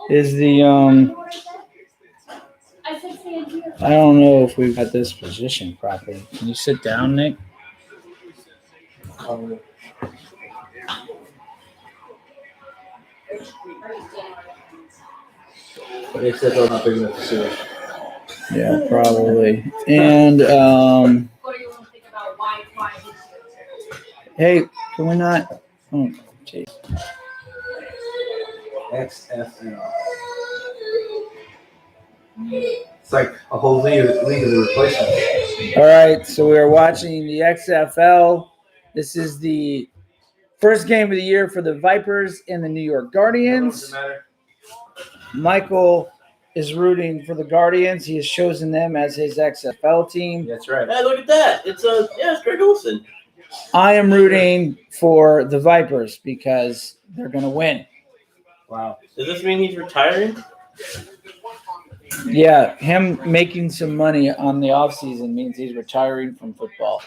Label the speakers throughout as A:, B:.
A: is the I don't know if we've got this position properly. Can you sit down, Nick?
B: XFL not big enough to see.
A: Yeah, probably. And hey, can we not? Oh, geez.
B: XFL. It's like a whole league of the replacements.
A: All right, so we are watching the XFL. This is the first game of the year for the Vipers and the New York Guardians. Michael is rooting for the Guardians. He has chosen them as his XFL team.
B: That's right.
C: Hey, look at that! It's Greg Olson.
A: I am rooting for the Vipers because they're going to win.
B: Wow.
C: Does this mean he's retiring?
A: Yeah, him making some money on the offseason means he's retiring from football.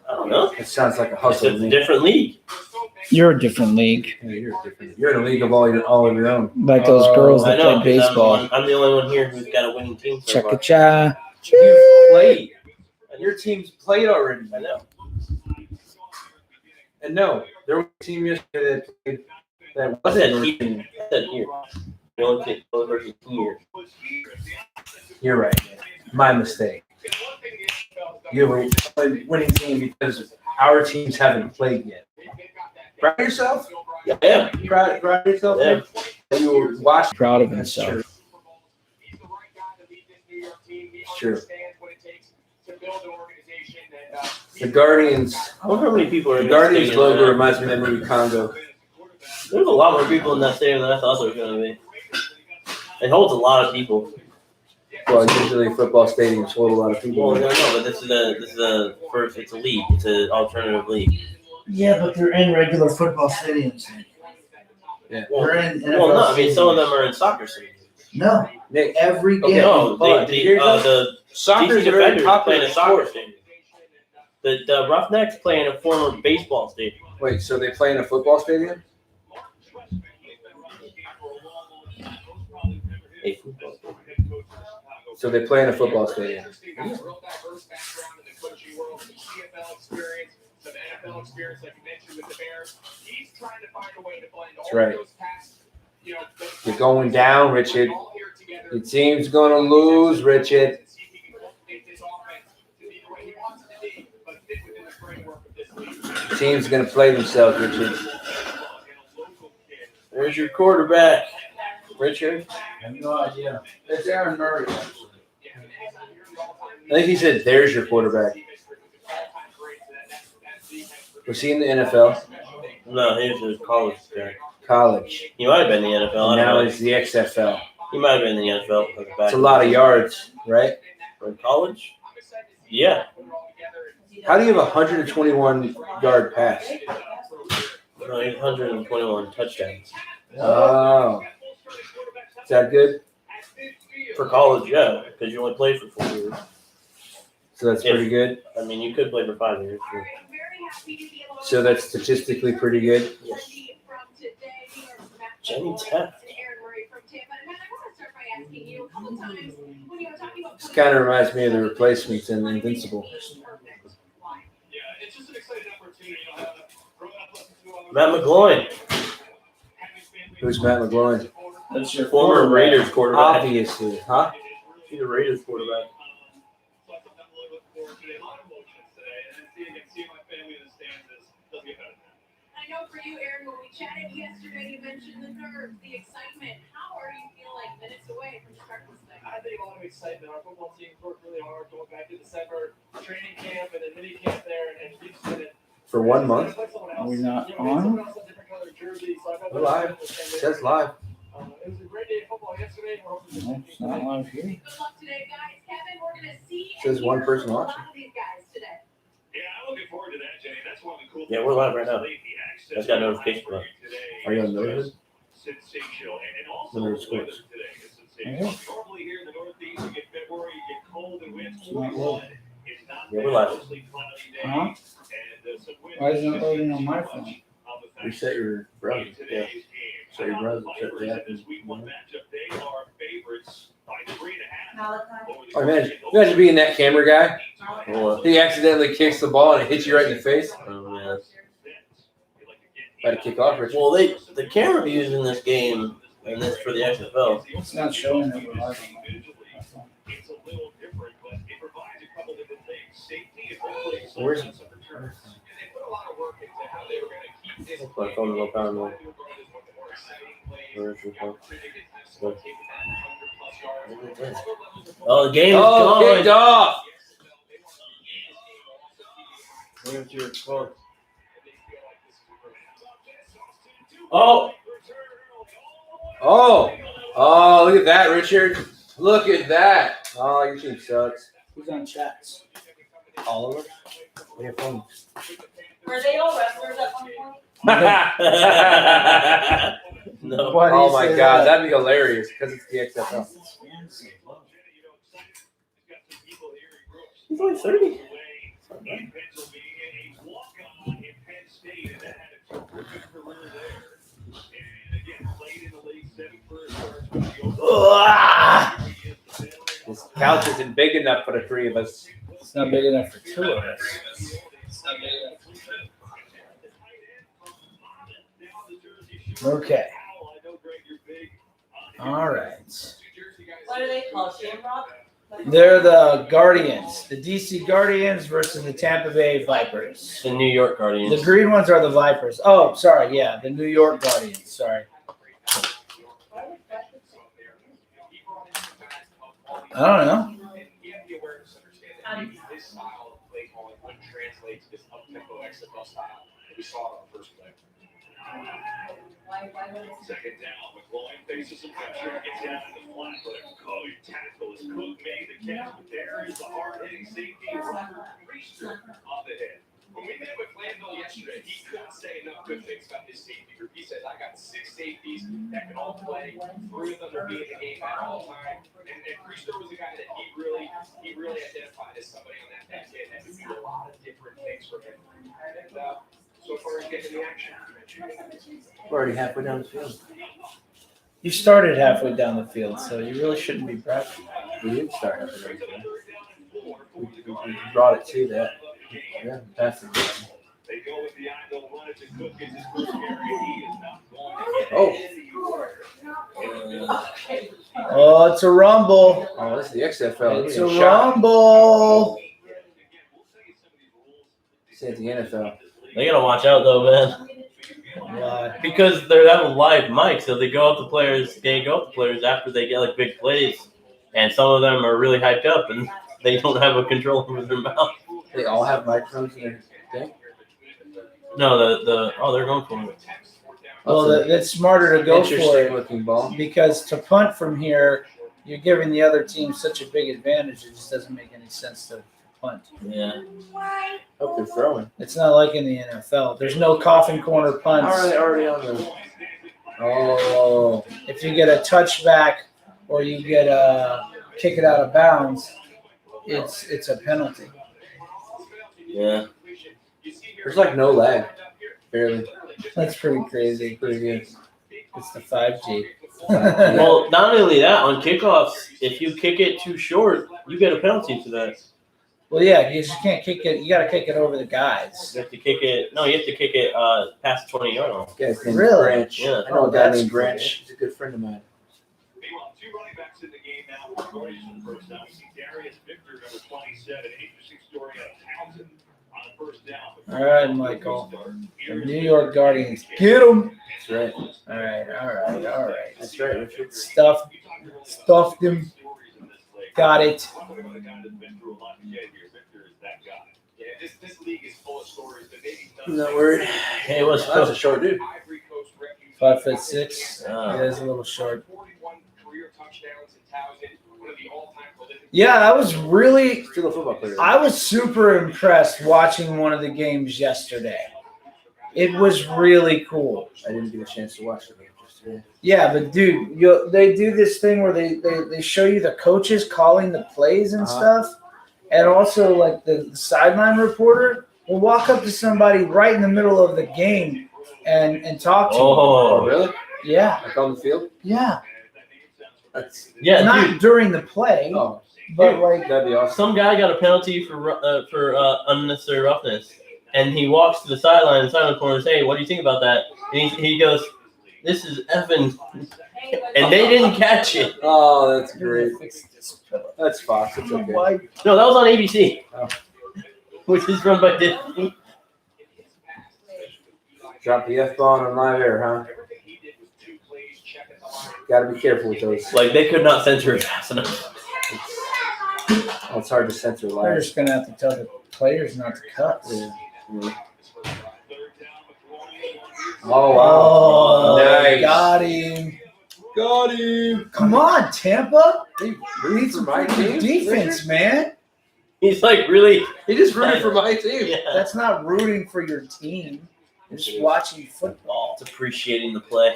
C: I don't know.
B: It sounds like a
C: It's
B: hustle.
C: a different league.
A: You're a different league.
B: Yeah, you're different. You're in a league of all of your own.
A: Like those girls
C: I
A: that
C: know.
A: play
C: 'Cause
A: baseball.
C: I'm the only one here who's got a winning team so far.
A: Chaka-cha.
B: You played. Your team's played already.
C: I know.
B: And no, there was a team yesterday that played that
C: I
B: wasn't
C: said
B: your
C: here.
B: team.
C: I said here. The only team versus here.
B: You're right. My mistake. You have a winning team because our teams haven't played yet. Proud of yourself?
C: Yeah.
B: Proud of yourself?
C: Yeah.
B: That you were watching.
A: Proud of
B: That's
A: himself.
B: True. The Guardians.
C: I wonder how many people are
B: The
C: in
B: Guardians
C: that stadium
B: logo
C: right now.
B: reminds me of that movie Congo.
C: There's a lot more people in that stadium than I thought there was going to be. It holds a lot of people.
B: Well, usually football stadiums hold a lot of people.
C: Well, no, but this is a first. It's a league. It's an alternative league.
A: Yeah, but they're in regular football stadiums.
B: Yeah.
C: Well,
A: They're in
C: well, no, I mean some of them are in soccer stadiums.
A: No,
B: Nick,
A: every
B: Okay,
A: game.
C: No,
B: hold on.
C: the
B: soccer is
C: DC
B: a very
C: Defenders play
B: popular
C: in a soccer
B: sport.
C: stadium. The Roughnecks play in a former baseball stadium.
B: Wait, so they play in a football stadium?
C: A football stadium.
B: So they play in a football stadium. That's right. You're going down, Richard. Your team's going to lose, Richard. Your team's going to play themselves, Richard.
C: There's your quarterback, Richard.
A: I have no idea. It's Aaron Murray.
B: I think he said, there's your quarterback. Was he in the NFL?
C: No, he was a college guy.
B: College.
C: He might have been in the NFL.
B: And
C: I
B: now
C: don't know.
B: it's the XFL.
C: He might have been in the NFL.
B: It's a lot of yards, right?
C: For college? Yeah.
B: How do you have a 121-yard pass?
C: No, he had 121 touchdowns.
B: Oh. Is that good?
C: For college, yeah, because you only played for 4 years.
B: So that's pretty good?
C: I mean, you could play for 5 years. Sure.
B: So that's statistically pretty good?
C: Yes. Jenny Tech.
B: This kind of reminds me of the replacements in Invincible.
C: Matt McGloin.
B: Who's Matt McGloin?
A: That's your
C: Former Raiders quarterback.
B: Obviously, huh?
C: He's a Raiders quarterback.
D: I know for you, Aaron, when we chatted yesterday, you mentioned the nerves, the excitement. How are you feeling minutes away from starting this thing?
E: I think a lot of excitement. Our football team worked really hard going back to December, training camp and then mini camp there, and we just did it.
B: For 1 month?
A: Are we not on?
B: We're live. It says live.
E: It was a great day of football yesterday. We're hoping
A: No, it's not live here.
D: Good luck today, guys. Kevin, we're going to see
B: Says one person
D: a
B: watching.
D: lot of these guys today.
E: Yeah, I'm looking forward to that, Jenny. That's one of the cool
C: Yeah, we're live right now. I just got a notification for that.
B: Are you on notice?
E: Sensational. And also
B: When
E: the
B: there's
E: weather
B: quits.
E: today is sensational. Normally here in the Northeast, you get February, you get cold and winds.
A: It's not loading.
E: It's not
C: Yeah, we're live.
E: mostly cloudy day.
A: Huh?
E: And some wind
A: Why isn't it loading on my phone?
B: Reset your browser.
E: today's game.
B: So your brother's upset with that. Oh, imagine being that camera guy. He accidentally kicks the ball and it hits you right in the face.
C: Oh, man.
B: Got to kick off, Richard.
C: Well, the camera views in this game, and this for the XFL.
A: It's not showing that we're live.
B: Where's
C: My phone will pound more. Where's your phone? Oh, the game is
B: kicked
C: going.
B: off.
C: Where's your phone? Oh,
B: Oh, look at that, Richard. Look at that. Oh, your team sucks.
A: Who's on chats?
B: All of us? We have fun.
D: Were they all wrestlers at one point?
C: no.
A: Why do you
B: Oh my
A: say
B: God,
A: that?
B: that'd be hilarious because it's the XFL.
C: He's only 30.
B: This couch isn't big enough for the three of us.
A: It's not big enough for two of us. Okay. All right.
D: What are they called? Shamrock?
A: They're the Guardians, the DC Guardians versus the Tampa Bay Vipers.
C: The New York Guardians.
A: The green ones are the Vipers. Oh, sorry. Yeah, the New York Guardians. Sorry. I don't know.
E: This style of play calling wouldn't translate to this up-tempo XFL style. We saw it on the first play. Second down, McCloy faces some pressure and gets down in the flat, but a good tackle is Cook made the catch, but there is the hard-hitting safety, Robert Reister on the head. When we met with Landell yesterday, he couldn't say enough good things about his safety group. He says, I got 6 safeties that can all play. 3 of them will be in the game at all time. And Reister was a guy that he really identified as somebody on that back end that could do a lot of different things for him. And so far, he's getting the action.
B: We're already halfway down the field.
A: You started halfway down the field, so you really shouldn't be proud.
B: We did start halfway down the field. We brought it to that. Yeah, that's it.
E: They go with the eye, they'll run it to Cook. Gets his first carry. He is not going to get
A: Oh, it's a rumble.
B: Oh, this is the XFL.
A: It's
B: Getting
A: a
B: shot.
A: rumble.
B: Say it's the NFL.
C: They gotta watch out though, man.
A: Why?
C: Because they're having live mics, so they go up to players. They go up to players after they get like big plays, and some of them are really hyped up, and they don't have a control over their mouth.
B: They all have microphones in their thing.
C: No, they're going for it.
A: Well, that's smarter to go for
B: Interesting
A: it
B: looking ball.
A: because to punt from here, you're giving the other team such a big advantage. It just doesn't make any sense to punt.
C: Yeah.
B: Hope they're throwing.
A: It's not like in the NFL. There's no coffin corner
B: How are
A: punts.
B: they already on the? Oh,
A: If you get a touchback or you get a kick it out of bounds, it's a penalty.
C: Yeah.
B: there's like no lag. Barely.
A: That's pretty crazy.
B: Pretty good.
A: It's the 5G.
C: Well, not only that, on kickoffs, if you kick it too short, you get a penalty for that.
A: Well, yeah, you just can't kick it. You got to kick it over the guys.
C: You have to kick it. No, you have to kick it past 20-yard line.
B: Guy's named
A: Really?
B: Branch.
C: Yeah.
B: I know a guy
A: that's
B: named
A: cool.
B: Branch. He's a good friend of mine.
E: Meanwhile, 2 running backs in the game now. We're going to the first down. We see Darius Victor, number 27, 86 Dorian Townsend on the first down.
A: All right, Michael. The New York Guardians. Get them.
B: That's right.
A: All right.
B: That's right, Richard.
A: Stuffed them. Got it.
E: Yeah, this league is full of stories that maybe
B: Isn't that word?
C: Hey, what's
B: That's a short dude.
A: 5'6".
C: Oh.
A: It is a little short.
E: 41 career touchdowns in Townsend, one of the all-time prolific.
A: Yeah, I was really.
B: Still a football player.
A: I was super impressed watching one of the games yesterday. It was really cool.
B: I didn't get a chance to watch it just today.
A: Yeah, but dude, they do this thing where they show you the coaches calling the plays and stuff, and also like the sideline reporter will walk up to somebody right in the middle of the game and talk to them.
C: Oh,
B: really?
A: Yeah,
B: Like on the field?
A: yeah.
B: That's
C: Yeah,
A: Not
C: dude.
A: during the play,
B: oh,
A: but like
B: that'd be awesome.
C: Some guy got a penalty for unnecessary roughness, and he walks to the sideline and sideline corners. Hey, what do you think about that? And he goes, "This is effing," and they didn't catch it.
B: Oh, that's great. That's Fox. It's okay.
A: Why?
C: No, that was on ABC,
B: Oh.
C: which is run by Disney.
B: Drop the F-bomb on live air, huh? Gotta be careful with those.
C: Like they could not censor it fast enough.
B: It's hard to censor
A: They're
B: live.
A: just gonna have to tell the players not to cut.
B: Yeah. Oh, wow.
A: Oh,
B: Nice.
A: got him.
B: Got him.
A: Come on, Tampa.
B: He
A: Need
B: rooted for
A: some
B: my team.
A: defense, man.
C: He's like really.
B: He just rooted for my team.
C: Yeah.
A: That's not rooting for your team. You're just watching football.
C: It's appreciating the play.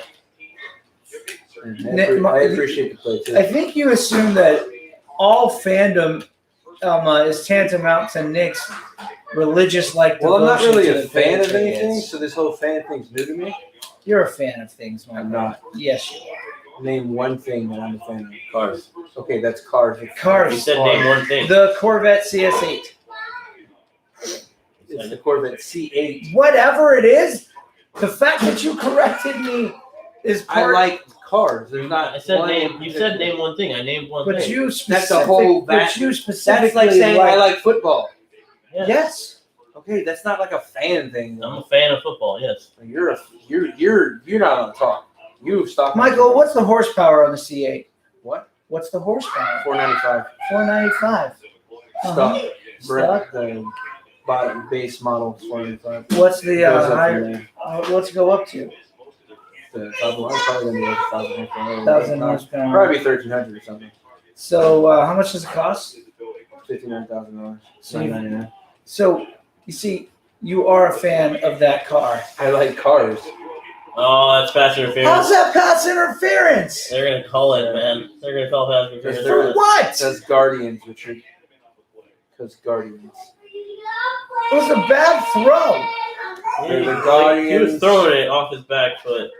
A: Nick,
B: I appreciate the play too.
A: I think you assume that all fandom is tantamount to Nick's religious like.
B: Well, I'm not
A: devotion
B: really
A: to
B: a
A: the
B: fan of
A: Patriots.
B: anything, so this whole fan thing's new to me.
A: You're a fan of things, Mike.
B: I'm not.
A: Yes, you are.
B: Name one thing that I'm a fan of.
C: Cars.
B: Okay, that's cars.
A: Cars.
C: He said name one thing.
A: The Corvette CS8.
B: It's the Corvette C8.
A: Whatever it is, the fact that you corrected me is
B: I
A: part.
B: like cars. There's not.
C: I said
B: one
C: name. You said name one thing. I named one
A: But
C: thing.
A: you specific,
B: That's a whole
A: but you specifically
B: That's like saying I like football.
C: Yeah.
A: Yes.
B: Okay, that's not like a fan thing.
C: I'm a fan of football. Yes.
B: You're not on top. You stop.
A: Michael, what's the horsepower on the C8?
B: What?
A: What's the horsepower?
B: 495.
A: 495.
B: Stop.
A: Stuck.
B: The bottom base model is 495.
A: What's the
B: Goes up from
A: higher?
B: there.
A: What's it go up to?
B: The top one probably gonna be like 1,000 horsepower.
A: 1,000 horsepower.
B: Probably 1,300 or something.
A: So how much does it cost?
B: $59,000.
A: So you-
B: $999.
A: So you see, you are a fan of that car.
B: I like cars.
C: Oh, that's pass
A: How's
C: interference.
A: that pass interference?
C: They're gonna call it, man. They're gonna call pass interference.
A: For what?
B: That's Guardians, Richard. Because Guardians.
A: It was a bad throw.
B: They're the
C: He was
B: Guardians.
C: throwing it off his back foot.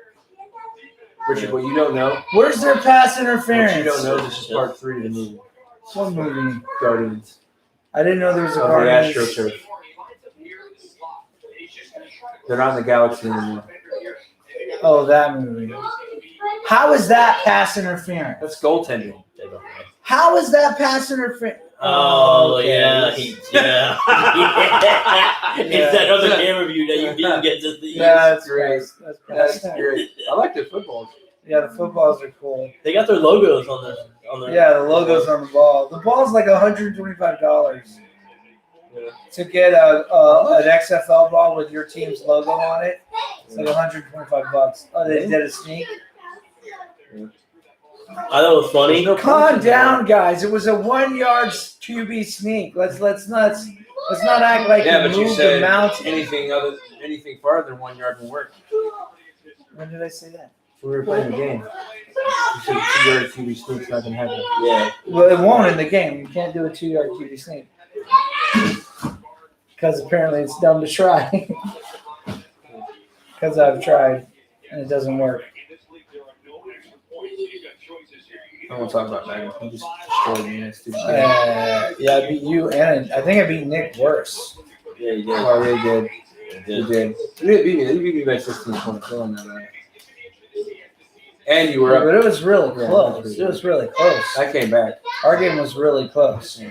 B: Richard, what you don't know,
A: Where's their pass
B: what
A: interference?
B: you don't know, this is part 3 of the movie.
A: What movie?
B: Guardians.
A: I didn't know there was a
B: Of the
A: Guardians.
B: AstroTurf. They're not in the galaxy anymore.
A: Oh, that movie. How is that pass interference?
B: That's goaltending.
A: How is that pass interference?
C: Oh,
A: okay.
C: yeah. Yeah. It's that other camera view that you didn't get to see.
A: Yeah, that's
B: great.
A: That's
B: That's
A: pass.
B: great. I like the football.
A: Yeah, the footballs are cool.
C: They got their logos on their.
A: Yeah, the logo's on the ball. The ball's like $125 to get an XFL ball with your team's logo on it. It's like $125. Oh, they did a sneak.
C: I thought it was funny.
A: Calm down, guys. It was a 1 yard QB sneak. Let's not act like
B: Yeah,
A: you
B: but you
A: moved the
B: said
A: mountain.
B: anything farther than 1 yard won't work.
A: When did I say that?
B: We were playing the game. You said 2 yard QB sneak's not gonna happen.
C: Yeah.
A: Well, it won't in the game. You can't do a 2 yard QB sneak because apparently it's dumb to try. Because I've tried and it doesn't work.
B: I won't talk about that. You just destroyed me. That's stupid.
A: Yeah, I beat you, and I think I beat Nick worse.
C: Yeah, you did.
B: Oh, you did.
C: You
B: You
C: did.
B: did. You didn't beat me. You beat me by 16 points. Don't on that, man. And you were
A: But
B: up.
A: it was really
B: Yeah,
A: close. It was really close.
B: I came back.
A: Our game was really close.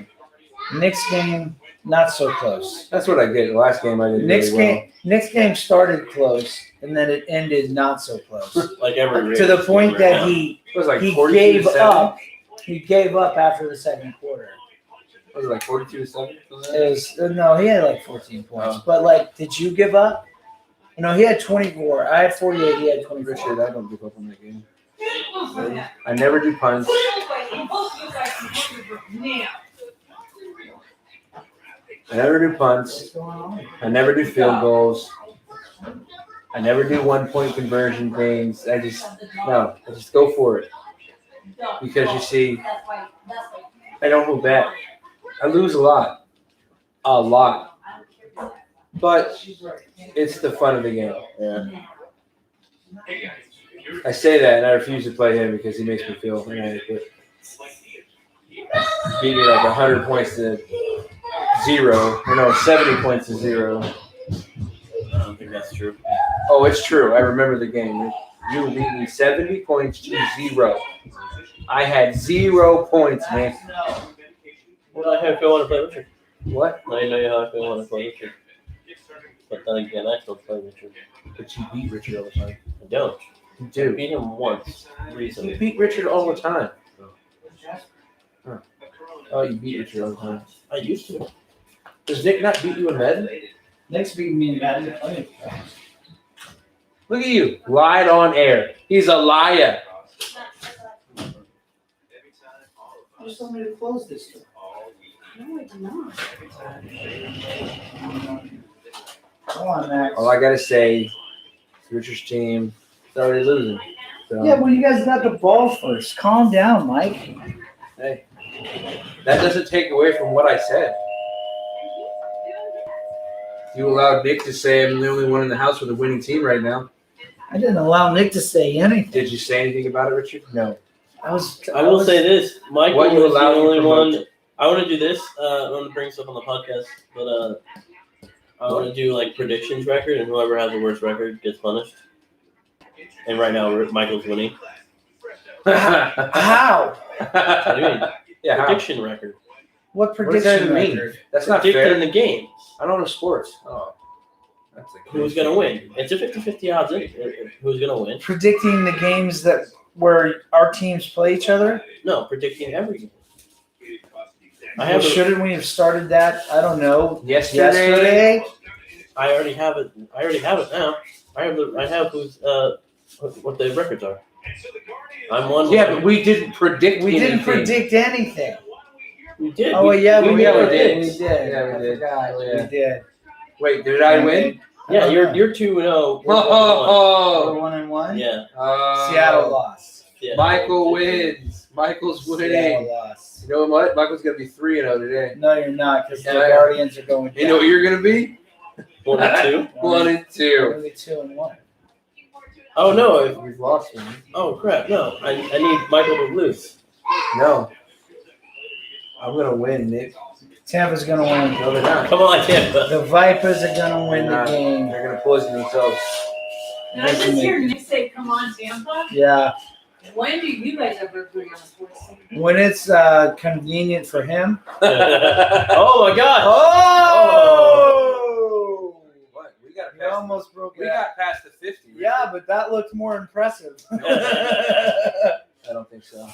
A: Nick's game, not so close.
B: That's what I get. The last game I did
A: Nick's
B: really
A: Nick's game started close, and then it ended not so close.
C: Like every
A: To the point that
B: well. It was like
A: he
B: 42
A: gave
B: to 7.
A: up. He gave up after the second quarter.
B: Was it like 42 to 7?
A: It was, no, he had like 14 points.
B: Oh.
A: But like, did you give up? No, he had 24. I had 48. He had 24.
B: Richard, I don't give up on that game. I never do punts. I never do punts. I never do field goals. I never do 1 point conversion things. I just go for it. Because you see, I don't hold back. I lose a lot. A lot. But it's the fun of the game.
C: Yeah.
B: I say that, and I refuse to play him because he makes me feel inadequate. Beat me like 100 points to 0. Or no, 70 points to 0.
C: I don't think that's true.
B: Oh, it's true. I remember the game. You beat me 70 points to 0. I had 0 points, man.
C: Well, I have feel want to play Richard.
B: What?
C: Now you know how I feel want to play Richard. But then again, I still play Richard.
B: But you beat Richard all the time.
C: I don't.
B: You
C: I
B: do.
C: beat him once
B: You
C: recently.
B: beat Richard all the time. Oh, you beat Richard all the time.
C: I used to.
B: Does Nick not beat you in Madden?
A: Next week, me and Madden playing.
B: Look at you. Lied on air. He's a liar.
A: I just told me to close this door.
D: No, I did not.
A: Come on, Max.
B: All I got to say is Richard's team is already losing. So,
A: Yeah, well, you guys got the ball first. Calm down, Mike.
B: hey, that doesn't take away from what I said. You allowed Nick to say I'm the only one in the house with a winning team right now.
A: I didn't allow Nick to say anything.
B: Did you say anything about it, Richard? No.
C: I will say this. Michael
B: What you
C: was the
B: allowed to
C: only
B: promote.
C: one. I want to do this. I want to bring stuff on the podcast, but I want to do like predictions record, and whoever has the worst record gets punished. And right now, Michael's winning.
A: How?
C: What do you mean?
B: Yeah, how?
C: Prediction record.
A: What
B: What does that
A: prediction
B: even mean?
A: record?
B: That's not
C: Predicting
B: fair.
C: the games.
B: I don't know sports. Oh. That's like
C: Who's going to win? It's a 50-50 odds. Who's going to win?
A: Predicting the games that where our teams play each other?
C: No, predicting every game. I
A: Well,
C: have.
A: shouldn't we have started that? I don't know.
B: Yesterday.
C: I already have it. I already have it now. I have who's what the records are. I'm one.
B: Yeah, but we didn't predict
A: We didn't
B: anything.
A: predict anything.
C: We did.
A: Oh, yeah, we
B: yeah, we
A: did.
B: did.
A: We did.
B: Yeah, we did.
A: I forgot.
B: Oh, yeah.
A: We did.
B: Wait, did I win?
C: Yeah,
A: I don't know.
C: you're 2-0.
A: We're
B: Oh,
A: 1-1.
C: Yeah.
A: Seattle lost.
C: Yeah.
B: Michael wins. Michael's
A: Seattle
B: winning.
A: lost.
B: You know what? Michael's gonna be 3-0 today.
A: No, you're not, because the
B: Yeah.
A: Guardians are going down.
B: You know what you're gonna be?
C: 1-2.
B: 1-2.
A: Only 2-1.
C: Oh no!
B: We've lost one.
C: Oh crap! No, I need Michael to lose.
B: No. I'm gonna win, Nick.
A: Tampa's gonna win.
B: No, they're not.
C: Come on, Tampa.
A: The Vipers are gonna win the
B: They're not.
A: game.
B: They're gonna poison themselves.
D: Did I just hear Nick say, "Come on, Tampa"?
A: Yeah,
D: When do you guys ever agree on a sports team?
A: when it's convenient for him.
C: Oh my God!
A: Oh!
B: What? We got
A: You almost broke
B: We
A: it.
B: got past the 50.
A: Yeah, but that looked more impressive.
B: I don't think so.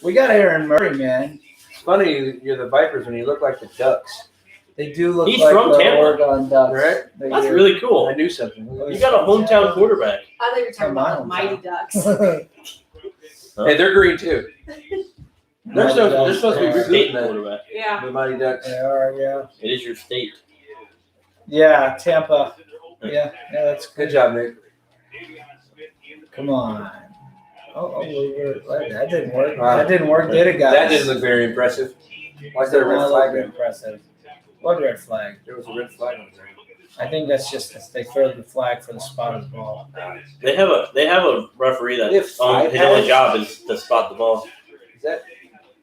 A: We got Aaron Murray, man.
B: It's funny you're the Vipers when you look like the Ducks.
A: They do look
C: He's
A: like
C: from
A: the
C: Tampa.
A: Oregon Ducks.
B: Right?
A: They
C: That's
A: do.
C: really cool.
B: I knew something.
C: You got a hometown quarterback.
D: I thought you were talking about the Mighty Ducks.
B: Hey, they're green too. They're supposed to be
C: State
B: recruiting that.
C: quarterback.
D: Yeah.
B: The Mighty Ducks.
A: They are, yeah.
C: It is your state.
A: Yeah, Tampa. Yeah, that's
B: Good job, Nick.
A: Come on. That didn't work.
B: Wow.
A: That didn't work, did it, guys?
B: That didn't look very impressive. Why is there a red
A: That
B: flag
A: looked
B: there?
A: impressive. What red flag?
B: There was a red flag on there.
A: I think that's just they throw the flag for the spot of the ball.
C: They have a referee that
B: They have
C: his only
B: iPads?
C: job is to spot the ball.
B: Is that?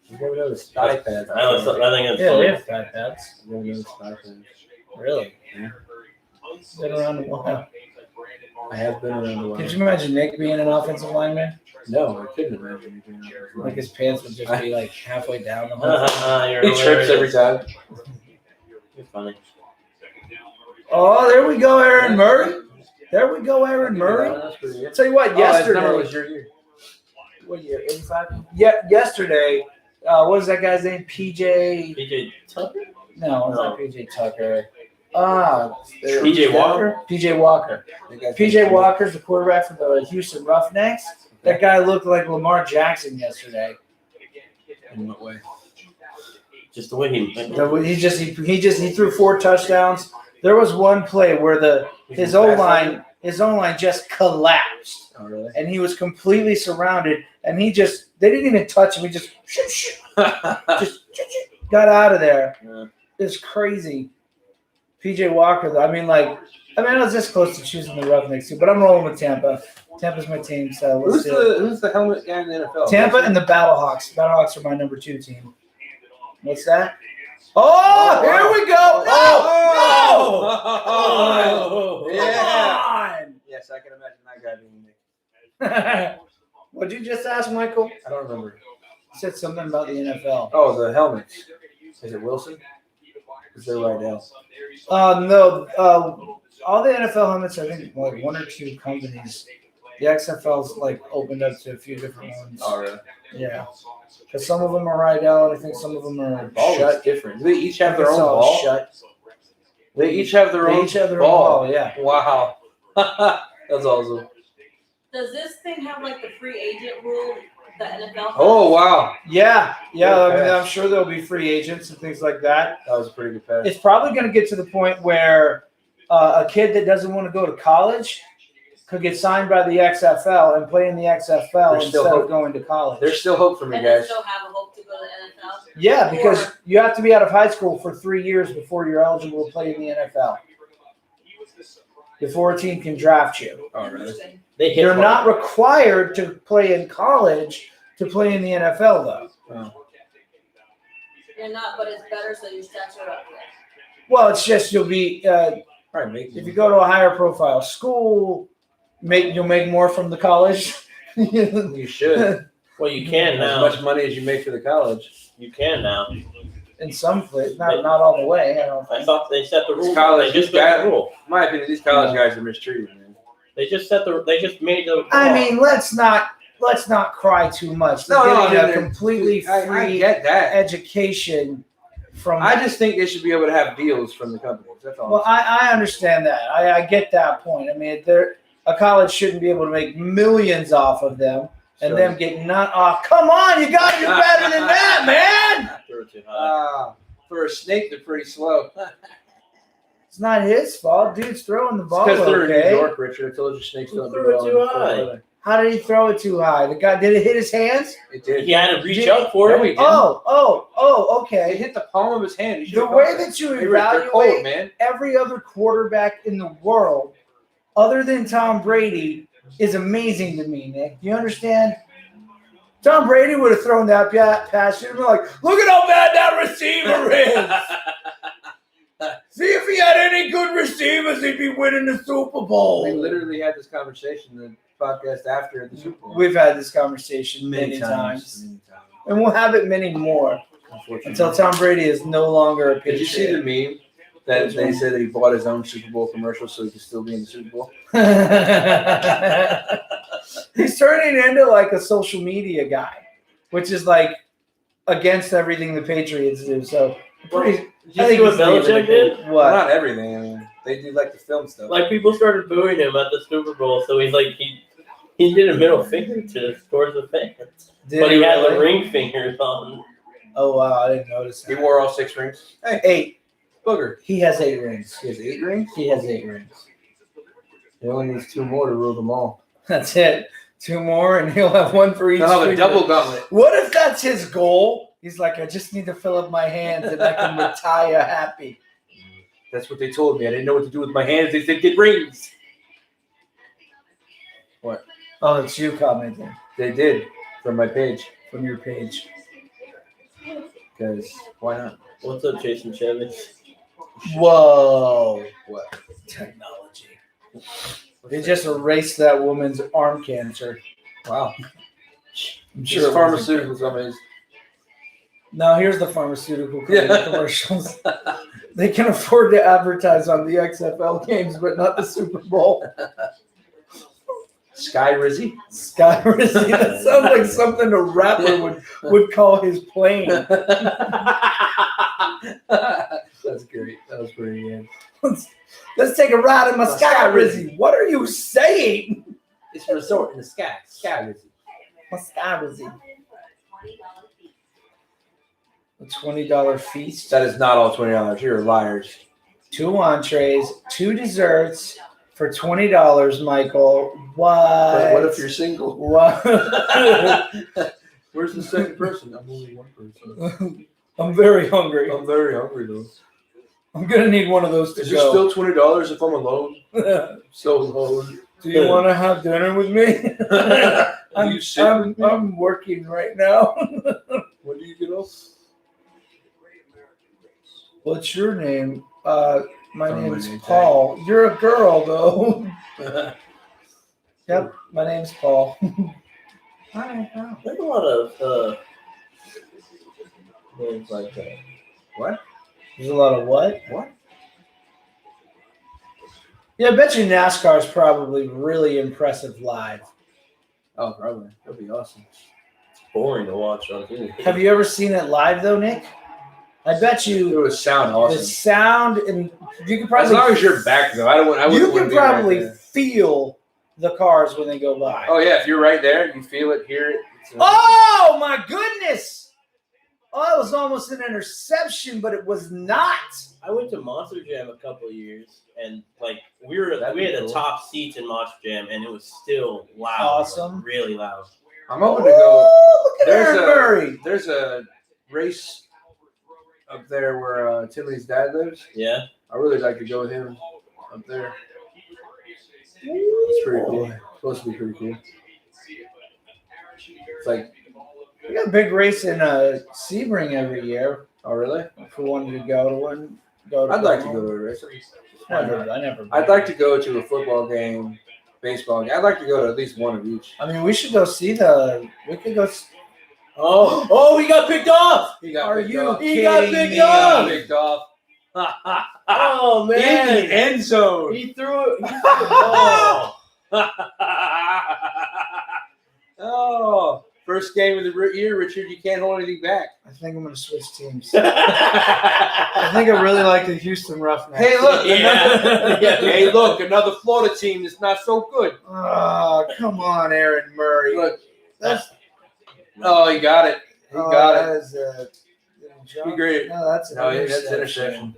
B: You never noticed iPads.
C: I think it's
A: Yeah,
C: funny.
A: they have flag pads.
B: You never noticed iPads.
A: Really?
B: Yeah.
A: Been around a while.
B: I have been around a while.
A: Could you imagine Nick being an offensive lineman?
B: No, I couldn't imagine you doing that.
A: Like his pants would just be like halfway down the whole time.
C: You're
B: He trips every
C: hilarious.
B: time.
C: You're funny.
A: Oh, there we go, Aaron Murray. There we go, Aaron Murray.
B: That's pretty good.
A: Tell you what,
B: Oh, his number
A: yesterday.
B: was your year.
A: What year? 85? Yeah, yesterday. What was that guy's name? PJ.
C: PJ Tucker?
A: No, it's not PJ Tucker.
C: PJ Walker?
A: PJ Walker. PJ Walker's the quarterback for the Houston Roughnecks. That guy looked like Lamar Jackson yesterday.
B: In what way?
C: Just the way he.
A: He threw 4 touchdowns. There was one play where his O line just collapsed,
B: Oh, really?
A: and he was completely surrounded. And they didn't even touch him. He just got out of there.
C: Yeah.
A: It's crazy. PJ Walker, though. I was this close to choosing the Roughnecks too, but I'm rolling with Tampa. Tampa's my team. So let's
B: Who's the helmet guy in the NFL?
A: Tampa and the Battlehawks. Battlehawks are my number 2 team. What's that? Oh, here we go.
B: Oh, yeah.
A: Come
B: Yes, I can imagine that guy being Nick.
A: on. What'd you just ask, Michael?
B: I don't remember.
A: You said something about the NFL.
B: Oh, the helmets. Is it Wilson? Is there right now?
A: No. All the NFL helmets, I think, like 1 or 2 companies. The XFL's like opened up to a few different ones.
B: Oh, really?
A: Yeah. Because some of them are Rydell, and I think some of them are
B: Ball
A: shut.
B: is different. Do they each have their
A: It's
B: own
A: all
B: ball?
A: Shut.
B: They each have their
A: They
B: own
A: each have their
B: ball.
A: own ball, yeah.
B: Wow. That's awesome.
F: Does this thing have like the free agent rule that NFL has?
B: Oh, wow.
A: Yeah. I mean,
B: Good pass.
A: I'm sure there'll be free agents and things like that.
B: That was a pretty good pass.
A: It's probably going to get to the point where a kid that doesn't want to go to college could get signed by the XFL and play in the XFL
B: There's
A: instead
B: still
A: of
B: hope.
A: going to college.
B: There's still hope for me,
F: And then
B: guys.
F: still have a hope to go to the NFL?
A: Yeah, because you have to be out of high school for 3 years before you're eligible to play in the NFL. Before a team can draft you.
B: Oh, really?
F: Interesting.
C: They hit
A: You're
C: hard.
A: not required to play in college to play in the NFL, though.
B: Oh.
F: You're not, but it's better so your stats are up there.
A: Well, it's just you'll be
B: Probably make
A: if you go to a higher profile school, you'll make more from the college.
B: You should.
C: Well, you can
B: As
C: now.
B: much money as you make for the college.
C: You can now.
A: In some places, not all the way. I don't
C: I
A: think.
C: thought they set the rule.
B: college.
C: They just
B: This guy-
C: set the rule.
B: In my opinion, these college guys are mistreated, man.
C: They just set the. They just made the.
A: I mean, let's not cry too much. They're getting a completely
B: I
A: free
B: get that.
A: education from.
B: I just think they should be able to have deals from the companies. That's all.
A: Well, I understand that. I get that point. I mean, a college shouldn't be able to make millions off of them, and
B: So-
A: them getting not off. Come on, you got to do better than that, man.
C: Threw it too high.
B: For a snake, they're pretty slow.
A: It's not his fault. Dude's throwing the ball.
B: Because they're in New
A: Okay.
B: York, Richard. I told you snakes don't do
C: Threw it
B: well.
C: too
B: in
C: high.
B: Florida.
A: How did he throw it too high? The guy did it hit his hands?
B: It did.
C: He had to reach
A: Did-
C: up for
B: No,
C: it.
B: he didn't.
A: Oh,
B: It
A: okay.
B: hit the palm of his hand. He
A: The
B: should've
A: way
B: caught
A: that you
B: Hey, Rick, they're cold,
A: evaluate
B: man.
A: every other quarterback in the world, other than Tom Brady, is amazing to me, Nick. You understand? Tom Brady would have thrown that pass. You'd be like, look at how bad that receiver is. See if he had any good receivers, he'd be winning the Super Bowl.
B: We literally had this conversation in the podcast after the Super Bowl.
A: We've had this conversation many times.
B: Many times.
A: And we'll have it many more
B: Unfortunately.
A: until Tom Brady is no longer a
B: Did you see the
A: Patriot.
B: meme that they said that he bought his own Super Bowl commercial so he could still be in the Super Bowl?
A: He's turning into like a social media guy, which is like against everything the Patriots do. So pretty,
C: Did you see what Belichick did?
B: Well,
A: What?
B: not everything. I mean, they do like the film stuff.
C: Like people started booing him at the Super Bowl, so he's like he did a middle finger towards the fans, but he had the
A: really?
C: ring fingers on.
A: Oh wow, I didn't notice
B: He
A: that.
B: wore all 6 rings. Hey,
A: 8.
B: booger.
A: He has 8 rings.
B: He has 8 rings?
A: He has 8 rings.
B: He only needs 2 more to rule them all.
A: That's it. 2 more, and he'll have 1 for each.
B: He'll have a
A: finger.
B: double gauntlet.
A: What if that's his goal? He's like, I just need to fill up my hands, and I can retire happy.
B: That's what they told me. I didn't know what to do with my hands. They said get rings. What?
A: Oh, it's you commenting
B: They did from my page.
A: from your page.
B: Because why not?
C: What's up, Jason Chevy?
A: Whoa.
B: What?
A: Technology. They just erased that woman's arm cancer.
B: Wow.
A: I'm
B: Sure,
A: sure it wasn't
B: pharmaceuticals on his.
A: good. Now here's the pharmaceutical commercials. They can afford to advertise on the XFL games, but not the Super Bowl.
B: Sky Rizzy.
A: Sky Rizzy. That sounds like something a rapper would call his plane.
B: That's great. That was pretty good.
A: Let's take a ride in my Sky Rizzy. What are you saying?
B: It's a resort in the sky. Sky Rizzy.
A: My Sky Rizzy. A $20 feast.
B: That is not all $20. You're liars.
A: 2 entrees, 2 desserts for $20, Michael. What?
B: But what if you're single?
A: What?
B: Where's the second person? I'm only one person.
A: I'm very hungry.
B: I'm very hungry though.
A: I'm gonna need one of those to
B: Is it
A: go.
B: still $20 if I'm alone? So alone.
A: Do you want to have dinner with me? I'm working right now.
B: When do you get off?
A: What's your name? My
B: Oh,
A: name's
B: my name's
A: Paul. You're a girl, though. Yep, my name's Paul. Hi, Paul.
C: There's a lot of names like that.
B: What?
A: There's a lot of what?
B: What?
A: Yeah, I bet you NASCAR is probably really impressive live.
B: Oh, probably. That'd be awesome.
C: Boring to watch on TV.
A: Have you ever seen it live, though, Nick? I bet
B: It
A: you
B: would sound
A: the
B: awesome.
A: sound and you can
B: As
A: probably
B: long as you're back, though. I wouldn't
A: you
B: want to
A: can
B: be right
A: probably
B: there.
A: feel the cars when they go by.
B: Oh, yeah. If you're right there, you feel it, hear it. It's
A: Oh my goodness! Oh, it was almost an interception, but it was not.
C: I went to Monster Jam a couple of years, and like we had
B: That'd be
C: the
B: cool.
C: top seats in Monster Jam, and it was still loud.
A: Awesome.
C: like, really loud.
B: I'm hoping to go.
A: Look at Aaron Murray.
B: There's a race up there where Timmy's dad lives.
C: Yeah.
B: I really like to go with him up there. It's pretty cool. It's supposed to be pretty cool. It's like,
A: We got a big race in Sebring every year.
B: oh really?
A: If we wanted to go to one,
B: I'd like to go to a race.
A: I never.
B: I'd like to go to a football game, baseball game. I'd like to go to at least one of each.
A: I mean, we should go see the. We could go.
C: Oh, he got picked off.
B: He got
A: Are
B: picked
A: you
B: off.
A: kidding
C: He got
A: me?
C: picked
B: He got
C: off.
B: picked off.
C: Oh
B: In the
C: man.
B: end zone.
C: He threw it. He threw the ball.
B: Oh, first game of the year, Richard. You can't hold anything back.
A: I think I'm going to switch teams. I think I really like the Houston Roughnecks.
B: Hey, look.
C: Yeah.
B: Hey, look. Another Florida team that's not so good.
A: Oh, come on, Aaron Murray.
B: Look.
A: That's
B: Oh, he got it. He got
A: that
B: it.
A: is a jump.
B: He great.
A: No, that's an
B: No,
A: interception.
B: that's interception.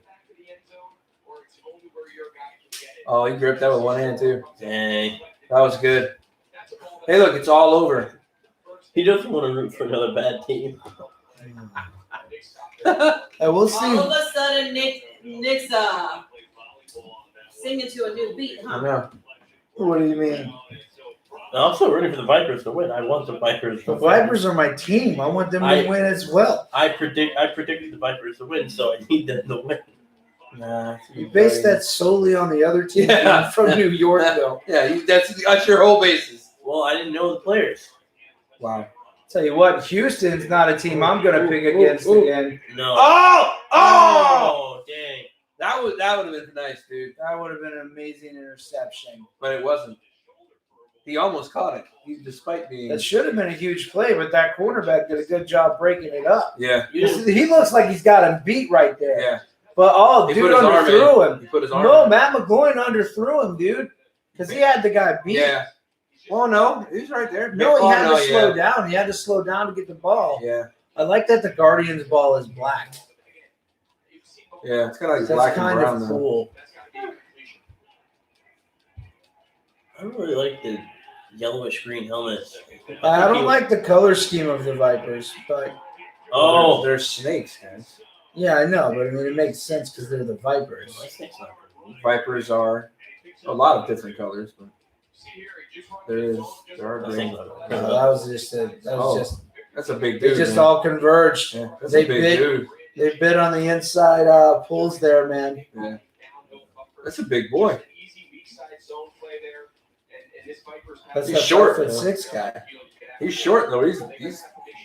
B: Oh, he gripped that with one hand too.
C: Dang.
B: That was good. Hey, look, it's all over.
C: He doesn't want to root for another bad team.
A: Hey, we'll see.
F: All of a sudden, Nick's singing to a new beat,
B: I
F: huh?
B: know.
A: What do you mean?
C: No, I'm still rooting for the Vipers to win. I want the Vipers to
A: The
C: win.
A: Vipers are my team. I want them to win as well.
C: I predicted the Vipers to win, so I need them to win.
B: Nah.
A: You base that solely on the other team
B: Yeah.
A: from New York, though.
B: Yeah, that's your whole basis.
C: Well, I didn't know the players.
B: Wow.
A: Tell you what, Houston's not a team I'm going to pick against again.
C: No.
B: Oh!
C: Oh, dang.
B: That would have been nice, dude.
A: That would have been an amazing interception.
B: But it wasn't. He almost caught it, despite being.
A: That should have been a huge play, but that quarterback did a good job breaking it up.
B: Yeah.
C: You didn't,
A: He looks like he's got him beat right there.
B: Yeah.
A: But
B: He
A: dude
B: put his arm
A: underthrew
B: in.
A: him.
B: He put his arm
A: No,
B: in.
A: Matt McGloin underthrew him, dude, because he had the guy beat.
B: Yeah. Well, no, he's right there.
A: No, he
B: Oh,
A: had
B: no,
A: to slow
B: yeah.
A: down. He had to slow down to get the ball.
B: Yeah.
A: I like that the Guardians ball is black.
B: Yeah, it's kind of like
A: That's
B: black and
A: kind
B: brown.
A: of
B: though.
A: cool.
C: I don't really like the yellowish green helmets.
A: I don't like the color scheme of the Vipers, but
C: Oh.
B: They're snakes, guys.
A: yeah, I know. But I mean, it makes sense because they're the Vipers.
C: My snake's not green.
B: Vipers are a lot of different colors, but there are
C: My
B: green.
C: snake's not green.
A: That was just
B: That's a big
A: they
B: dude.
A: just
B: man.
A: all converged.
B: Yeah, that's
A: they
B: a big
A: bid-
B: dude.
A: They bit on the inside pulls there, man.
B: Yeah. That's a big boy.
A: That's
B: He's
A: that
B: short,
A: 5'6" guy.
B: He's short though. He's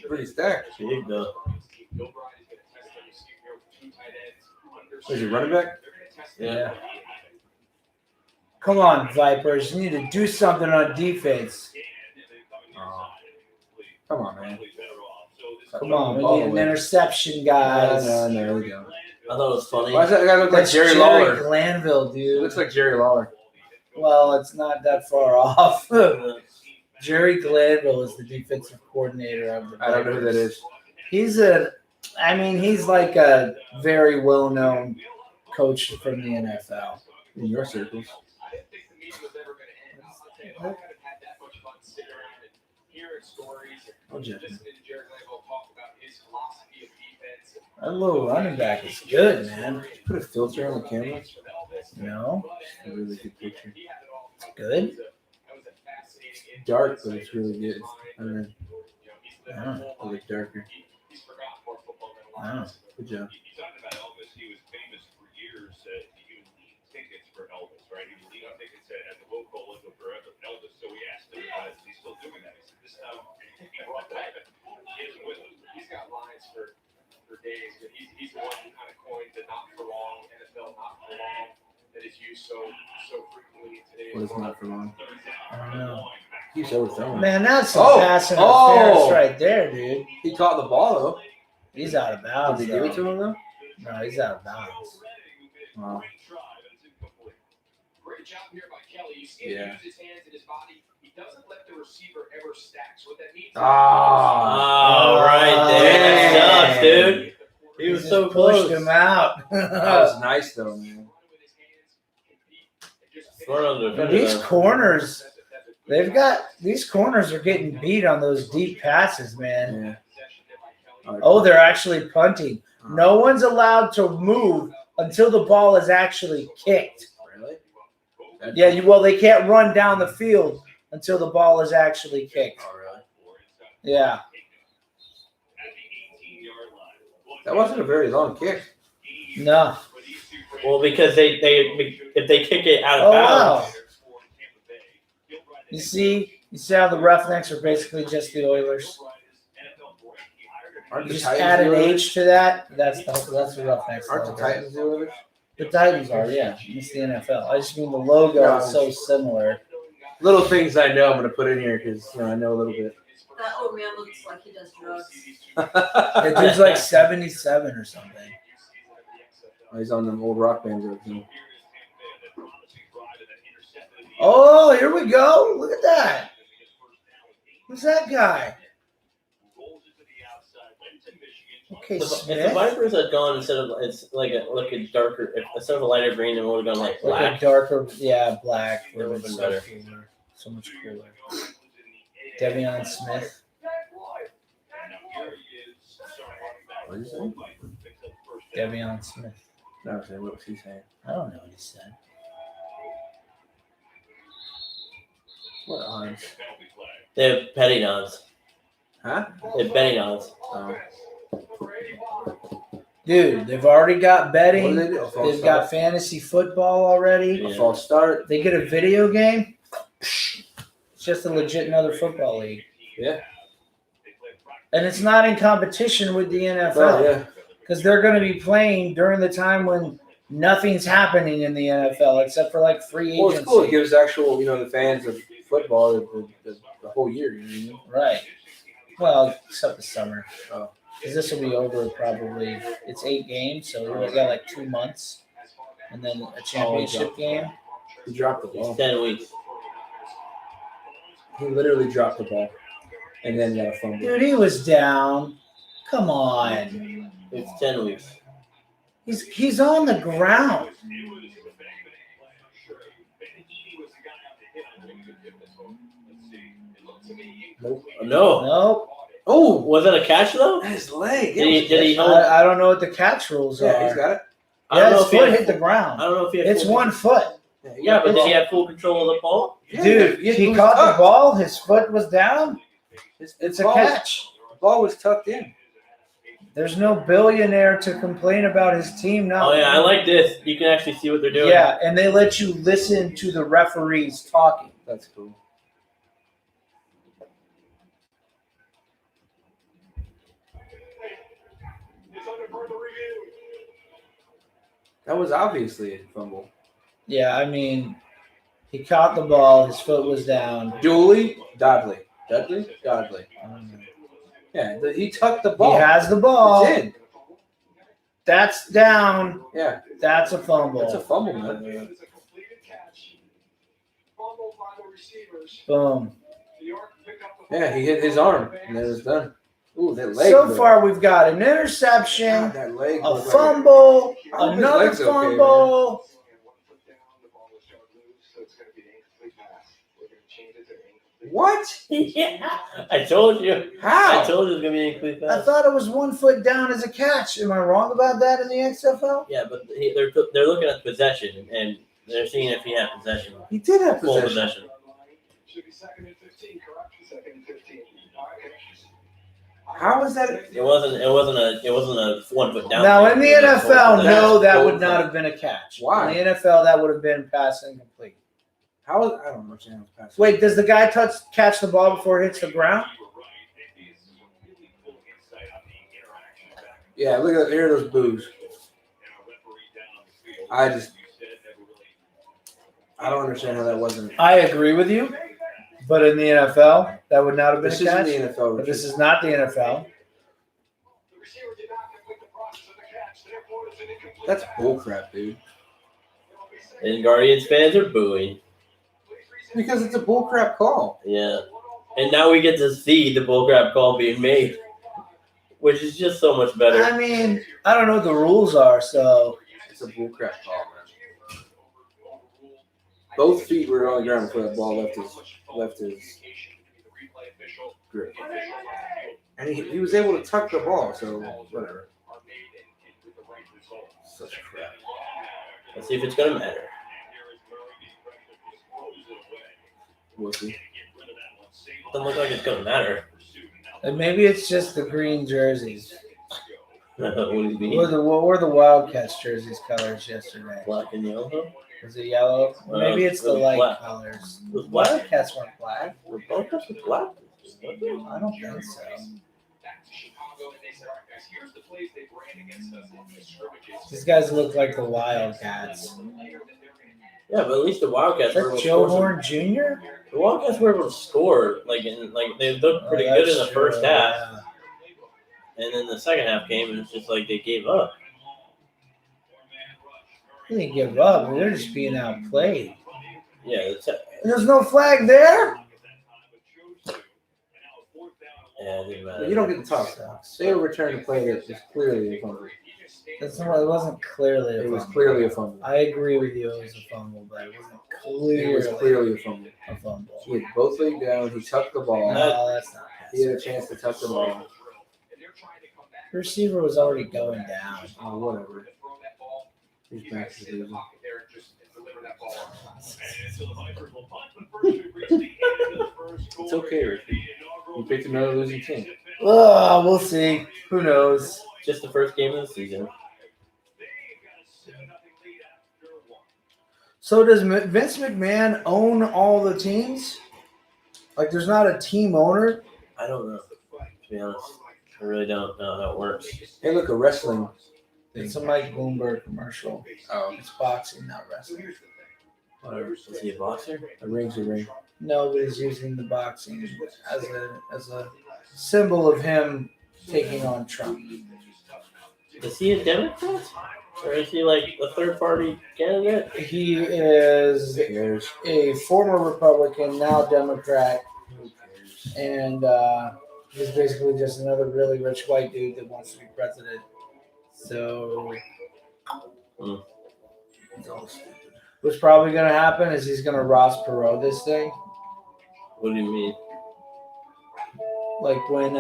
B: pretty stacked.
C: Big though.
B: Is he running back?
C: Yeah.
A: Come on, Vipers. You need to do something on defense.
B: Come on, man.
A: Come on, we
B: Ball
A: need an
B: away.
A: interception, guys.
B: No, we don't.
C: I thought it was funny.
B: Why does that guy look like
A: That's
B: Jerry Lawler?
A: Glanville,
B: He
A: dude.
B: looks like Jerry Lawler.
A: Well, it's not that far off. Jerry Glanville is the defensive coordinator of the Vipers.
B: I don't know who that is.
A: He's like a very well-known coach from the NFL.
B: In your circles. Oh, Jeff.
A: That little running back is good, man.
B: Put a filter on the camera.
A: No,
B: A really good picture.
A: good.
B: dark, but it's really good. And then a little darker.
A: Wow.
B: Good job.
E: You talked about Elvis. He was famous for years. He would leave tickets for Elvis, right? He would leave tickets at the local local for Elvis. So we asked him, is he still doing that? He said, this time he brought that. He isn't with us.
G: He's got lines for days, but he's the one who kind of coined the not for long, NFL not for long, that is used so frequently in today's
B: What is
G: world.
B: not for long?
A: I don't know.
B: He's overthrown.
A: Man, that's some
B: Oh,
A: pass
B: oh.
A: interference right there, dude.
B: He caught the ball though.
A: He's out of bounds.
B: Did they give it to him though?
A: No, he's out of bounds.
B: Wow.
G: Great job here by Kelly. You see him use his hands and his body. He doesn't let the receiver ever stack. So what that means
C: Oh, right there. That sucks, dude. He was
A: just
C: so
A: pushed
C: close.
A: him out.
B: That was nice though, man.
C: Smart on the defender,
A: These
C: though.
A: corners, these corners are getting beat on those deep passes, man.
B: Yeah.
A: Oh, they're actually punting. No one's allowed to move until the ball is actually kicked.
B: Really?
A: Yeah, well, they can't run down the field until the ball is actually kicked.
B: Oh, really?
A: Yeah.
B: That wasn't a very long kick.
A: No.
C: Well, because if they kick it out
A: Oh,
C: of bounds,
A: wow. You see how the Roughnecks are basically just the Oilers.
B: Aren't
A: You
B: the
A: just
B: Titans
A: add an
B: the Oilers?
A: H to that. That's the Roughnecks.
B: Aren't the
A: logo.
B: Titans the Oilers?
A: The Titans are, yeah. It's the NFL. I just mean the logo
B: No.
A: is so similar.
B: Little things I know I'm gonna put in here because I know a little bit.
F: That old man looks like he does drugs.
A: That dude's like 77 or something.
B: He's on them old rock bands.
A: Oh, here we go. Look at that. Who's that guy? Okay,
C: if the
A: Smith.
C: Vipers had gone instead of it's like a darker, instead of a lighter green, it would have gone like
A: Like
C: black.
A: a darker, black.
C: It would've been better.
A: Cooler. So much cooler. Devion Smith.
B: What did you say?
A: Devion Smith.
B: No, what was he saying?
A: I don't know what he said.
B: What odds?
C: They have petty nods.
B: Huh?
C: They have Benny nods.
B: Oh.
A: Dude, they've already got
B: What
A: betting.
B: did they do? A false
A: They've
B: start?
A: got fantasy football already.
B: A false start.
A: They get a video game. It's just a legit another football league.
B: Yeah.
A: And it's not in competition with the
B: Oh,
A: NFL
B: yeah.
A: because they're going to be playing during the time when nothing's happening in the NFL except for like free agency.
B: Well, it's cool. It gives actual, the fans of football the whole year. You know what I mean?
A: Right. Well, except the summer.
B: Oh.
A: Because this will be over probably. It's 8 games, so we only got like 2 months. And then a championship game.
B: He dropped the ball.
C: 10 weeks.
B: He literally dropped the ball, and then got a fumble.
A: Dude, he was down. Come on.
C: It's 10 weeks.
A: He's on the ground.
B: Nope.
C: No.
A: Nope.
B: Oh,
C: Was that a catch though?
B: his leg.
C: Did he hold?
A: I don't know what the catch rules
B: Yeah, he's
A: are.
B: got it.
C: I don't
A: Yeah,
C: know
A: his
C: if he
A: foot
C: had
A: hit the
C: full-
A: ground.
C: I don't know if he had
A: It's
C: full-
A: 1 foot.
C: Yeah, but did he have full control of the ball?
B: Yeah,
A: Dude, he caught the ball. His foot was down. It's a
B: ball
A: catch.
B: The ball was tucked in.
A: There's no billionaire to complain about his team not.
C: Oh yeah, I like this. You can actually see what they're doing.
A: Yeah, and they let you listen to the referees talking.
B: That's cool. That was obviously a fumble.
A: Yeah, I mean, he caught the ball. His foot was down.
B: Dudley? Dudley. Dudley? Dudley. Yeah, he tucked the ball.
A: He has the ball.
B: It's in.
A: That's down.
B: Yeah,
A: That's a fumble.
B: that's a fumble, man.
A: Boom.
B: Yeah, he hit his arm, and then it was done. Ooh, that leg.
A: So
B: though.
A: far, we've got an interception,
B: God, that leg.
A: a
B: looked like
A: fumble,
B: I hope his
A: another
B: leg's okay,
A: fumble.
B: What?
C: Yeah. I told you.
B: How?
C: I told you it was gonna be incomplete
A: I
C: pass.
A: thought it was 1 foot down as a catch. Am I wrong about that in the XFL?
C: Yeah, but they're looking at possession and they're seeing if he had possession,
B: He did have
C: full
B: possession.
C: possession.
B: How is that?
C: It wasn't a 1 foot down.
A: Now in the NFL,
B: That's
A: no, that would
B: bullcrap.
A: not have been a catch.
B: Why?
A: In the NFL, that would have been pass incomplete.
B: How is, I don't understand how it's passed.
A: Wait, does the guy catch the ball before it hits the ground?
B: Yeah, look at here are those boos. I don't understand how that wasn't.
A: I agree with you, but in the NFL, that would not have been
B: This
A: a
B: isn't
A: catch.
B: the NFL.
A: But this is not the NFL.
B: That's bullcrap, dude.
C: And Guardians fans are booing.
B: Because it's a bullcrap call.
C: Yeah. And now we get to see the bullcrap call being made, which is just so much better.
A: I mean, I don't know what the rules are, so
B: It's a bullcrap call, man. Both feet were on the ground before that ball left his grip. And he was able to tuck the ball, so whatever. Such crap.
C: Let's see if it's going to matter.
B: We'll see.
C: Doesn't look like it's going to matter.
A: and maybe it's just the green jerseys.
C: What do you mean?
A: What were the Wildcats jerseys colors yesterday?
C: Black and yellow?
A: Was it yellow? Maybe it's the light
C: black.
A: colors.
C: It was black.
A: Wildcats weren't black.
C: The Wildcats were black?
A: I don't think so. These guys look like the Wildcats.
C: Yeah, but at least the Wildcats
A: Is
C: were
A: that
C: able to
A: Joe
C: score.
A: Horn Jr.?
C: The Wildcats were able to score. They looked pretty good in the first half.
A: Yeah.
C: And then the second half came, and it's just like they gave up.
A: They didn't give up. They're just being outplayed.
C: Yeah,
A: There's no flag there.
C: yeah, it didn't matter.
B: But you don't get to talk. They overturned a play that was clearly a fumble.
A: That's not. It wasn't clearly a
B: It was
A: fumble.
B: clearly a fumble.
A: I agree with you. It was a fumble, but it wasn't
B: It was clearly a fumble.
A: a fumble.
B: He had both legs down. He tucked the ball.
A: No, that's not.
B: He had a chance to tuck the ball.
A: The receiver was already going down.
B: Oh, whatever. He's back to losing. It's okay, Ricky. You picked another losing team.
A: Oh, we'll see. Who knows?
C: Just the first game of the season.
A: So does Vince McMahon own all the teams? Like, there's not a team owner?
C: I don't know. To be honest, I really don't know how it works.
B: Hey, look, a wrestling thing.
A: It's a Mike Bloomberg commercial.
B: Oh,
A: It's boxing, not wrestling.
B: whatever.
C: Is he a boxer?
B: A ring's a ring.
A: No, but he's using the boxing as a symbol of him taking on Trump.
C: Is he a Democrat? Or is he like a third party candidate?
A: He is
B: Who cares?
A: a former Republican, now Democrat,
B: Who cares?
A: and he's basically just another really rich white dude that wants to be president. So,
B: He's all stupid.
A: what's probably going to happen is he's going to Ross Perot this thing.
C: What do you mean?
A: Like when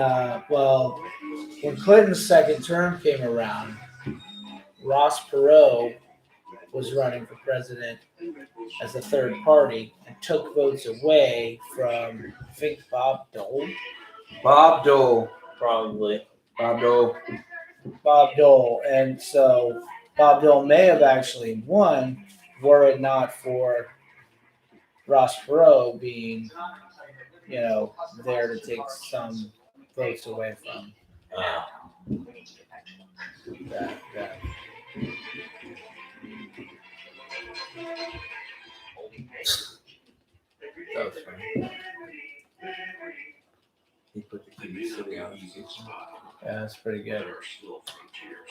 A: Clinton's second term came around, Ross Perot was running for president as a third party and took votes away from, I think, Bob Dole.
B: Bob Dole.
C: Probably.
B: Bob Dole.
A: Bob Dole. And so Bob Dole may have actually won were it not for Ross Perot being, there to take some votes away from that.
B: That was funny. He put the key city on.
A: Yeah, that's pretty good.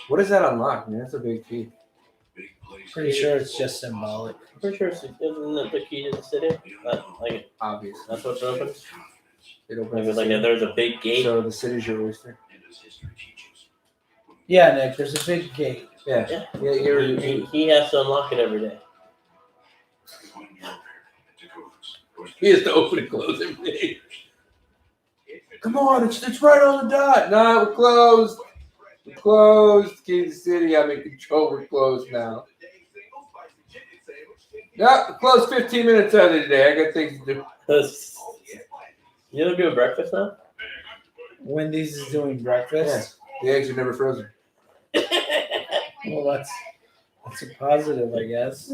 B: What does that unlock, man? That's a big key.
A: Pretty sure it's just symbolic.
C: I'm pretty sure isn't it the key to the city? Like
B: Obvious.
C: that's what's open.
B: It opens
C: Like,
B: the
C: like
B: city.
C: there's a big gate.
B: So the city's your oyster.
A: Yeah, Nick, there's a big gate.
B: Yeah.
C: Yeah.
B: Yeah.
C: He has to unlock it every day.
B: He has to open and close every day. Come on, it's right on the dot. No, we're closed. We're closed. Key to the city. I'm in control. We're closed now. No, we're closed 15 minutes out of the day. I got things to do.
C: You know, doing breakfast now?
A: Wendy's is doing breakfast.
B: The eggs are never frozen.
A: Well, that's a positive, I guess.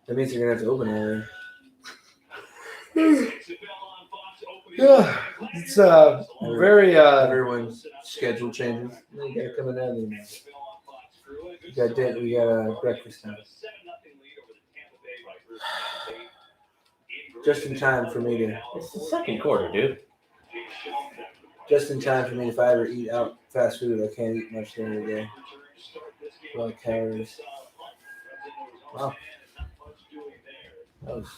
B: That means you're gonna have to open it.
A: Yeah, it's very
B: Everyone's schedule changes. You gotta come in early now. We got breakfast now. Just in time for me to.
C: It's the second quarter, dude.
B: Just in time for me, if I ever eat out fast food, I can't eat much during the day. A lot of calories. Wow. That was.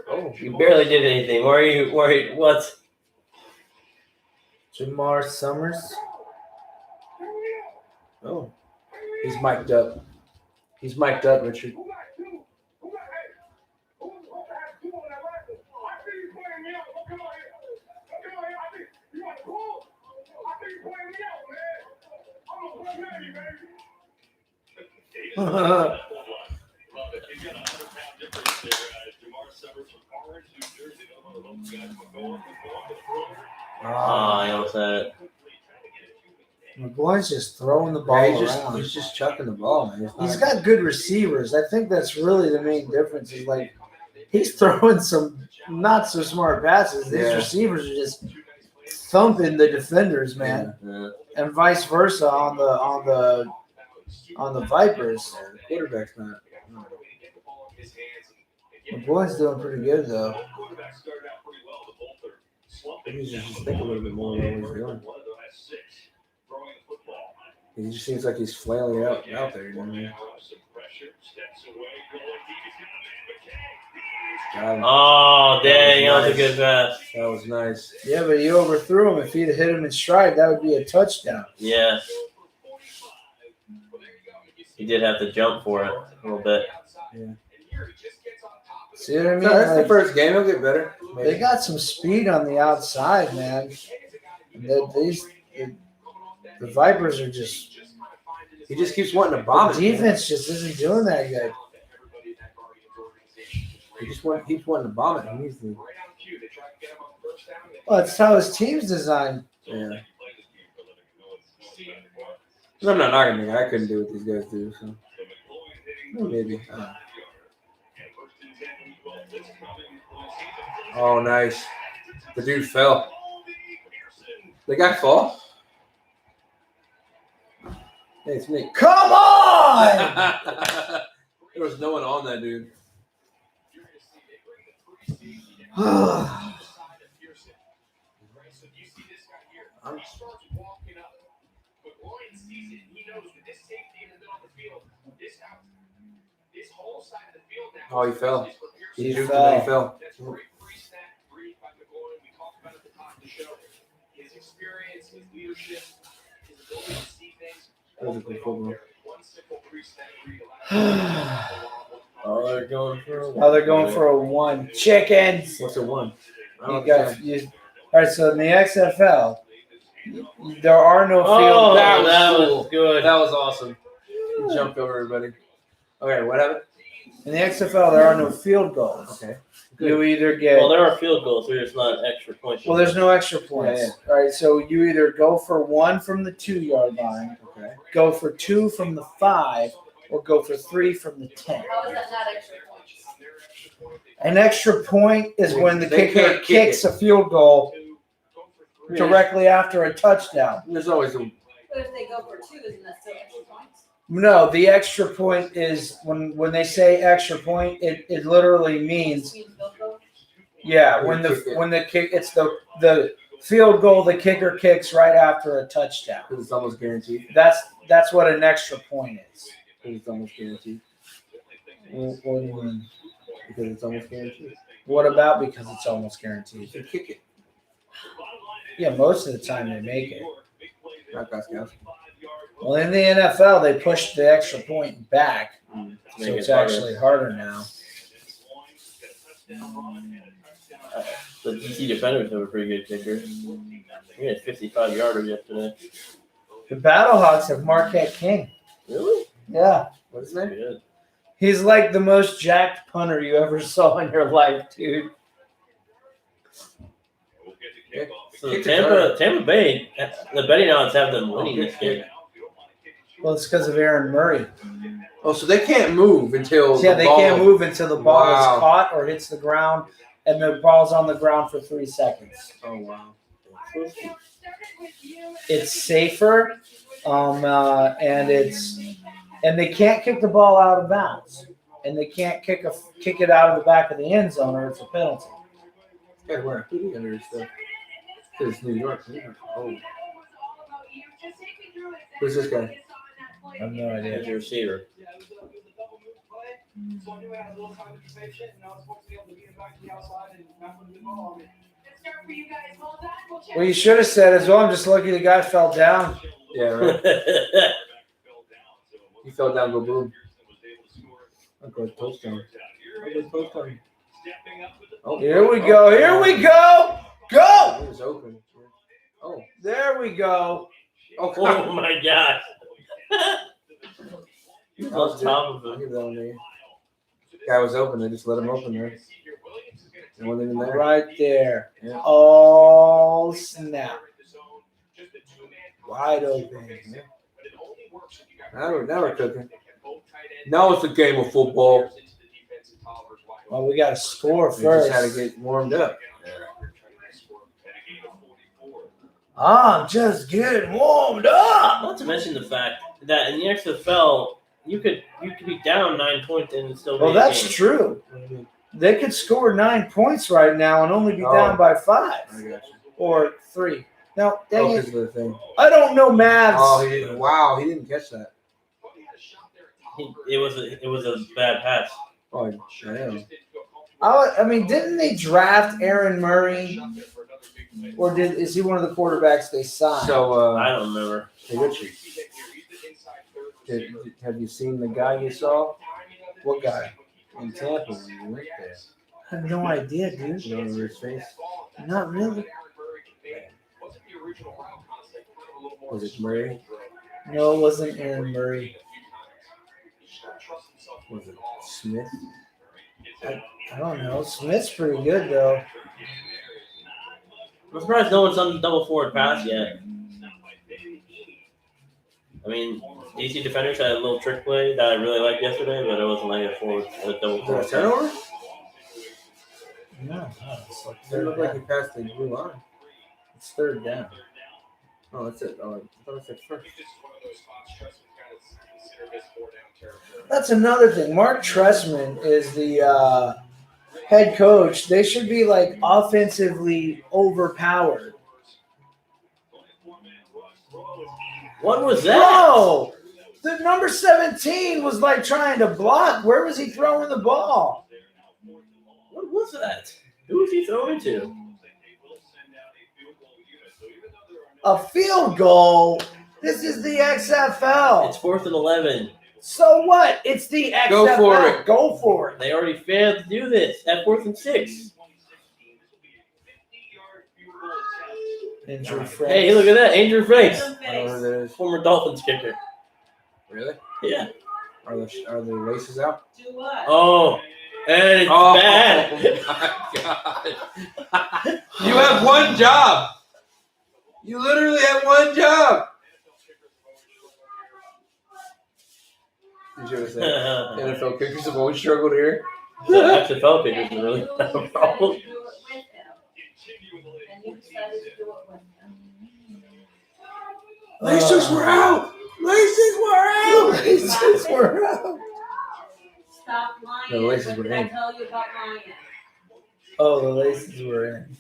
C: Oh, you barely did anything. Why are you worried? What?
A: Jamar Summers.
B: Oh. He's mic'd up. He's mic'd up, Richard.
C: I almost had it.
A: McGloin's just throwing the ball around.
B: He's just chucking the ball, man.
A: He's got good receivers. I think that's really the main difference. Is like he's throwing some not so smart passes. These receivers are just thumping the defenders, man, and vice versa on the Vipers.
B: The quarterback's not.
A: McGloin's doing pretty good though.
B: He's just think a little bit more about what he's doing. He just seems like he's flailing out there. You know what I mean? Got him.
C: Oh, dang. That was a
B: nice.
C: good pass.
B: That was nice.
A: Yeah, but you overthrew him. If he'd hit him in stride, that would be a touchdown.
C: Yeah. He did have to jump for it a little bit.
B: Yeah.
A: See what I mean?
B: No, that's the
A: Like,
B: first game. It'll get better. Maybe.
A: they got some speed on the outside, man. The Vipers are just.
B: He just keeps wanting to bomb it.
A: The defense just isn't doing that good.
B: He just keeps wanting to bomb it. He needs to.
A: Well, that's how his team's designed.
B: Yeah. I'm not knocking it. I couldn't do what these guys do. So maybe. Oh, nice. The dude fell. The guy fall? Hey, it's me.
A: Come on!
B: There was no one on that dude. Oh, he fell. He juked and then he fell.
G: That's a great pre-snap read by McGloin. We talked about it at the top of the show. His experience, his leadership, his ability to see things.
B: That was a good football.
G: One simple pre-snap read.
C: Oh, they're going for a
A: Oh, they're going for a one. Chickens.
B: What's a one?
A: All right, so in the XFL, there are no
C: Oh,
A: field.
C: that
B: cool.
C: was good.
B: That was awesome. He jumped over everybody. Okay, what happened?
A: In the XFL, there are no field goals.
B: Okay.
A: You either get.
C: Well, there are field goals. They're just not extra points.
A: Well, there's no extra points.
B: Yeah.
A: All right, so you either go for 1 from the 2-yard line,
B: Okay.
A: go for 2 from the 5, or go for 3 from the 10.
F: How is that not extra points?
A: An extra point is when the
B: They
A: kicker
B: can't kick
A: kicks a field goal
B: Yeah.
A: directly after a touchdown.
B: There's always a.
F: But if they go for 2, isn't that still extra points?
A: No, the extra point is when they say extra point, it literally means
F: Means field goal?
A: yeah, when the kick it's the field goal the kicker kicks right after a touchdown.
B: Because it's almost guaranteed.
A: That's what an extra point is.
B: Because it's almost guaranteed.
A: What do you mean?
B: Because it's almost guaranteed.
A: What about because it's almost guaranteed?
B: You kick it.
A: Yeah, most of the time they make it.
B: Not Goskowski.
A: Well, in the NFL, they pushed the extra point back, so
C: Make
A: it's
C: it harder.
A: actually harder now.
C: The DC defenders have a pretty good kicker. We had 55-yarder yesterday.
A: The Battlehawks have Marquette King.
C: Really?
A: Yeah,
B: What's his name?
C: Good.
A: He's like the most jacked punter you ever saw in your life, dude.
E: We'll get the kickoff.
C: So
B: Kick the
C: Tampa Bay, the betting odds have them winning this game.
A: Well, it's because of Aaron Murray.
B: Oh, so they can't move until
A: Yeah,
B: the
A: they
B: ball.
A: can't move until the ball is
B: Wow.
A: caught or hits the ground, and the ball's on the ground for 3 seconds.
B: Oh wow.
A: It's safer, and they can't kick the ball out of bounds, and they can't kick it out of the back of the end zone, or it's a penalty.
B: Yeah, wear a hoodie under his stuff. It's New York. Oh, who's this guy?
A: I have no idea.
C: As your receiver.
G: So I knew I had a little time to be patient, and I was supposed to be able to get back to the outside and not put the ball on it.
A: Well, you should have said as well. I'm just lucky the guy fell down.
B: Yeah, right. He fell down, go boom. I'll go touchdown. Oh,
A: Here we go. Here we go. Go.
B: It was open. Oh,
A: There we go.
B: oh,
C: Oh my gosh.
B: That
C: On
B: was
C: top of
B: I'll
C: him.
B: give that one to you. Guy was open. They just let him open there. There wasn't even there.
A: Right there.
B: Yeah.
A: Oh, snap. Wide open.
B: Now we're cooking. Now it's a game of football.
A: Well, we got to score
B: We just had to
A: first.
B: get warmed up.
A: I'm just getting warmed up.
C: Not to mention the fact that in the XFL, you could be down 9 points and still be
A: Well,
C: in the
A: that's
C: game.
A: true. They could score 9 points right now and only be down by 5
B: I got you.
A: or 3. Now, dang
B: Oh,
A: it.
B: because of the thing.
A: I don't know maths.
B: Oh, he didn't. Wow, he didn't catch that.
C: It was a bad pass.
B: Oh, damn.
A: I mean, didn't they draft Aaron Murray, or is he one of the quarterbacks they signed?
B: So,
C: I don't remember.
B: hey, Richie, have you seen the guy you saw
A: What guy?
B: in Tampa when you went there?
A: I have no idea, dude.
B: You remember his face?
A: Not really.
B: Was it Murray?
A: No, it wasn't Aaron Murray.
B: Was it Smith?
A: I don't know. Smith's pretty good though.
C: I'm surprised no one's done the double forward pass yet. I mean, DC defenders had a little trick play that I really liked yesterday, but it wasn't like a double
B: Was
C: forward
B: it a
C: pass.
B: turnover?
A: No, it's like
B: It
A: third
B: looked like he
A: down.
B: passed the blue line.
A: It's third down.
B: Oh, that's it. Oh, I thought it said first.
A: That's another thing. Mark Trestman is the head coach. They should be like offensively overpowered.
C: What was that?
A: Bro, the number 17 was like trying to block. Where was he throwing the ball?
C: What was that? Who was he throwing to?
A: A field goal. This is the XFL.
C: It's 4th and 11.
A: So what? It's the XFL.
B: Go for it.
A: Go for it.
C: They already failed to do this at 4th and 6.
A: Andrew Franks.
C: Hey, look at that. Andrew Franks,
B: I don't know who that is.
C: former Dolphins kicker.
B: Really?
C: Yeah.
B: Are the laces out?
F: Do what?
C: Oh, and it's
B: Oh,
C: bad.
B: my God. You have one job. You literally have one job. Did you ever say NFL kickers have always struggled here?
C: The XFL kickers are really have a problem.
F: And you decided to do it with him.
B: Laces were out. Laces were out.
A: Laces were out.
F: Stop lying.
B: No, the laces
F: What
B: were
F: did I
B: in.
F: tell you about lying?
A: Oh, the laces were in.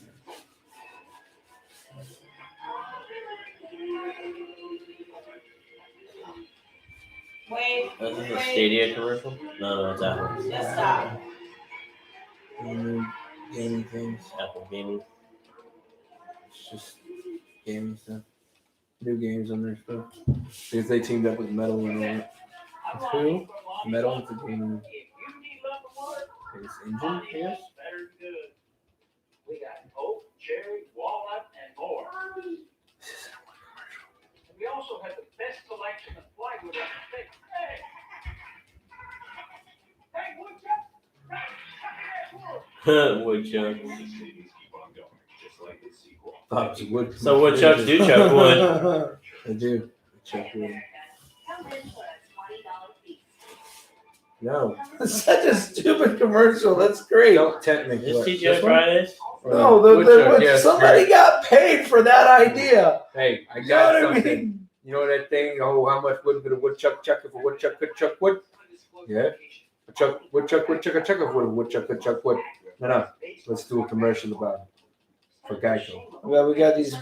F: Wait,
C: Is this a Stadia commercial? No, it's Apple.
F: just stop.
B: Gaming things.
C: Apple Gaming.
B: It's just gaming stuff. New games on their stuff. Because they teamed up with Metal and all that.
A: With who?
B: Metal with the gaming. His engine, I guess.
E: We got oak, cherry, walnut, and more. We also have the best selection of plywood on the state.
C: Woodchuck.
B: Pops wood.
C: So woodchucks do chuck wood.
B: They do. Chuck wood. No.
A: Such a stupid commercial. That's great.
B: Don't tempt me.
C: Is
B: What,
C: TGI
B: this one?
C: Fridays?
B: Or
A: No,
B: woodchuck? Yes,
A: somebody
B: great.
A: got paid for that idea.
B: Hey, I
A: You
B: got
A: know what I
B: something.
A: mean?
B: You know that thing? Oh, how much wood could a woodchuck chuck if a woodchuck could chuck wood? Yeah. A chuck, woodchuck, woodchuck, a chuck if a woodchuck could chuck wood. No. Let's do a commercial about it for Geico.
A: Well, we got these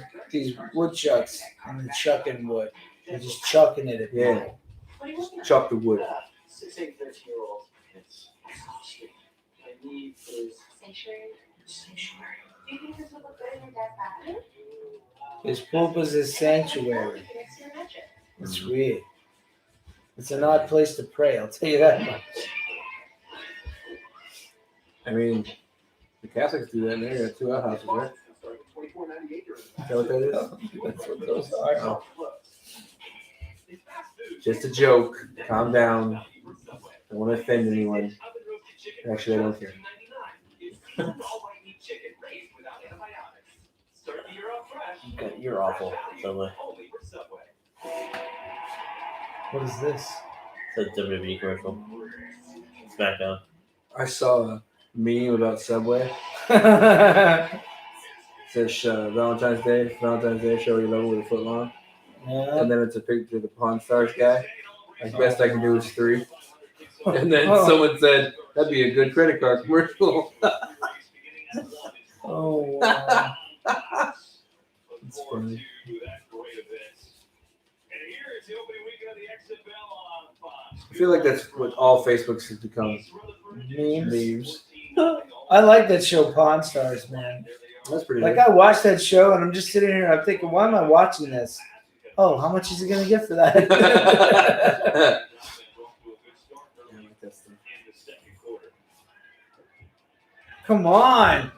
A: woodchucks and they're chucking wood. They're just chucking it at people.
B: Yeah. Chuck the wood.
G: 16, 13-year-old. My need is
D: Sanctuary. Do you think this would look good in your dad's bathroom?
A: His poop is his sanctuary.
D: Next to your mattress.
A: It's weird. It's an odd place to pray, I'll tell you that much.
B: I mean, the Catholics do that in there. They got 2 outhouses, right? Is that what that is?
A: That's what those are.
B: Oh. Just a joke. Calm down. Don't want to offend anyone. Actually, I don't care.
C: You're awful. Subway.
A: What is this?
C: It's a WWE commercial. SmackDown.
B: I saw a meme about Subway. It says Valentine's Day, show your love with a foot long.
A: Yeah.
B: And then it's a picture of the Pawn Stars guy. Like, best I can do is 3. And then
A: Oh.
B: someone said, that'd be a good credit card commercial.
A: Oh, wow.
B: It's funny. I feel like that's what all Facebooks has become.
A: Memes.
B: Memes.
A: I like that show, Pawn Stars, man.
B: That's pretty
A: Like,
B: nice.
A: I watched that show and I'm just sitting here, I'm thinking, why am I watching this? Oh, how much is he going to get for that? Come on.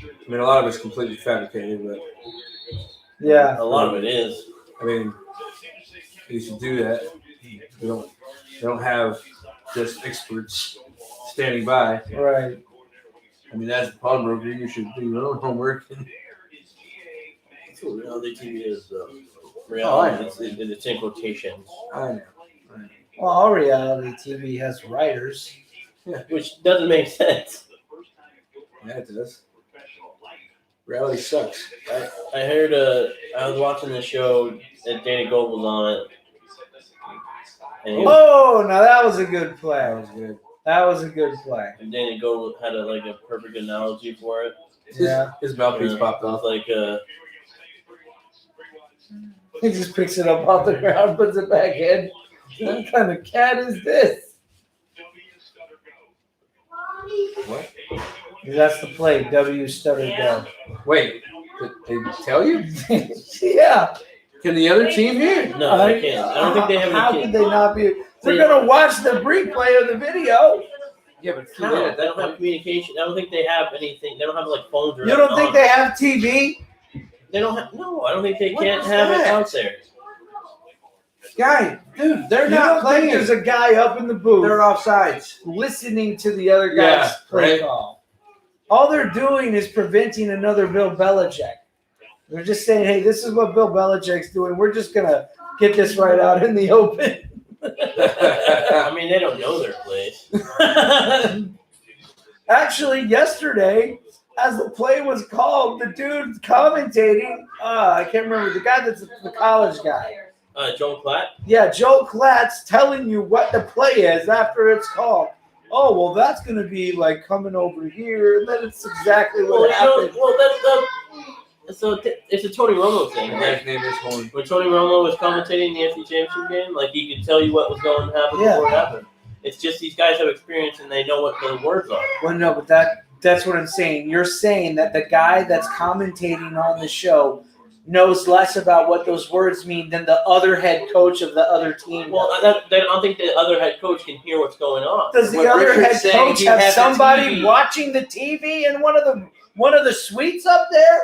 B: I mean, a lot of it's completely fabricated, but
A: Yeah.
C: A lot of it is.
B: I mean, you should do that. They don't have just experts standing by.
A: Right.
B: I mean, as a pawnbroker, you should do your own homework.
C: That's what reality TV is, though.
B: Oh, I
C: Reality,
B: know.
C: it's in quotations.
B: I know.
A: Well, all reality TV has writers.
C: Which doesn't make sense.
B: Yeah, it does. Reality sucks.
C: I heard, I was watching the show that Danny Gold was on it. And he was,
A: Oh, now that was a good
B: That
A: play.
B: was good.
A: That was a good play.
C: and Danny Gold had a perfect analogy for it.
A: Yeah.
B: His mouthpiece popped
C: It was
B: off.
C: like,
A: He just picks it up off the ground, puts it back in. What kind of cat is this?
B: What?
A: That's the play. W stutter go.
B: Wait, did they tell you?
A: Yeah.
B: Can the other team hear?
C: no, they can't. I don't think they have
A: How
C: any
A: could
C: kids.
A: they not be? They're gonna watch the replay of the video.
B: Yeah, but it's too
C: How?
B: late at
C: They
B: that
C: don't have
B: point.
C: communication. I don't think they have anything. They don't have like phones or
A: You don't
C: nothing
A: think
C: on.
A: they have TV?
C: They don't have. No, I don't think they
B: What
C: can't
B: is
C: have it
B: that?
C: out there.
B: Guy, dude, they're
A: You
B: not
A: don't think
B: playing.
A: there's a guy up in the booth
B: They're offsides.
A: listening to the other guy's
B: Yeah,
A: play
B: right.
A: call? All they're doing is preventing another Bill Belichick. They're just saying, hey, this is what Bill Belichick's doing. We're just going to get this right out in the open.
C: I mean, they don't know their place.
A: Actually, yesterday, as the play was called, the dude commentating, I can't remember, the guy that's the college guy.
C: Joel Klatt.
A: Yeah, Joe Klatt's telling you what the play is after it's called. Oh, well, that's going to be like coming over here. And then it's exactly what happened.
C: It's a Tony Romo thing.
B: The
C: Like,
B: guy's name is Horn.
C: when Tony Romo was commentating the NFC Championship game, like he could tell you what was going to happen
A: Yeah.
C: before it happened. It's just these guys have experience and they know what the words are.
A: Well, no, but that's what I'm saying. You're saying that the guy that's commentating on the show knows less about what those words mean than the other head coach of the other team.
C: Well, I don't think the other head coach can hear what's going on.
A: Does the
B: what
A: other
B: Richard's
A: head
B: saying,
A: coach
B: he
A: have
B: has a
A: somebody
B: TV.
A: watching the TV in one of the suites up there?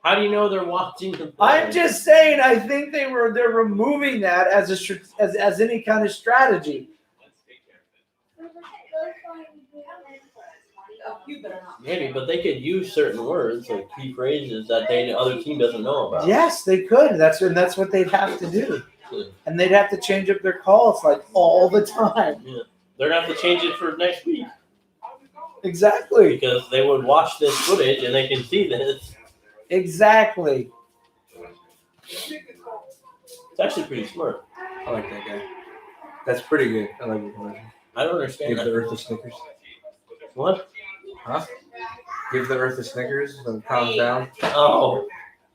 C: How do you know they're watching the play?
A: I'm just saying. I think they're removing that as any kind of strategy.
F: Oh, you better not.
C: Maybe, but they could use certain words or key phrases that the other team doesn't know about.
A: Yes, they could. That's what they'd have to do, and they'd have to change up their calls like all the time.
C: Yeah. They're gonna have to change it for next week
A: Exactly.
C: because they would watch this footage and they can see this.
A: Exactly.
C: It's actually pretty smart.
B: I like that guy. That's pretty good. I like it.
C: I don't understand
B: Give
C: that.
B: the Earth a Snickers.
C: What?
B: Huh? Give the Earth a Snickers so it calms down.
C: Oh,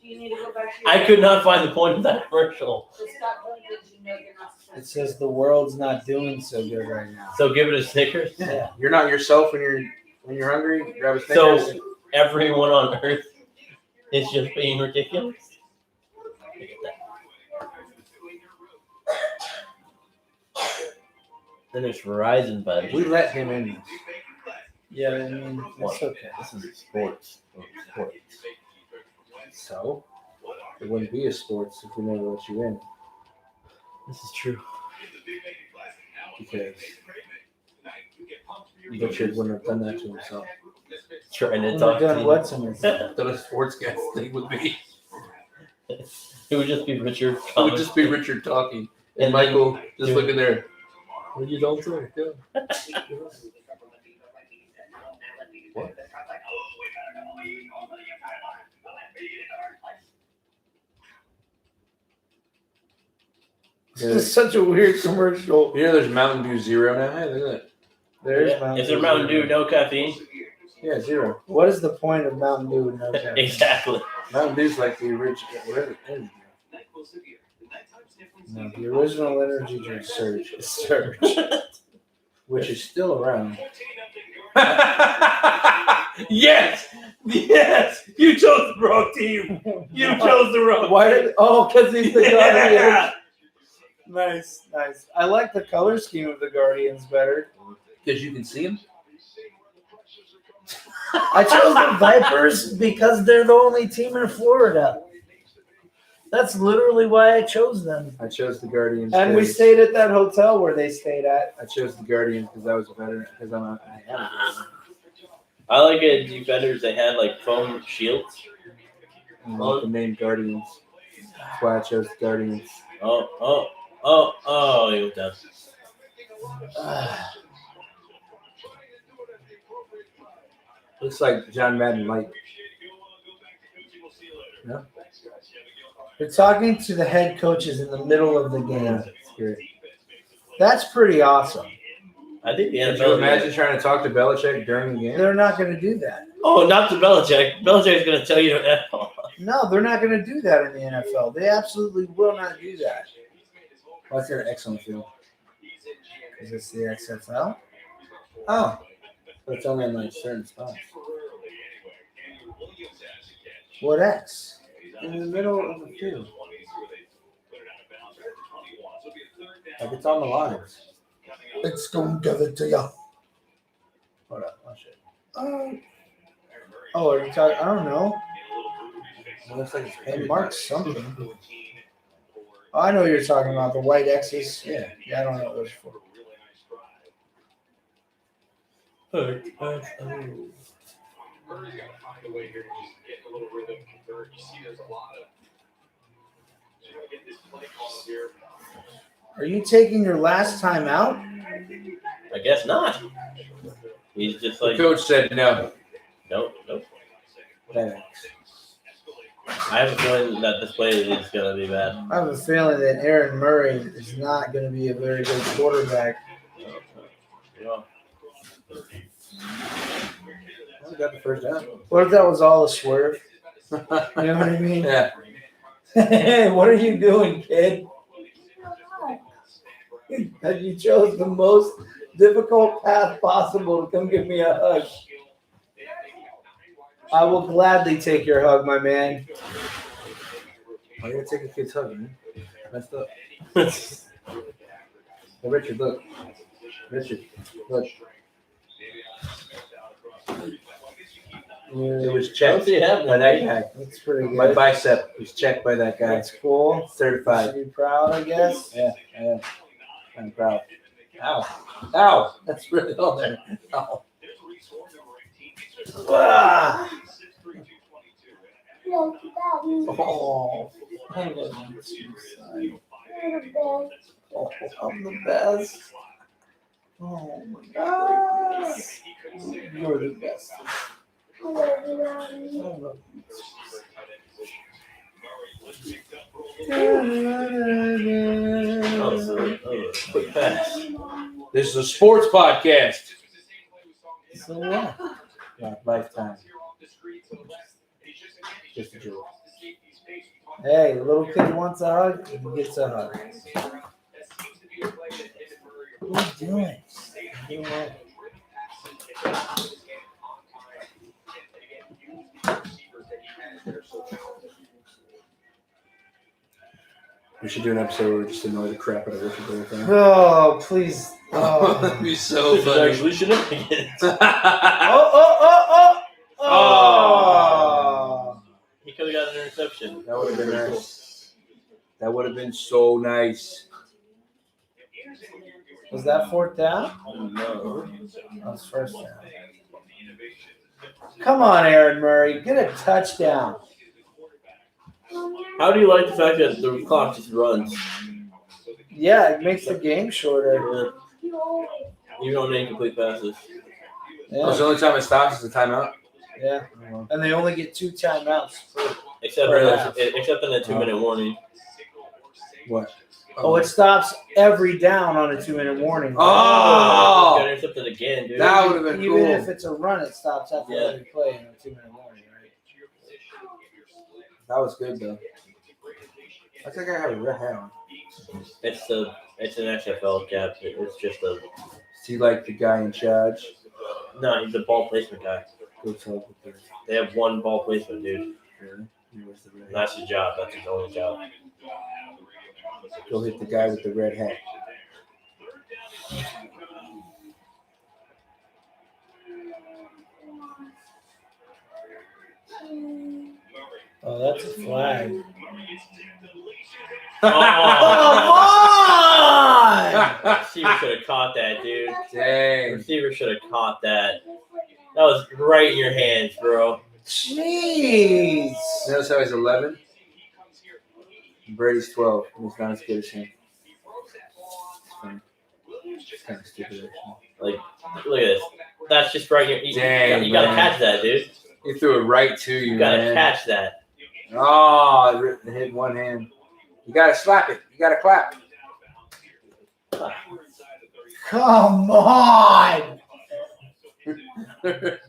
F: Do you need to go back to your
C: I could not find the point of that commercial.
F: So stop doing things you know you're not supposed
A: It
F: to.
A: says the world's not doing so good right now.
C: So give it a Snickers.
A: Yeah.
B: You're not yourself when you're hungry. Grab a Snickers.
C: So everyone on Earth is just being ridiculous. Look at that. Then there's Verizon, but
B: We let him in. This.
A: Yeah, I mean, it's okay.
C: This is sports. Sports.
B: So it wouldn't be a sports if we never let you in
C: This is true.
B: because Richard wouldn't have done that to himself.
C: Trying to
A: We've
C: talk
A: done
C: to
A: what to me?
B: Done a sports guest thing with me.
C: It would just be Richard.
B: It would just be Richard talking and
C: And
B: Michael
C: then-
B: just looking there.
C: What you don't say? Yeah.
B: What?
A: This is such a weird commercial.
B: You know, there's Mountain Dew Zero now. Hey, look at that.
A: There's
C: Is there Mountain Dew, no caffeine?
B: Yeah, zero.
A: What is the point of Mountain Dew with no caffeine?
C: Exactly.
B: Mountain Dew's like the original.
A: No, the original energy drink
B: Surge,
A: Surge.
B: which is still around.
C: Yes! Yes! You chose the wrong team. You chose the wrong
A: Why did? Oh, because he's the Guardian.
C: Yeah.
A: Nice, nice. I like the color scheme of the Guardians better.
B: Because you can see him.
A: I chose the Vipers because they're the only team in Florida. That's literally why I chose them.
B: I chose the Guardians.
A: And we
B: 'cause-
A: stayed at that hotel where they stayed at.
B: I chose the Guardians because I was a veteran. Because I am a veteran.
C: I like it. Defenders, they had like foam shields.
B: And I like the name Guardians. That's why I chose the Guardians.
C: Oh, he went down.
B: Looks like John Madden Light. No?
A: They're talking to the head coaches in the middle of the game.
B: It's great.
A: That's pretty awesome.
C: I think the
B: Could
C: NFL.
B: you imagine trying to talk to Belichick during the game?
A: They're not going to do that.
C: Oh, not to Belichick. Belichick's going to tell you to F off.
A: No, they're not going to do that in the NFL. They absolutely will not do that.
B: What's their X on the field?
A: Is this the XFL?
B: Oh. But it's only in like certain spots.
A: What X?
B: In the middle of the field. Like it's on the lines.
A: It's going to give it to you.
B: Hold up. Watch it.
A: Oh, are you talking? I don't know.
B: It looks like it's
A: It
B: painted.
A: marks something. Oh, I know what you're talking about. The white X's.
B: Yeah.
A: Yeah, I don't know what those for.
G: Murray's got to find a way here to just get a little rhythm convert. You see, there's a lot of. You know, get this play call here.
A: Are you taking your last time out?
C: I guess not. He's just
B: The
C: like,
B: coach said no.
C: nope.
B: Thanks.
C: I have a feeling that this play is going to be bad.
A: I have a feeling that Aaron Murray is not going to be a very good quarterback.
C: Yeah.
B: We got the first down.
A: What if that was all a swerve? You know what I mean?
B: Yeah.
A: Hey, what are you doing, kid? You chose the most difficult path possible to come give me a hug. I will gladly take your hug, my man.
B: Why you gotta take a kid's hug, man? Messed up. Hey, Richard, look. Richard, look. It was
C: I don't
B: checked
C: see it happening.
B: by that guy.
A: That's pretty
B: My
A: good.
B: bicep was checked by that guy.
A: That's cool.
B: Certified.
A: Should be proud, I guess.
B: Yeah, I am. I'm proud. Ow. Ow. That's really on there. Ow.
A: Ah.
B: Oh.
A: Oh, I'm the best. Oh my gosh. You're the best. I love
C: Quick pass.
B: This is a sports podcast.
A: So what?
B: Yeah, lifetime. Just a joke.
A: Hey, the little kid wants a hug, he gets a hug. What are you doing? You know,
B: We should do an episode where we just annoy the crap out of Richard everything.
A: oh, please.
B: That'd
A: Oh,
B: be so
C: This is
B: funny.
C: actually significant.
A: oh.
B: Oh.
C: He could have got an interception.
B: That would have been nice. That would have been so nice.
A: Was that fourth down?
C: No.
A: That was first down. Come on, Aaron Murray. Get a touchdown.
C: How do you like the fact that the clock just runs?
A: Yeah, it makes the game shorter.
C: Even on incomplete passes.
B: Oh, so the
A: Yeah.
B: only time it stops is the timeout?
A: Yeah. And they only get 2 timeouts.
C: Except in a 2-minute warning.
B: What?
A: Oh, it stops every down on a 2-minute warning.
B: Oh!
C: Got intercepted again, dude.
B: That would have been
A: Even
B: cool.
A: if it's a run, it stops after
C: Yeah.
A: every play in a 2-minute warning, right?
B: That was good, though. I think I have a red hat on.
C: It's an XFL cap. It's just a
B: Is he like the guy in charge?
C: no. He's a ball placement guy.
B: Go tell the
C: They have one ball placement, dude.
B: Really? He was the red hat.
C: That's his job. That's his only job.
B: Go hit the guy with the red hat.
A: Oh, that's a flag.
C: Oh,
A: on!
C: receiver should have caught that, dude.
B: Dang.
C: Receiver should have caught that. That was right in your hands, bro.
A: Jeez.
B: Notice how he's 11? Brady's 12. And he's not as good as him. It's kind of stupid, actually.
C: Like, look at this. That's just right in your.
B: Dang,
C: you gotta
B: man.
C: catch that, dude.
B: He threw it right to you,
C: You gotta
B: man.
C: catch that.
B: Oh, it hit one hand. You gotta slap it. You gotta clap.
A: Come on.
C: That's,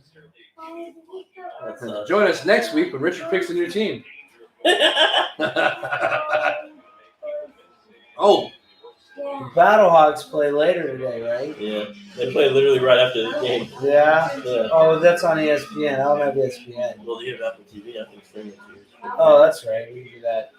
B: Join us next week when Richard picks a new team. Oh,
A: The Battlehawks play later today, right?
C: yeah, they play literally right after the game.
A: Yeah.
C: Yeah.
A: Oh, that's on ESPN. I don't have ESPN.
C: Well, you have Apple TV. I can stream it to you.
A: Oh, that's right. We can do that.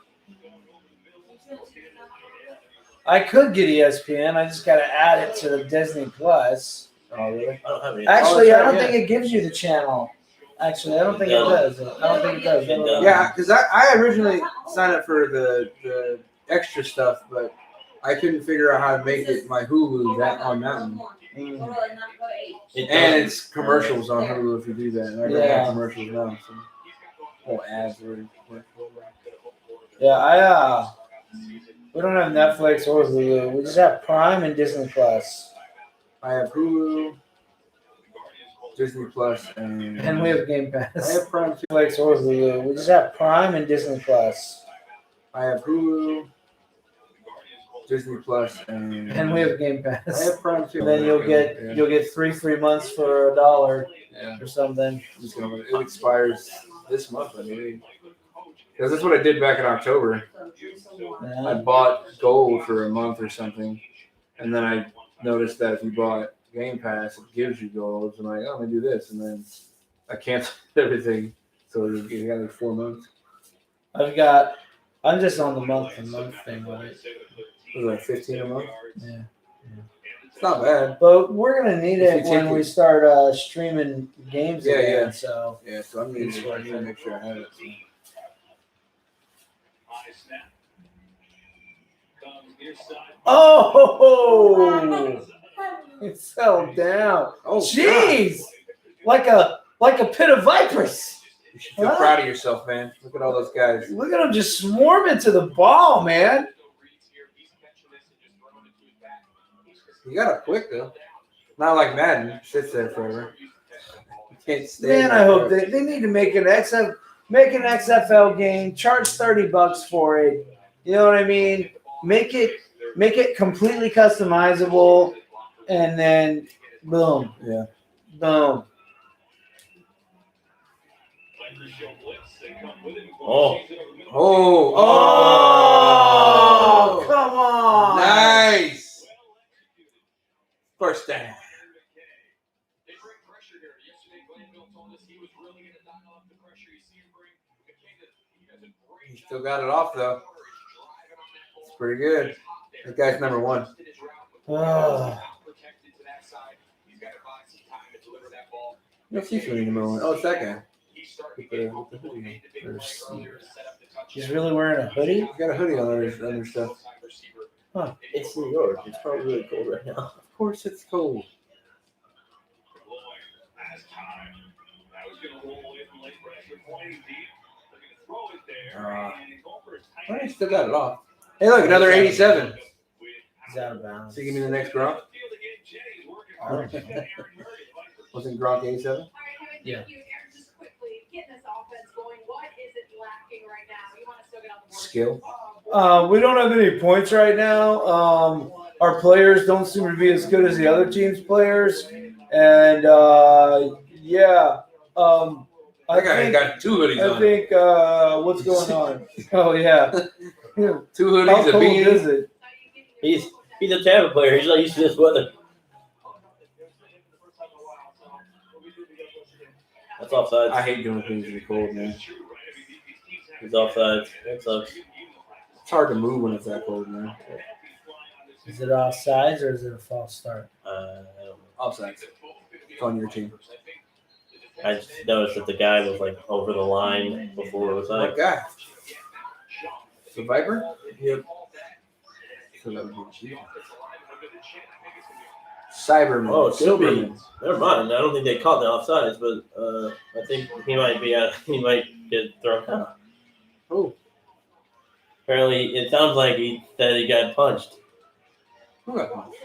A: I could get ESPN. I just got to add it to the Disney Plus.
B: oh really?
C: I don't have any.
A: Actually, I don't
B: yeah.
A: think it gives you the channel. Actually, I don't think it does. I don't think it does.
C: It does.
B: Yeah, because I originally signed up for the extra stuff, but I couldn't figure out how to make it my Hulu that on that one.
C: It
B: And
C: does.
B: it's commercials on Hulu if you do that. And I don't
A: Yeah.
B: have commercials now. So. Oh, ads are
A: Yeah, we don't have Netflix or Hulu. We just have Prime and Disney Plus,
B: I have Hulu, Disney Plus,
A: and we have Game
B: I
A: Pass.
B: have Prime too.
A: Netflix or Hulu. We just have Prime and Disney Plus,
B: I have Hulu, Disney Plus,
A: and we have Game
B: I
A: Pass.
B: have Prime too.
A: And then you'll get free months for $1
B: Yeah.
A: or something.
B: I'm just gonna, it expires this month, I mean. Because that's what I did back in October. I
A: Yeah.
B: bought gold for a month or something, and then I noticed that if you bought Game Pass, it gives you gold. So I'm like, oh, let me do this, and then I canceled everything. So you got like 4 months.
A: I'm just on the month-to-month thing with it.
B: It was like 15 a month.
A: Yeah.
B: It's not bad.
A: But we're gonna need
B: If
A: it
B: you take
A: when
B: it-
A: we start streaming games
B: Yeah,
A: again.
B: yeah.
A: So
B: Yeah, so I'm gonna make sure I have it. So.
A: oh, It fell down.
B: Oh,
A: Jeez! Like a pit of vipers.
B: You should feel proud of yourself, man. Look at all those guys.
A: Look at them just swarming to the ball, man.
B: You got up quick though. Not like Madden sits there forever. You can't stay.
A: Man, I hope they need to make an XFL game. Charge $30 for it. You know what I mean? Make it completely customizable, and then boom,
B: Yeah.
A: boom.
C: Oh.
A: Oh, come on!
B: Nice. First down. He still got it off though. It's pretty good. That guy's number one.
A: Oh.
B: No, he's really number one. Oh, it's that guy. With the hoodie.
A: He's really wearing a hoodie?
B: He's got a hoodie on under stuff.
A: Huh.
C: It's New York. It's probably really cold right now.
B: Of course it's cold. Well, he still got it off. Hey, look, another 87.
A: He's out of bounds.
B: So you give me the next Gronk?
A: Oh.
B: Wasn't Gronk 87?
A: Yeah.
D: Just quickly, getting this offense going. What is it lacking right now? You want to still get on the board?
B: Skill.
A: We don't have any points right now. Our players don't seem to be as good as the other team's players, and yeah.
B: That guy got two hoodies
A: I
B: on.
A: think what's going on? Oh yeah.
B: Two
A: How
B: hoodies, a
A: cold
B: beanie.
A: is it?
C: He's a Tampa player. He's not used to this weather. That's offsides.
B: I hate doing things in the cold, man.
C: He's offsides. That sucks.
B: It's hard to move when it's that cold, man.
A: Is it offsides or is it a false start?
C: I don't know.
B: Offsides. It's on your team.
C: I just noticed that the guy was like over the line before it was
B: What
C: like.
B: guy? The Viper? Yep. So that would be cheap. Cyberman.
C: Oh, it could be.
B: Silverman.
C: Never mind. I don't think they caught the offsides, but I think he might be out. He might get thrown out.
B: Oh,
C: Apparently, it sounds like he got punched.
B: who got punched?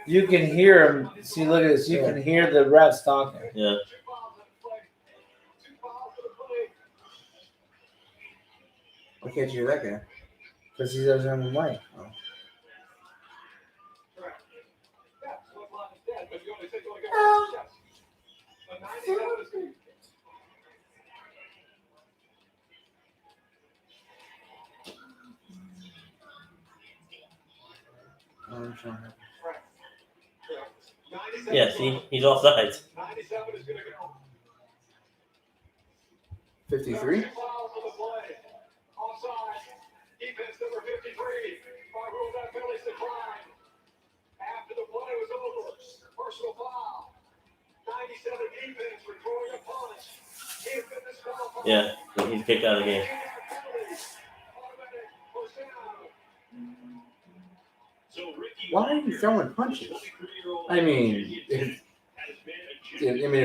A: You can hear him. See, look at this. You can hear the refs talking.
C: Yeah.
B: Why can't you hear that guy?
A: Because he doesn't have a mic.
B: I'm trying.
C: Yeah, see? He's offsides.
B: 53?
E: Defense number 53. Ruled that penalties decline. After the play was over, personal foul. 97 defense for throwing a punch. He has been disqualified.
C: Yeah, he's kicked out of the game.
B: Why are you throwing punches? I mean, if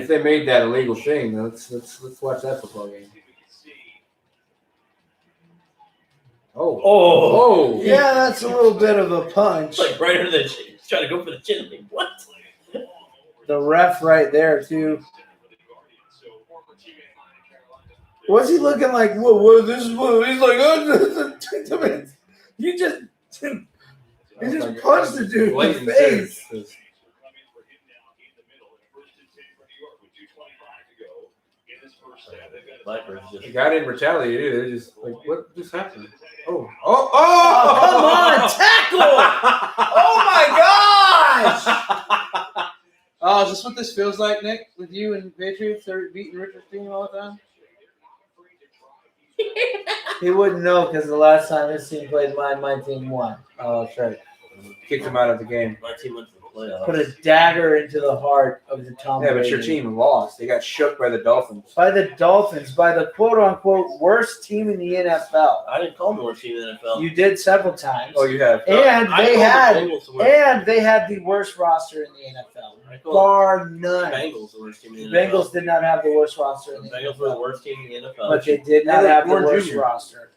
B: they made that a legal thing, let's watch that football game. Oh,
C: Oh!
A: Yeah, that's a little bit of a punch.
C: It's like right under the chin. He's trying to go for the chin. Like, what?
A: The ref right there too. What's he looking like? Whoa, this is what he's like. Oh, you just punched the dude in the face.
C: Vipers just.
B: The guy didn't retaliate either. They're just like, what just happened? Oh,
A: Come on, tackle! Oh my gosh!
B: Oh, is this what this feels like, Nick? With you and Patriots? They're beating Richard's team all the time?
A: He wouldn't know because the last time his team played mine, my team won.
B: Oh, that's right. Kicked him out of the game.
C: My team went to the playoffs.
A: Put a dagger into the heart of the Tom
B: Yeah,
A: Brady.
B: but your team lost. They got shook by the Dolphins.
A: By the Dolphins, by the quote-unquote worst team in the NFL.
C: I didn't call them the worst team in the NFL.
A: You did several times.
B: Oh, you have.
A: And
C: I
A: they
C: called
A: had
C: the Bengals the worst.
A: the worst roster in the NFL,
C: I called
A: bar
C: the
A: none.
C: Bengals the worst team in
A: The
C: the NFL.
A: Bengals did not have the worst roster in
C: The
A: the
C: Bengals were the
A: NFL,
C: worst team in the NFL.
A: but they did not
B: Yeah,
A: have the
B: Horn
A: worst
B: Jr.
A: roster.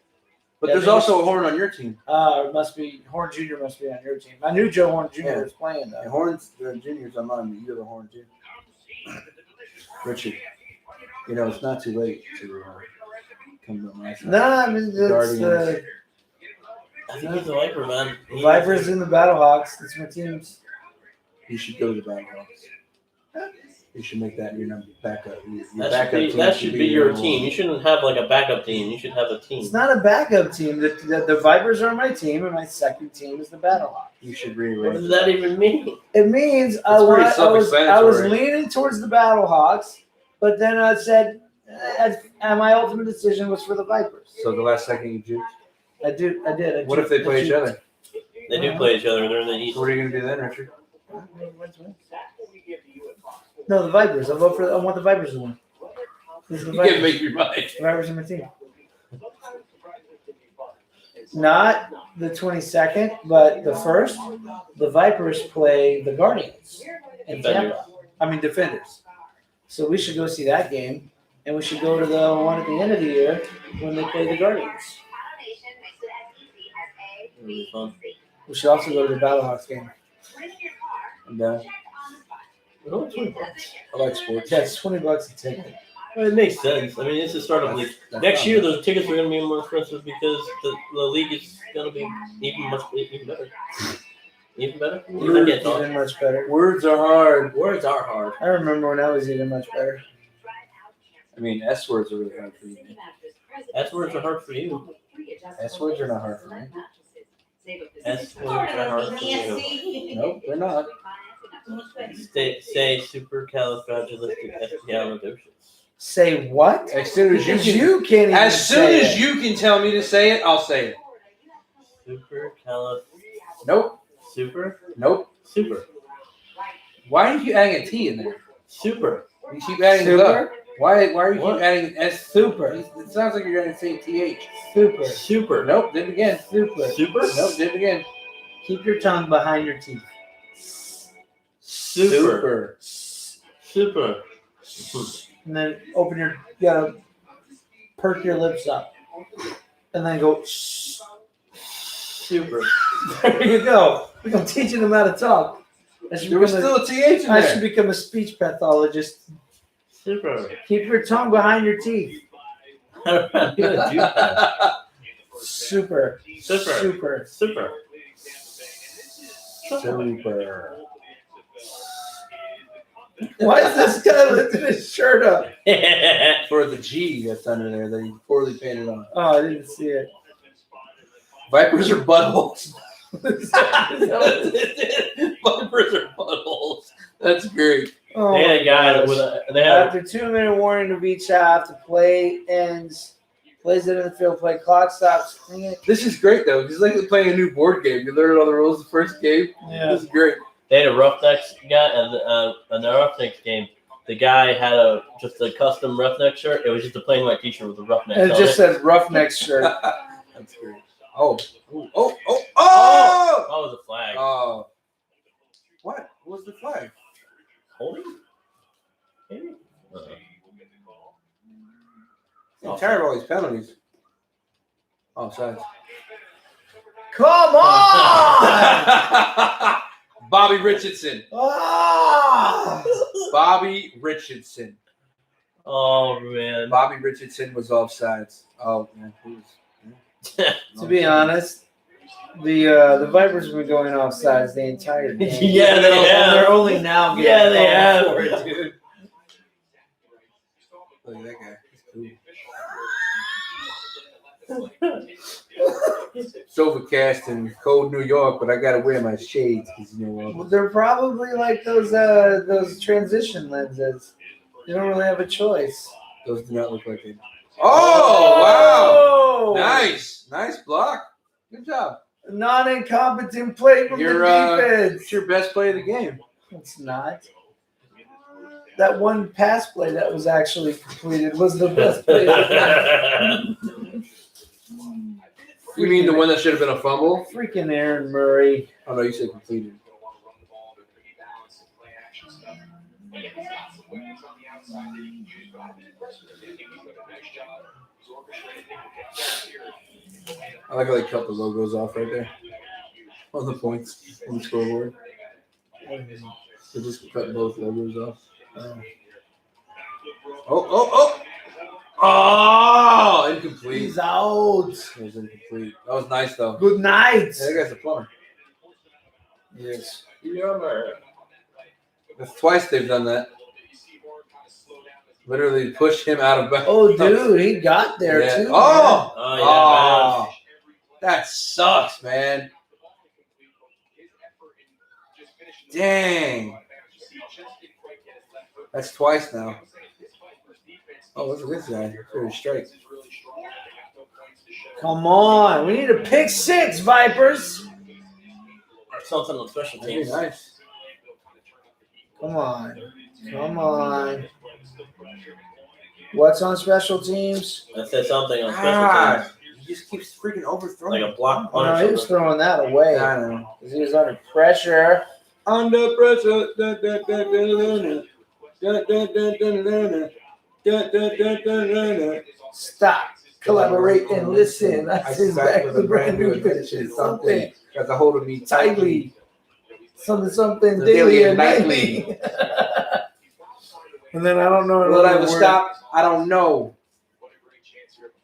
B: But
A: Yeah,
B: there's
A: they-
B: also a Horn on your team.
A: It must be Horn Jr. must be on your team. I knew Joe Horn Jr.
B: Yeah.
A: was playing
B: And
A: though.
B: Horn's Junior's on mine, but you have a Horn too. Richard, it's not too late to come to my side.
A: Nah, I mean, it's
B: Guardians.
C: I think he's a Viper, man.
A: the Vipers and the Battlehawks. That's my teams.
B: You should go to the Battlehawks. You should make that your backup. Your
C: That
B: backup
C: should be,
B: team
C: that should be your
B: number
C: team.
B: one.
C: You shouldn't have like a backup team. You should have a team.
A: It's not a backup team. The Vipers are my team, and my second team is the Battlehawks.
B: You should
C: What
B: rearrange.
C: does that even mean?
A: It means I
B: pretty
A: was
B: self-explanatory.
A: leaning towards the Battlehawks, but then I said, and my ultimate decision was for the Vipers.
B: So the last second you juked.
A: I did.
B: What if they play each other?
C: They do play each other. They're in the East.
B: So what are you gonna do then, Richard?
A: No, the Vipers. I want the Vipers to win. This is the
B: You can't
A: Vipers.
B: make your mind.
A: The Vipers are my team. Not the 22nd, but the 1st. The Vipers play the Guardians in Tampa. Defenders. So we should go see that game, and we should go to the one at the end of the year when they play the Guardians.
C: It'll be fun.
A: We should also go to the Battlehawks game.
B: I'm down.
C: Oh, $20.
B: I like sports.
A: Yeah, it's $20 a ticket.
C: Well, it makes sense. I mean, it's a startup league. Next year, those tickets are going to be more expensive because the league is going to be even better. Even better? I can't talk.
A: Even much better.
B: Words are hard.
C: Words are hard.
A: I remember when I was even much better.
B: I mean, S words are really hard for you.
C: S words are hard for you.
B: S words are not hard for me.
C: S words are hard for you.
F: Nancy.
B: Nope, they're not.
C: Say supercalifragilisticexpialidocious.
A: Say what?
B: As soon as
A: You can't even
B: as soon
A: say
B: as
A: it.
B: you can tell me to say it, I'll say it.
C: Supercalif.
B: Nope.
C: Super.
B: Nope.
C: Super.
B: Why do you keep adding a T in there?
C: Super.
B: You keep adding the.
A: Super?
B: Why are you
C: What?
B: keep adding S?
A: Super.
B: It sounds like you're going to say TH.
A: Super.
C: Super.
B: Nope, did it again.
A: Super.
C: Super.
B: Nope, did it again.
A: Keep your tongue behind your teeth.
C: Super. Super.
A: And then you gotta perk your lips up. And then go, shh.
C: Super.
A: There you go. I'm teaching them how to talk.
B: There was still a TH in
A: I should
B: there.
A: become a speech pathologist.
C: Super.
A: Keep your tongue behind your teeth.
C: I'm gonna do that.
A: Super.
C: Super.
A: Super.
C: Super.
B: Super.
A: Why is this guy lifting his shirt up?
B: For the G that's under there that he poorly painted on.
A: Oh, I didn't see it.
B: Vipers are buttholes.
C: Vipers are buttholes.
B: That's great.
A: Oh,
C: They had a guy with a. They had.
A: after 2-minute warning of each half, the play ends. Plays it in the field, play clock stops.
B: This is great though. It's like playing a new board game. You learn all the rules the first game.
A: Yeah.
B: This is great.
C: They had a Roughnecks guy, and in the Roughnecks game, the guy had just a custom Roughneck shirt. It was just a plain white T-shirt with a Roughneck.
A: And it
C: on
A: just said Roughneck shirt.
B: That's great. Oh. Oh. Oh.
C: Oh,
B: Oh.
C: oh, it was a flag.
B: Oh. What? What was the flag?
C: Holding? Maybe?
B: I'm tired of all these penalties. Oh, sorry.
A: Come on!
B: Bobby Richardson.
A: Ah!
B: Bobby Richardson.
C: Oh, man.
B: Bobby Richardson was offsides. Oh man, he was.
A: To be honest, the Vipers have been going offsides the entire game.
C: Yeah, they have.
A: They're only now getting
C: Yeah, they have.
A: called for it, dude.
B: Look at that guy. He's cool. It's overcast in cold New York, but I gotta wear my shades because
A: They're probably like those transition lenses. You don't really have a choice.
B: those do not look like it. Oh wow!
A: Oh!
B: Nice block. Good job.
A: Non-incompetent play from
B: Your,
A: the defense.
B: It's your best play of the game.
A: It's not. That one pass play that was actually completed was the best play of the game.
B: You mean the one that should have been a fumble?
A: Freaking Aaron Murray.
B: Oh no, you said completed. I like how they cut the logos off right there on the points on the scoreboard. They just cut both logos off. Oh, incomplete.
A: He's out.
B: It was incomplete. That was nice though.
A: Good night.
B: Yeah, that guy's a plumber.
A: Yes.
B: That's twice they've done that. Literally pushed him out of bounds.
A: Oh, dude, he got there
B: Yeah.
A: too.
B: Oh!
C: Oh, yeah,
B: That sucks, man. Dang. That's twice now. Oh, look at this guy. Pretty straight.
A: Come on. We need a pick six, Vipers.
C: Or something on special
B: That'd
C: teams.
B: be nice.
A: Come on. Come on. What's on special teams?
C: I said something on special
B: God.
C: teams.
B: He just keeps freaking overthrowing.
C: Like a block
A: Oh,
C: punt
A: no, he
C: or
A: was
C: something.
A: throwing that away
B: I know.
A: because he was under pressure.
B: Under pressure. Da, da, da, da, da, da, da, da, da, da, da, da, da, da.
A: Stop. Collaborate and listen.
B: I
A: That's his
B: back
A: back
B: with
A: with
B: a brand new
A: addition.
B: addition.
A: Something.
B: Got a hold of me
A: Tightly. Something
B: The
A: daily and
B: nightly.
A: nightly. And then I don't know
B: Will I
A: another
B: ever
A: word.
B: stop? I don't know.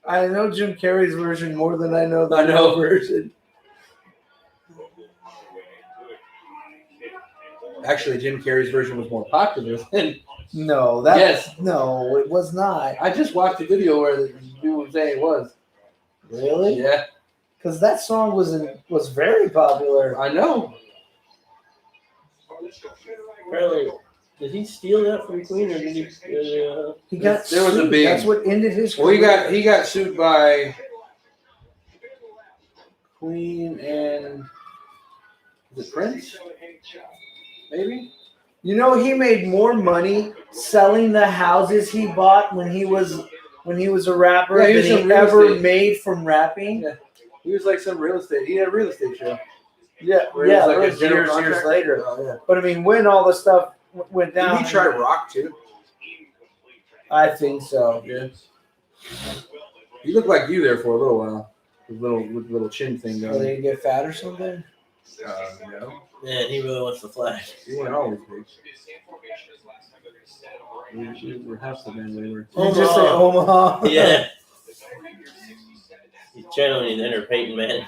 A: I know Jim Carrey's version more than I know the
B: I know.
A: real version.
B: Actually, Jim Carrey's version was more popular than.
A: No, that
B: Yes.
A: no, it was not.
B: I just watched a video where the dude was saying it was.
A: Really?
B: Yeah,
A: Because that song was very popular.
B: I know.
C: Apparently, did he steal that from Queen or did he?
A: He got
B: There was a
A: sued.
B: big-
A: That's what ended his
B: Well,
A: career.
B: he got sued by Queen and is it Prince? Maybe.
A: You know, he made more money selling the houses he bought when he was a rapper
B: Yeah, he
A: than
B: was
A: he
B: in real
A: ever
B: estate.
A: made from rapping.
B: Yeah. He was like some real estate. He had a real estate show.
A: Yeah,
B: Where he
A: yeah,
B: was like
A: that
B: a
A: was
B: general
A: years
B: contractor.
A: later.
B: Oh, yeah.
A: But I mean, when all the stuff went down,
B: Did he try rock too?
A: I think so.
B: Yeah. He looked like you there for a little while. With little chin thing
A: Or
B: going.
A: they get fat or something.
B: No.
C: Man, he really wants the flag.
B: He wasn't always big. We were half the men we were.
A: You just say Omaha.
C: Yeah. He's channeling the inner Peyton man.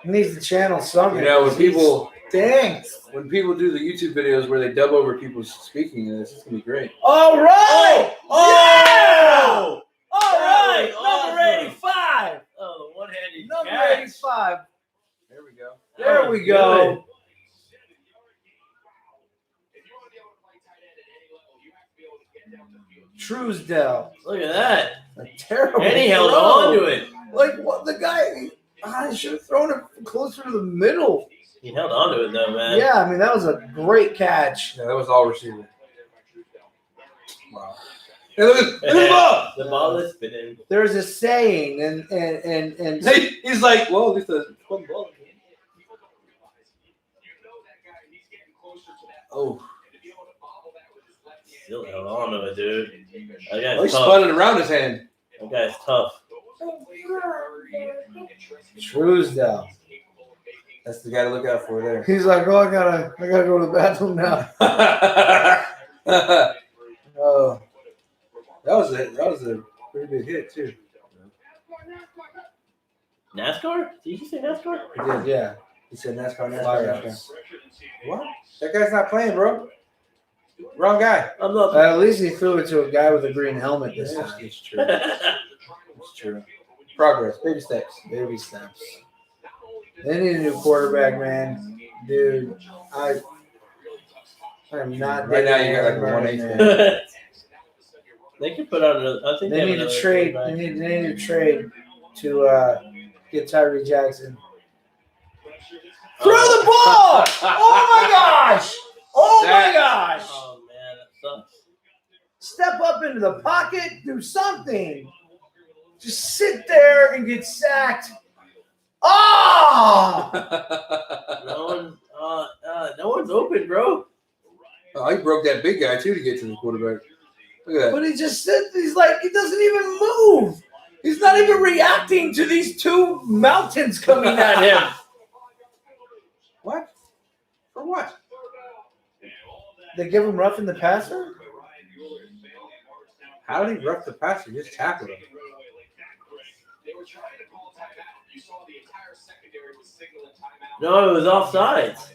A: He needs to channel something.
B: You know, when people
A: Thanks.
B: do the YouTube videos where they dub over people speaking in this, it's gonna be great.
A: All right.
C: Oh!
A: All right.
C: That was
A: Number
C: awesome.
A: 85.
C: Oh, the one-handed
A: Number
C: catch.
A: 85.
B: There we go.
A: There we go. Truesdale.
C: Look at that.
A: A terrible.
C: And he held
A: throw.
C: on to it.
A: Like what? The guy. I should have thrown it closer to the middle.
C: He held on to it though, man.
A: Yeah, I mean that was a great catch.
B: Yeah, that was all receiver. Wow. Hey, look at the ball.
C: The ball is spinning.
A: There's a saying, and
B: Hey, he's like, well, at least a fun ball. Oh,
C: Still held on to it, dude. That guy's
B: oh, he
C: tough.
B: spun it around his hand.
C: That guy's tough.
A: Truesdale.
B: That's the guy to look out for there.
A: He's like, oh, I gotta go to the bathroom now.
B: Oh, that was a pretty big hit too.
C: NASCAR? Did you say NASCAR?
B: He did.
A: Yeah.
B: He said NASCAR.
A: Flyers.
B: What? That guy's not playing, bro. Wrong guy.
C: I'm not.
A: At least he threw it to a guy with a green helmet this time.
B: It's true. It's true. Progress, baby steps.
A: Baby steps. They need a new quarterback, man. Dude, I'm not.
B: Right now you got like
A: Aaron
B: 1/8.
A: Murray, man.
C: They could put out another. I think
A: They need
C: have
A: to
C: another
A: trade.
C: quarterback.
A: They need to trade to get Tyree Jackson. Throw the ball! Oh my gosh! Oh my gosh!
C: Oh man, that sucks.
A: Step up into the pocket, do something. Just sit there and get sacked. Oh!
C: No one's open, bro.
B: Oh, he broke that big guy too to get to the quarterback. Look at that.
A: But he just sits. He's like, he doesn't even move. He's not even reacting to these two mountains coming at him.
B: What? For what?
A: They give him roughing the passer?
B: How did he rough the passer? Just tackled him.
G: They were trying to call timeout. You saw the entire secondary was signaling timeout.
C: No, it was offsides.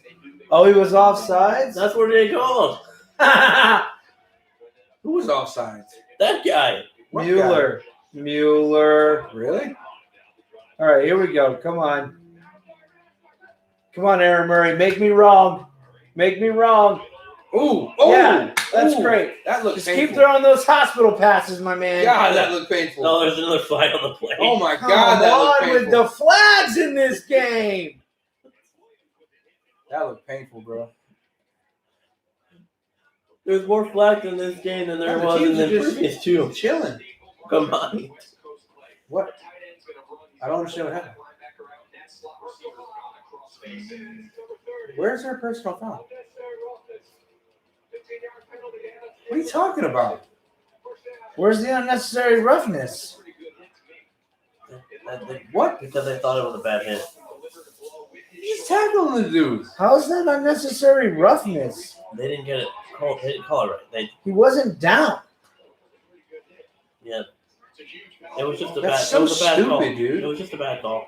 A: Oh, he was offsides?
C: That's what they called.
B: Who was offsides?
C: That guy.
B: What
A: Mueller. Mueller.
B: Really?
A: All right, here we go. Come on. Come on, Aaron Murray. Make me wrong. Make me wrong.
B: Ooh. Oh.
A: Yeah, that's
B: Ooh.
A: great.
B: That looks
A: Just
B: painful.
A: keep throwing those hospital passes, my man.
B: God, that looked painful.
C: Oh, there's another flag on the play.
B: Oh my
A: Come
B: God, that looked
A: on
B: painful.
A: with the flags in this game.
B: That looked painful, bro.
C: There's more flags in this game than there
B: Yeah, the
C: was in
B: teams
C: the
B: are just
C: previous two.
B: Chilling.
C: Combined.
B: What? I don't understand what happened. Where's our personal foul? What are you talking about?
A: Where's the unnecessary roughness?
B: What?
C: Because they thought it was a bad hit.
B: He's tackling the dude.
A: How is that unnecessary roughness?
C: They didn't get it. They didn't call it right.
A: He wasn't down.
C: Yeah. It was just a
B: That's
C: bad.
B: so
C: it was a bad
B: stupid,
C: call.
B: dude.
C: It was just a bad call.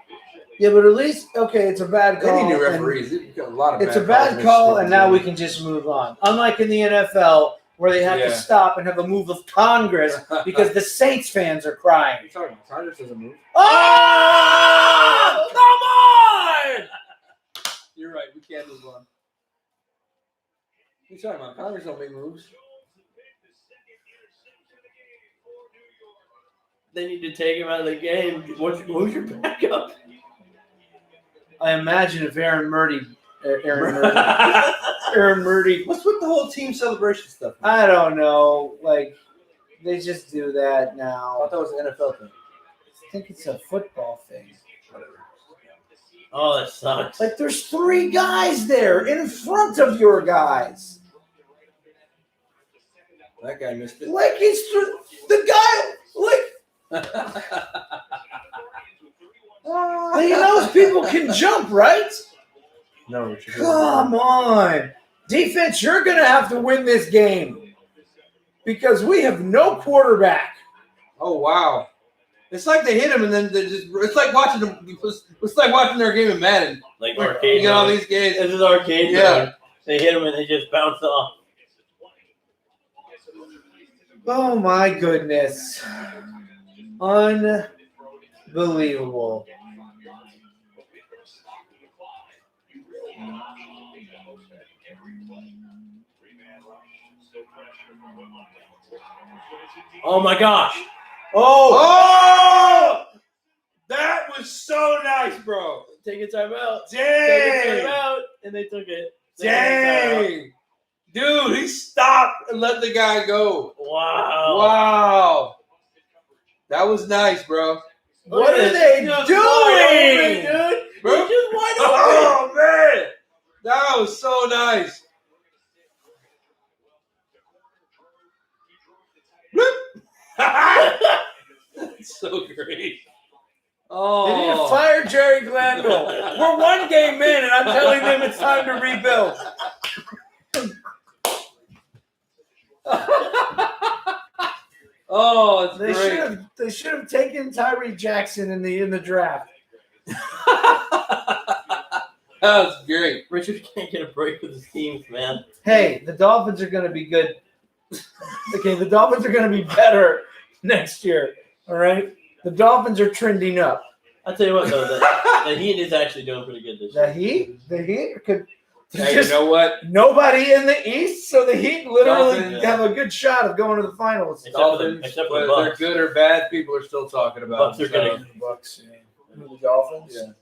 A: Yeah, but at least, okay, it's a bad
B: They
A: call.
B: need new
A: and
B: referees. They've got a lot of
A: It's a
B: calls
A: bad
B: in this
A: call,
B: stupid
A: and now
B: game.
A: we can just move on. Unlike in the NFL, where they have to
B: Yeah.
A: stop and have a move of Congress because the Saints fans are crying.
B: You're talking about Congress doesn't move.
A: Oh! Come on!
B: You're right. We can't move on. What are you talking about? Congress don't make moves.
C: They need to take him out of the game. Who's your backup?
A: I imagine if Aaron Murray, Aaron Murray,
B: What's with the whole team celebration stuff?
A: I don't know, like, they just do that
B: I
A: now.
B: thought that was an NFL thing.
A: I think it's a football thing.
C: Oh, that sucks.
A: Like, there's 3 guys there in front of your guys.
B: That guy missed it.
A: Like, it's the guy, like, he knows people can jump, right?
B: No, Richard.
A: Come on. Defense, you're going to have to win this game because we have no quarterback.
B: Oh wow! It's like they hit him and then they just—it's like watching them. It's like watching their game in Madden.
C: Like
B: You
C: arcade.
B: get all
C: mode.
B: these games.
C: This is arcade.
B: Yeah.
C: mode. They hit him and they just bounced off.
A: Oh, my goodness. Unbelievable.
C: Oh my gosh.
B: Oh! That was so nice, bro.
C: Take a timeout. Take a
B: Dang!
C: timeout. And they took it. They took a timeout.
B: Dang! Dude, he stopped and let the guy go.
C: Wow.
B: Wow. That was nice, bro.
A: What are they
C: Just
A: doing?
C: wide open, dude.
B: Bro?
C: He's just wide open.
B: Oh, man. That was so nice. That's so great.
A: They need to
B: Oh.
A: fire Jerry Glanville. We're 1 game in, and I'm telling them it's time to rebuild.
B: Oh, it's
A: They
B: great.
A: should have taken Tyree Jackson in the draft.
B: That was great.
C: Richard can't get a break with his teams, man.
A: Hey, the Dolphins are going to be good. Okay, the Dolphins are going to be better next year. All right, the Dolphins are trending up.
C: I'll tell you what, though, the Heat is actually doing pretty good this year.
A: The Heat could.
B: Hey,
A: Just
B: you know what?
A: nobody in the East, so the Heat literally
B: Dolphins,
A: have a good shot of going to the finals.
C: Except for the
B: Dolphins,
C: Bucks.
B: whether they're good or bad, people are still talking about
C: Bucks are
B: them.
C: good.
A: Bucks, yeah. The Dolphins.
B: Yeah.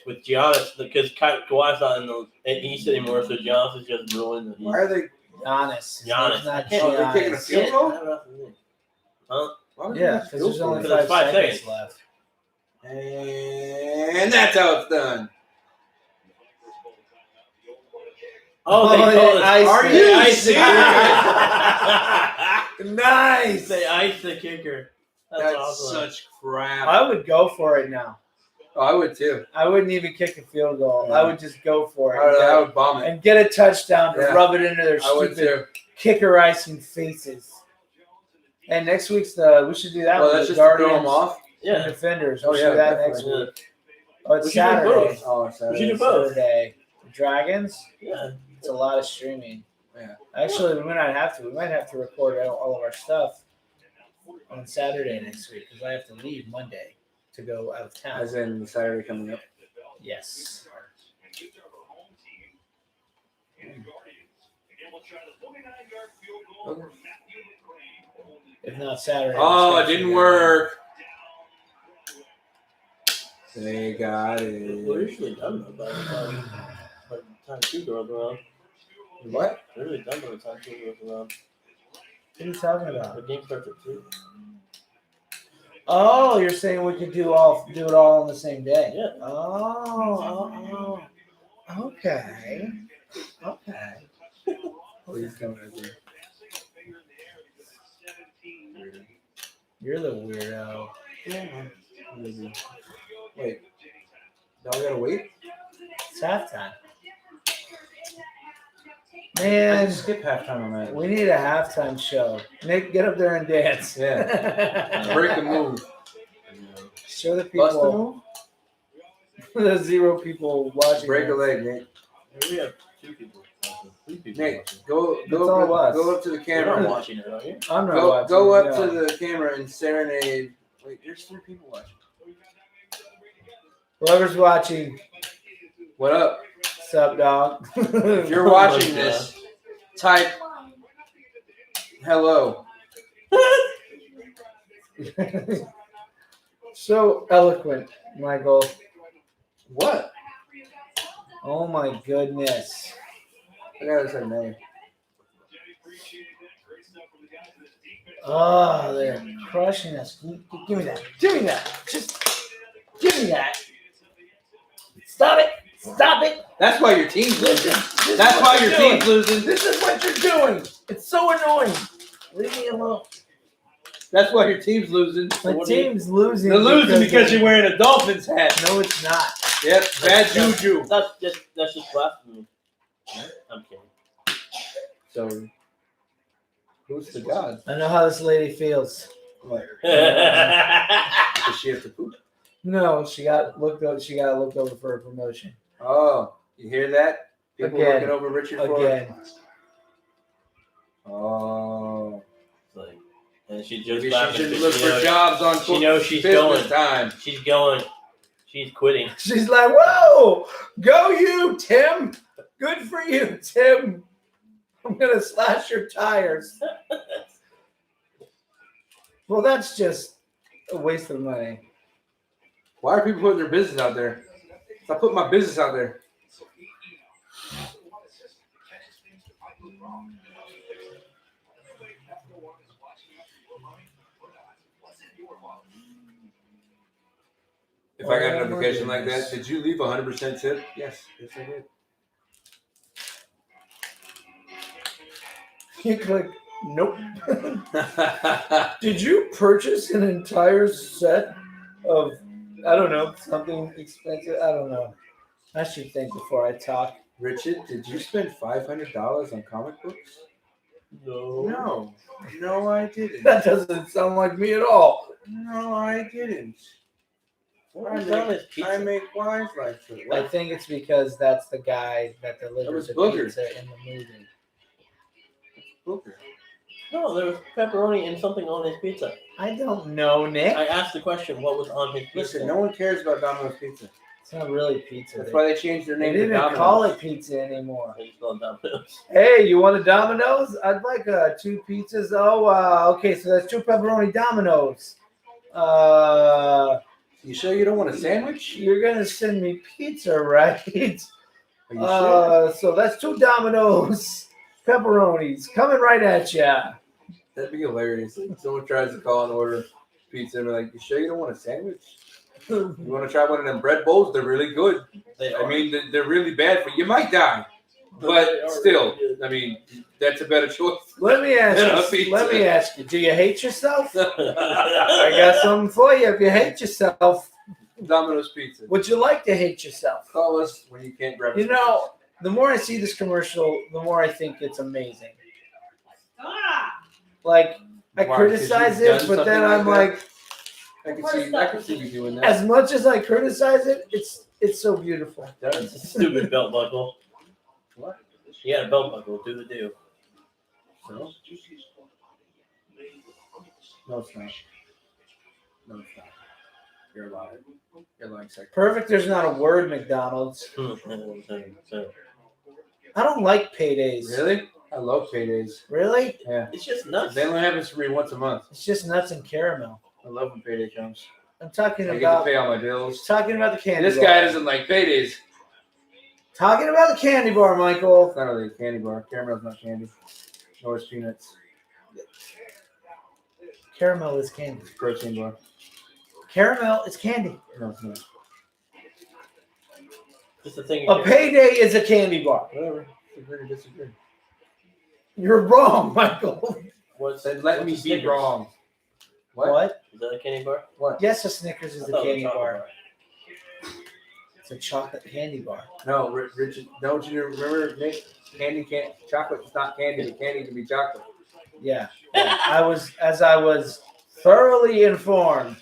C: With Giannis, because Kawhi's not in the East anymore, so Giannis is just ruining the
B: Why are they?
A: Giannis.
C: Giannis.
A: It's not
C: Oh,
B: they're taking a
A: Giannis.
B: field goal?
C: Huh?
B: Why would
A: Yeah,
B: they
A: because
B: go
A: there's
B: for
A: only
B: it?
C: Because
A: 5
C: it's 5
A: seconds
C: seconds.
A: left.
B: And that's how it's done.
C: Oh, they
A: Oh,
C: call
A: they
C: it.
A: iced
B: Are
A: it.
B: you
C: They iced the
B: serious?
C: kicker.
A: Nice.
C: They iced the kicker. That's
B: That's
C: awesome.
B: such crap.
A: I would go for it now.
B: Oh, I would too.
A: I wouldn't even kick a field goal.
B: Yeah.
A: I would just go for it
B: I would bomb it.
A: and get a touchdown to
B: Yeah.
A: rub it into their
B: I would
A: stupid
B: too.
A: kicker icing faces. And next week's we should do that
B: Well,
A: with
B: that's
A: the
B: just to throw
A: Guardians
B: them off.
A: and
C: Yeah.
A: Defenders.
B: Oh,
A: We should
B: yeah,
A: do that next
B: definitely.
A: week. Oh, it's
C: We should do
A: Saturday.
C: both.
B: Oh,
C: We should
B: Saturday.
C: do both.
A: Saturday. Dragons.
C: Yeah.
A: It's a lot of streaming.
B: Yeah.
A: Actually, we might not have to. We might have to record all of our stuff on Saturday next week because I have to leave Monday to go out of town.
B: As in Saturday coming up.
A: Yes.
B: Okay.
A: If not Saturday.
B: Oh,
A: it's
B: it didn't
A: gonna
B: work. They got
C: We're
B: it.
C: usually done though, by the time 2 goes around.
B: What?
C: We're really done by the time 2 goes around.
A: What are you talking about?
C: The game starts at 2.
A: Oh, you're saying we could do it all on the same day?
C: Yeah.
A: Oh. Okay. Okay.
B: Please come over.
A: You're the weirdo.
B: Yeah. Maybe. Wait. Now we gotta wait?
A: It's halftime.
B: I
A: Man,
B: just skip halftime on that.
A: we need a halftime show. Nick, get up there and dance.
B: Yeah. Break a move.
A: Show the
B: Bust a
A: people.
B: move?
A: The 0 people watching.
B: Break a
A: this.
B: leg, Nate.
C: We have 2 people watching. 3 people
B: Nate,
C: watching.
B: go
A: It's all us.
B: go up to the
C: You're not
B: camera.
C: watching it, are you?
A: I'm not
B: Go
A: watching.
B: go up
A: no.
B: to the camera and serenade. Wait, there's 3 people watching.
A: Whoever's watching,
B: What up?
A: what's up, dog?
B: If you're watching this, type hello.
A: So eloquent, Michael.
B: What?
A: Oh my goodness.
B: I gotta say name.
A: Oh, they're crushing us. Give me that. Give me that. Just give me that. Stop it. Stop it.
B: That's why your team's losing.
A: This is
B: That's
A: what
B: why
A: you're
B: your
A: doing.
B: team's losing.
A: This is what you're doing. It's so annoying. Leave me alone.
B: That's why your team's losing.
A: My
C: what do you-
A: team's losing.
B: They're losing because you're wearing a Dolphins hat.
A: No, it's not.
B: Yep, bad juju.
C: That's just blasphemy. I'm kidding.
B: So, who's the god?
A: I know how this lady feels.
B: What?
C: yeah,
B: Does she have to poop?
A: No, she got looked over. She got looked over for a promotion
B: Oh, you hear that? People
A: Again.
B: looking over Richard Ford.
A: again.
B: Oh.
C: like, and she just
B: Maybe she
C: laughing
B: shouldn't
C: because
B: look for jobs on
C: she knows she's
B: business
C: going.
B: time.
C: She's going. She's quitting.
A: She's like, "Whoa, go you, Tim! Good for you, Tim. I'm gonna slash your tires." Well, that's just a waste of money.
B: Why are people putting their business out there? Stop putting my business out there. If I got a
A: Oh, my
B: notification like
A: goodness.
B: that, did you leave 100% tip? Yes, yes I did.
A: You click, nope. Did you purchase an entire set of, I don't know, something expensive? I don't know. I should think before I talk.
B: Richard, did you spend $500 on comic books?
C: No.
B: No, I didn't.
A: That doesn't sound like me at all.
B: No, I didn't.
C: What was on this pizza?
B: I make wines like
A: I
B: that.
A: think it's because that's the guy that delivers the
B: Booger.
A: pizza in the movie.
B: Booker.
C: No, there was pepperoni and something on his pizza.
A: I don't know, Nick.
C: I asked the question, what was on his pizza?
B: Listen, no one cares about Domino's Pizza.
A: It's not really pizza.
B: That's why they changed their
A: They
B: name to
A: didn't
B: Domino's.
A: call it pizza anymore.
C: I just called Domino's.
A: Hey, you want a Domino's? I'd like 2 pizzas. Oh, okay, so that's 2 pepperoni Domino's.
B: You sure you don't want a sandwich?
A: You're gonna send me pizza, right?
B: Are you sure?
A: So that's 2 Domino's pepperonis coming right at ya.
B: That'd be hilarious. Someone tries to call and order pizza and they're like, "You sure you don't want a sandwich? You want to try one of them bread bowls? They're really good. I mean, they're really bad for you. You might die, but still, I mean, that's a better choice."
A: Let me ask you. Do you hate yourself? I got something for you. If you hate yourself,
B: Domino's Pizza.
A: would you like to hate yourself?
B: Call us when you can't grab.
A: You know, the more I see this commercial, the more I think it's amazing. Like, I
B: Why?
A: criticize
B: Because you've
A: it,
B: done
A: but then
B: something
A: I'm
B: like
A: like,
B: I can see you doing that.
A: as much as I criticize it, it's so beautiful.
C: That's a stupid belt buckle.
B: What?
C: You got a belt buckle. Do the do.
B: So? No, it's not. No, it's not. You're lying. You're lying.
A: Perfect. There's not a word, McDonald's.
C: So,
A: I don't like paydays.
B: Really? I love paydays.
A: Really?
B: Yeah.
C: it's just nuts.
B: They only happens for me once a month.
A: It's just nuts and caramel.
B: I love when payday comes.
A: I'm talking
B: I get to
A: about
B: pay all my bills.
A: talking about the candy
B: This
A: bar.
B: guy doesn't like paydays.
A: Talking about the candy bar, Michael.
B: It's not really a candy bar. Caramel's not candy. Nor is peanuts.
A: Caramel is candy.
B: It's a protein bar.
A: Caramel is candy.
B: No, it's not.
C: Just the thing.
A: A payday is a candy bar.
B: Whatever. Agree to disagree.
A: You're wrong, Michael.
C: What's
B: Then let me
C: what's a
B: be
C: Snickers?
B: wrong.
A: What?
C: Is that a candy bar?
B: What?
A: Yes, a Snickers is
C: I
A: a
C: thought it was
A: candy
C: chocolate
A: bar. It's a chocolate candy bar.
B: No, Richard, don't you remember, Nick? Candy can't. Chocolate is not candy, but candy can be chocolate.
A: Yeah. I was thoroughly informed.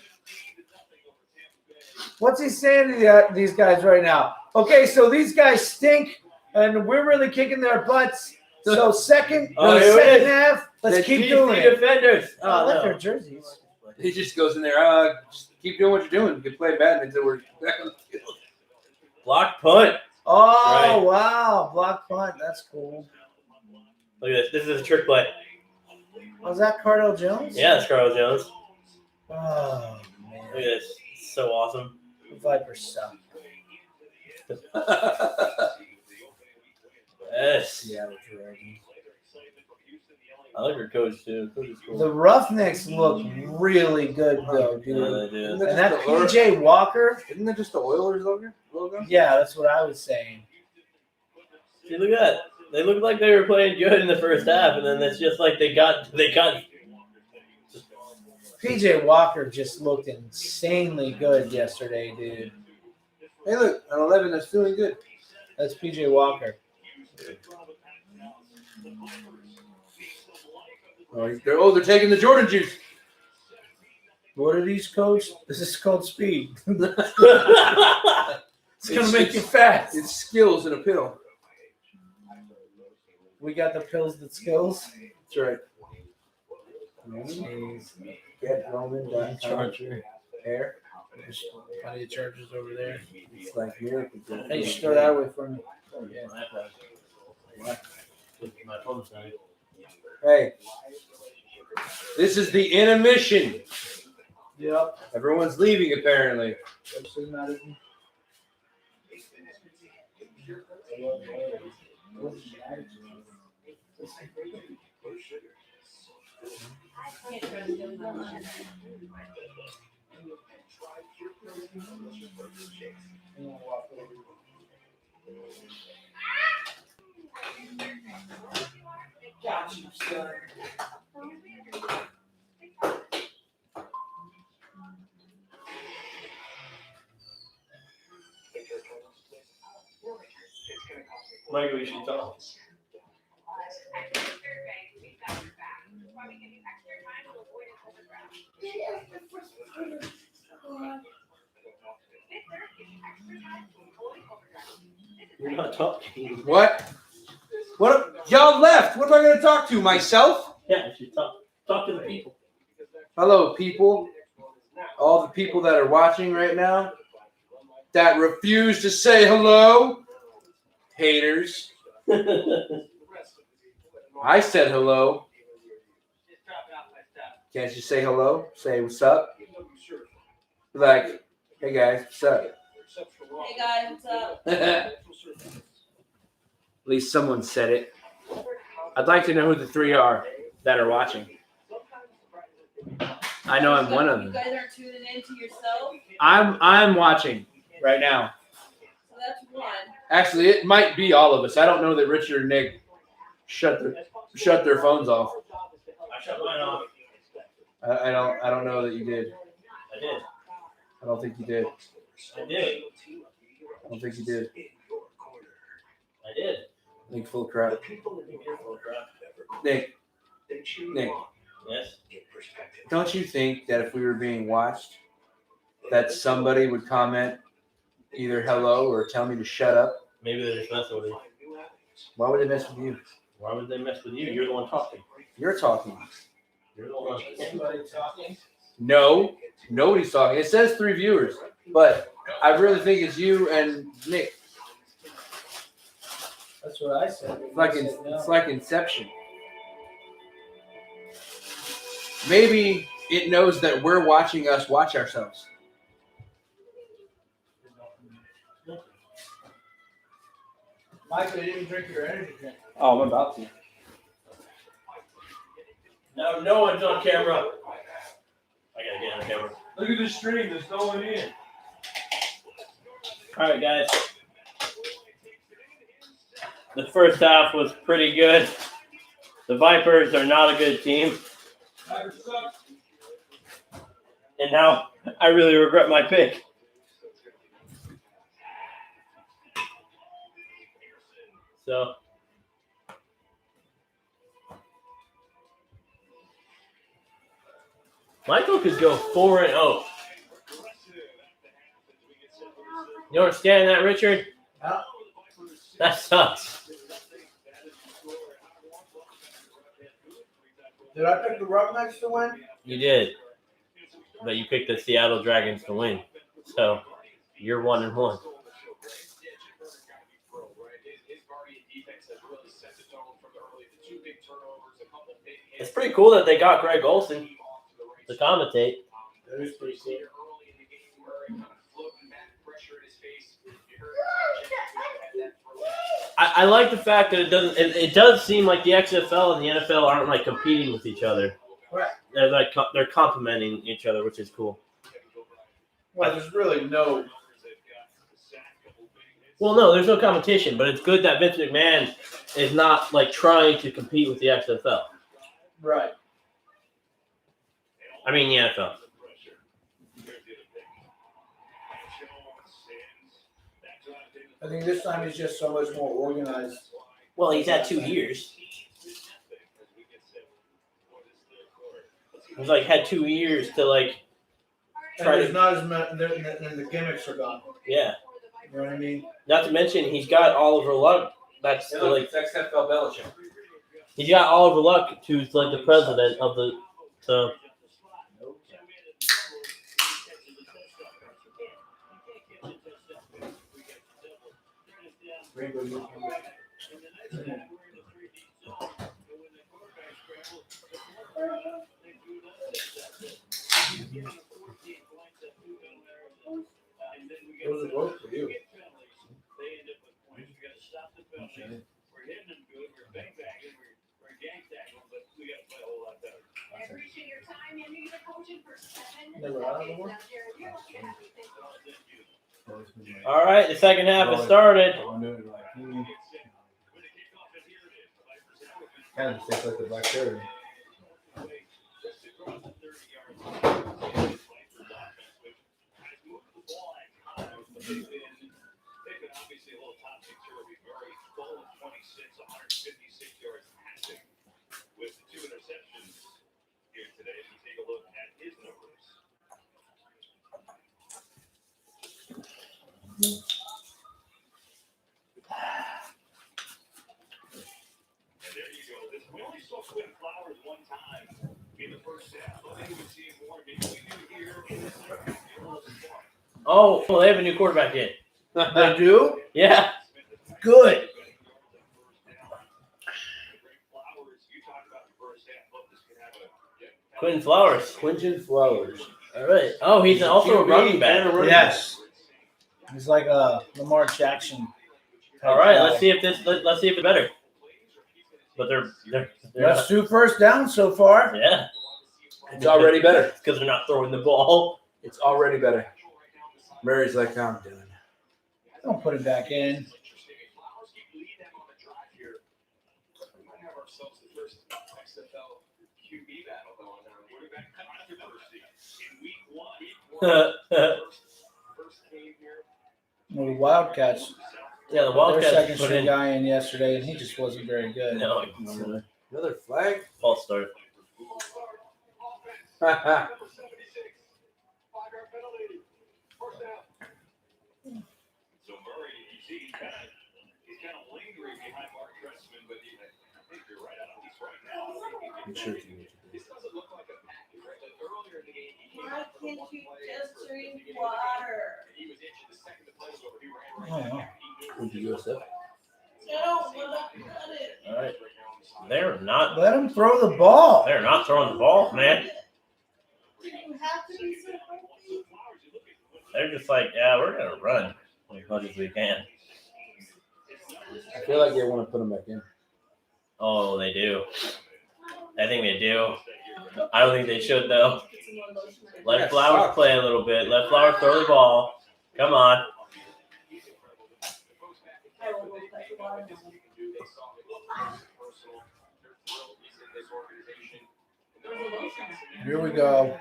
A: What's he saying to these guys right now? Okay, so these guys stink, and we're really kicking their butts. So second
C: here it is.
A: half, let's
C: The
A: keep
C: TC
A: doing it.
C: Defenders.
A: I
C: Oh,
A: like
C: no.
A: their jerseys.
B: He just goes in there. Just keep doing what you're doing. You can play bad until we're back on the field.
C: Block punt.
A: Oh,
C: Right.
A: wow. Block punt. That's cool.
C: Look at this. This is a trick play.
A: Was that Cardell Jones?
C: Yeah, it's Carl Jones.
A: Oh,
C: Look at
A: man.
C: this. It's so awesome.
A: The Vipers suck.
C: Yes.
B: Seattle Dragons.
C: I like her coach too. Coach is cool.
A: The Roughnecks look really good, though,
C: Yeah,
A: dude.
C: they do.
B: Isn't
A: And that
B: just the Oilers-
A: PJ Walker,
B: Isn't that just the Oilers logo?
A: yeah, that's what I was saying.
C: See, look at that. They looked like they were playing good in the first half, and then it's just like they got.
A: PJ Walker just looked insanely good yesterday, dude.
B: Hey, look, an 11 that's feeling good.
A: That's PJ Walker.
B: They're taking the Jordan juice.
A: What are these, coach? This is called speed. It's gonna make you fast.
B: It's skills in a pill.
A: We got the pills that skills.
B: That's right.
A: Jeez.
B: Get Roman.
C: Charger.
B: Hair.
A: There's plenty of charges over there.
B: It's like miracle.
A: Hey, you should throw that away from me.
C: My phone's dying.
B: Hey, this is the intermission.
A: Yep.
B: Everyone's leaving apparently.
C: Michael, you should talk. You're not talking.
B: What? Y'all left. What am I going to talk to? Myself?
C: Yeah, you should talk. Talk to the people.
B: Hello, people. All the people that are watching right now that refuse to say hello. Haters. I said hello. Can't you say hello? Say what's up? Like, Hey guys, what's up?
F: Hey guys, what's up?
B: At least someone said it. I'd like to know who the three are that are watching. I know I'm one of
F: You
B: them.
F: guys aren't tuning in to yourself,
B: I'm watching right now.
F: so that's one.
B: Actually, it might be all of us. I don't know that Richard and Nick shut their phones off.
C: I shut mine off.
B: I don't know that you did.
C: I did.
B: I don't think you did.
C: I did.
B: I don't think you did.
C: I did.
B: I think full crap. Nick.
C: Yes.
B: Don't you think that if we were being watched, that somebody would comment either hello or tell me to shut up?
C: Maybe they're just messing with you.
B: Why would they mess with you?
C: Why would they mess with you? You're the one talking.
B: You're talking.
C: You're the one.
A: Somebody talking.
B: No, nobody's talking. It says 3 viewers, but I really think it's you and Nick.
A: That's what I said.
B: It's like Inception. Maybe it knows that we're watching us watch ourselves.
A: Michael, you didn't drink your energy drink.
B: Oh, I'm about to.
C: No one's on camera. I gotta get on camera.
G: Look at the stream. There's no one in.
C: All right, guys. The first half was pretty good. The Vipers are not a good team. And now I really regret my pick. So Michael could go 4-0. You understand that, Richard?
A: Yeah.
C: That sucks.
A: Did I pick the Roughnecks to win?
C: You did. But you picked the Seattle Dragons to win. So you're 1-1. It's pretty cool that they got Greg Olson to commentate.
A: That is pretty cool.
C: I like the fact that it does seem like the XFL and the NFL aren't like competing with each other.
A: Right.
C: They're complementing each other, which is cool.
A: Well, there's really no.
C: Well, no, there's no competition, but it's good that Vince McMahon is not like trying to compete with the XFL.
A: Right.
C: I mean the NFL.
A: I think this time he's just so much more organized.
C: Well, he's had 2 years. He's like had 2 years to like
A: And
C: try
A: there's
C: to.
A: not as much, and the gimmicks are gone.
C: Yeah.
A: You know what I mean?
C: Not to mention he's got Oliver Luck. That's like
B: it's XFL Belichick.
C: he's got Oliver Luck, who's like the president of the. So.
A: Those are both for you.
D: I appreciate your time. And you're coaching for 7
A: Never had it before?
D: Now, Jared, you're looking at me thinking,
C: All right, the second half has started.
B: Kind of tastes like the black cherry.
E: With the 2 interceptions here today, we take a look at his numbers. And there you go. We only saw Quinn Flowers one time in the first half. I think we would see him more. Maybe we do here in the second half.
C: Oh, well, they have a new quarterback in.
A: They do?
C: Yeah.
A: Good.
C: Quentin Flowers.
B: Quentin Flowers.
C: All right. Oh, he's also a running back.
A: Yes. He's like a Lamar Jackson.
C: All right. Let's see if let's see if it's better. But they're
A: That's 2 first downs so far.
C: yeah.
B: It's already better.
C: Because they're not throwing the ball.
B: It's already better. Murray's like, I'm done.
A: Don't put it back in.
G: Have ourselves the first XFL QB battle going on. Quarterback controversy in week 1. First game here.
A: Well, the Wildcats.
C: Yeah, the
A: Their
C: Wildcats
A: second
C: put
A: string
C: in.
A: guy in yesterday, and he just wasn't very good.
C: No,
B: Another flag?
C: false start.
B: Ha
E: 5-yard penalty. First down. So Murray, you see, he's kind of lingering behind Mark Trestman, but I think you're right. At least right now.
B: I'm sure
E: This doesn't look like a package, right? Like earlier in the game, he came
F: Why
E: out for the
F: can't
E: one
F: you
E: play.
F: just drink water?
E: He was itching the second to play over. He ran
A: Oh,
E: right
A: yeah.
E: back.
B: With the USF.
F: I don't want to cut it.
C: All right. They're not.
A: Let him throw the ball.
C: They're not throwing the ball, man.
F: You have to be so healthy.
C: They're just like, yeah, we're gonna run as much as we can.
B: I feel like they want to put him back in.
C: Oh, they do. I think they do. I don't think they should though. Let Flowers play a little bit. Let Flowers throw the ball. Come on.
F: I will go cut the water.
A: Here we go.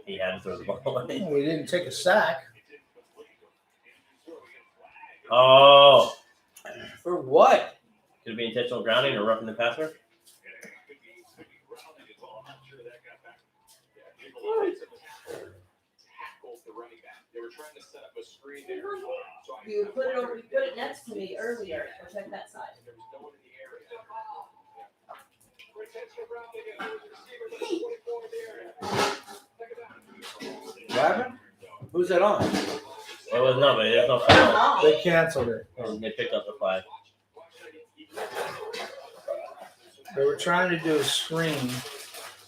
C: He had to throw the ball away.
A: We didn't take a sack.
C: Oh,
B: For what?
C: could it be intentional grounding or roughing the passer?
G: They were trying to set up a screen there.
F: You put it next to me earlier. Or check that side.
G: There was no one in the area.
B: What happened? Who's that on?
C: It was nobody. There's no foul.
A: They canceled it.
C: And they picked up the flag.
A: They were trying to do a screen.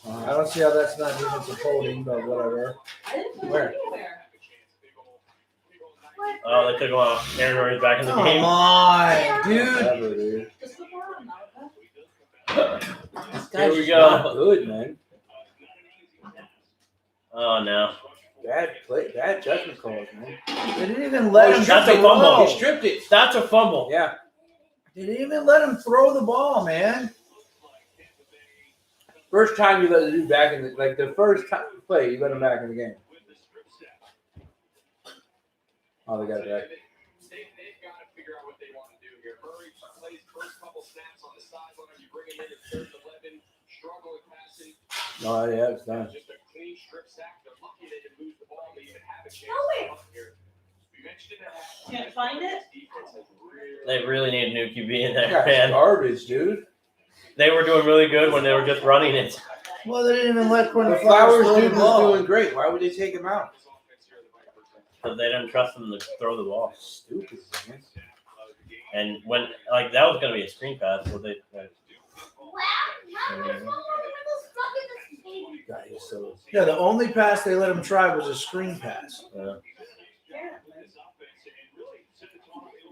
A: I don't see how that's not defensive holding, but whatever.
F: I didn't put
B: Where?
F: it anywhere.
C: Oh, they took him off. Aaron Murray's back in the
A: Come
C: game.
A: on, dude.
B: Whatever, dude.
F: Just put it on, Malika.
B: This
C: Here
B: guy's
C: we
B: just
C: go.
B: not good, man.
C: Oh no.
B: Bad play, bad judgment calls, man.
A: They didn't even let him
C: That's a
A: throw the
C: fumble.
A: ball.
B: He stripped it.
C: That's a fumble.
B: Yeah.
A: They didn't even let him throw the ball, man.
B: First time you let the dude back in the the first time you play, you let him back in the game. Oh, they got it back.
G: They've got to figure out what they want to do here. Murray plays first couple snaps on the sideline. You bring him in at third and 11, struggling passing.
B: Oh, yeah, it's done.
G: Just a clean strip sack. They're lucky they didn't lose the ball. They even have a chance.
F: Oh, wait.
G: Here. We mentioned it.
F: Can't find it?
G: Defense has really
C: They really need a new QB in there,
B: That's
C: man.
B: garbage, dude.
C: They were doing really good when they were just running it.
A: Well, they didn't even let
B: The
A: Quentin
B: Flowers
A: throw
B: dude
A: the
B: was
A: ball.
B: doing great. Why would they take him out?
C: Because they didn't trust them to throw the ball.
B: Stupid, man.
C: And when, like, that was going to be a screen pass. So they,
B: God, he's so.
A: Yeah, the only pass they let him try was a screen pass.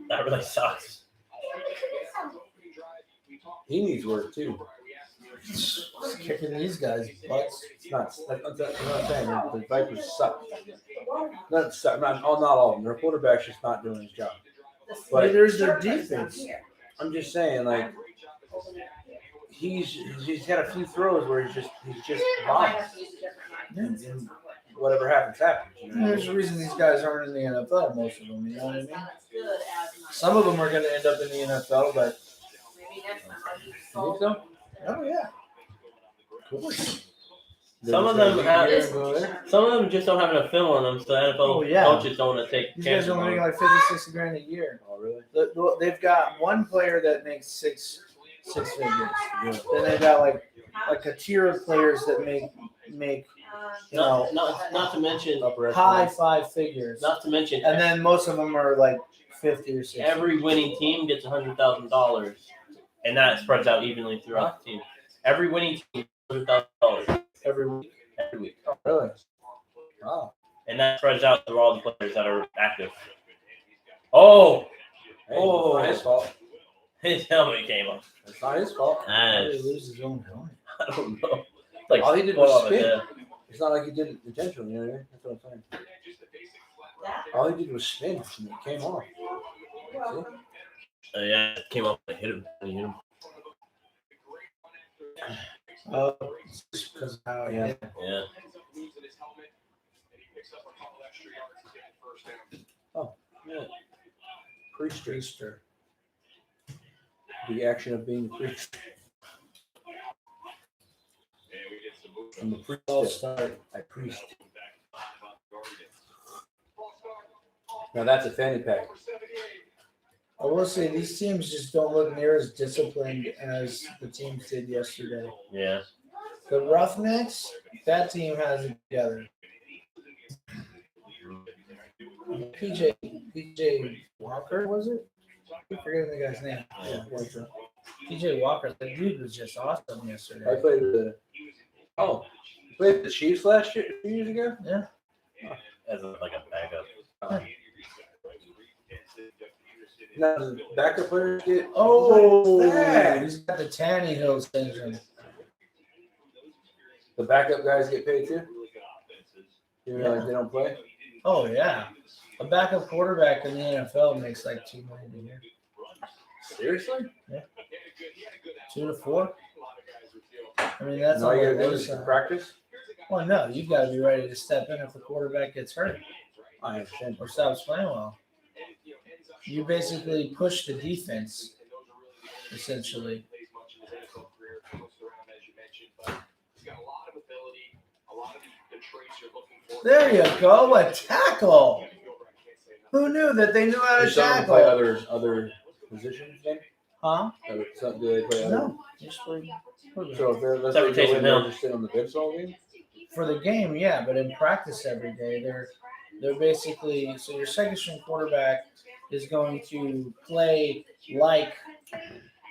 C: that really sucks.
B: He needs work too.
A: Just kicking these guys' butts.
B: It's not. I'm not saying the Vipers suck. Not suck. Not all of them. Their quarterback's just not doing his job.
A: But there's their defense.
B: I'm just saying, like, he's had a few throws where he's just bombs. And whatever happens. You know?
A: There's a reason these guys aren't in the NFL, most of them. You know what I mean? Some of them are going to end up in the NFL, but
F: Maybe next time I'll just
B: You think so?
A: oh yeah,
B: Of course.
C: Some of them have,
B: Here and go there.
C: some of them just don't have enough film on them, so the NFL
A: Oh, yeah.
C: coaches don't want to take
A: these guys
C: chances
A: are only
C: on
A: making
C: them.
A: like 50, 60 grand a year.
B: Oh, really?
A: They've got one player that makes six figures.
B: Yeah.
A: Then they've got like a tier of players that make you know
C: Not to mention,
B: Upper
A: high
B: echelon.
A: 5 figures,
C: not to mention,
A: and then most of them are like 50 or 60.
C: every winning team gets $100,000, and that spreads out evenly throughout the team. Every winning team gets $100,000.
A: Every week.
C: every week.
B: Oh, really? Wow.
C: And that spreads out through all the players that are active. Oh,
B: Hey, it's not his fault.
C: his helmet came off.
B: It's not his fault.
A: How did
C: Nice.
A: he lose his own helmet?
C: I don't know. Like
B: All he did
C: spun
B: was
C: off his
B: spin.
C: head.
B: It's not like he did it intentionally, you know what I mean? That's what I'm saying. All he did was spin and it came off. See?
C: Yeah, it came off and hit him. He hit him.
A: Oh, just because of how he
B: Yeah.
A: hit.
C: Yeah.
B: Yeah. Priester.
A: Priester.
B: The action of being a priest. And the priest.
A: False start.
B: I priest. Now that's a fanny pack.
A: I will say these teams just don't look near as disciplined as the teams did yesterday.
C: Yeah.
A: The Roughnecks, that team has it together. PJ Walker, was it? I'm forgetting the guy's name.
B: Yeah.
A: PJ Walker, the dude was just awesome
B: I
A: yesterday.
B: played the. Oh, you played the Chiefs last year, 2 years ago.
A: Yeah.
C: As like a backup.
B: Now the backup players get.
A: Oh,
B: What's that?
A: he's got the Tannehill syndrome.
B: The backup guys get paid too. Even though they don't play.
A: Oh yeah, a backup quarterback in the NFL makes like $2 million a year.
B: Seriously?
A: 2 to 4. I mean that's
B: No,
A: all
B: you
A: it
B: gotta do
A: is.
B: is practice.
A: Well, no, you got to be ready to step in if the quarterback gets hurt
B: I understand.
A: or stops playing well. You basically push the defense, essentially. There you go, a tackle. Who knew that they knew how to
B: Do some of them play
A: tackle?
B: other positions then?
A: Huh?
B: Do they play other?
A: No, just for
B: So if they're let's
C: Except for
B: say
C: Taysom
B: they're
C: Hill.
B: just sitting on the bench all game.
A: for the game, yeah, but in practice every day, they're basically so your second string quarterback is going to play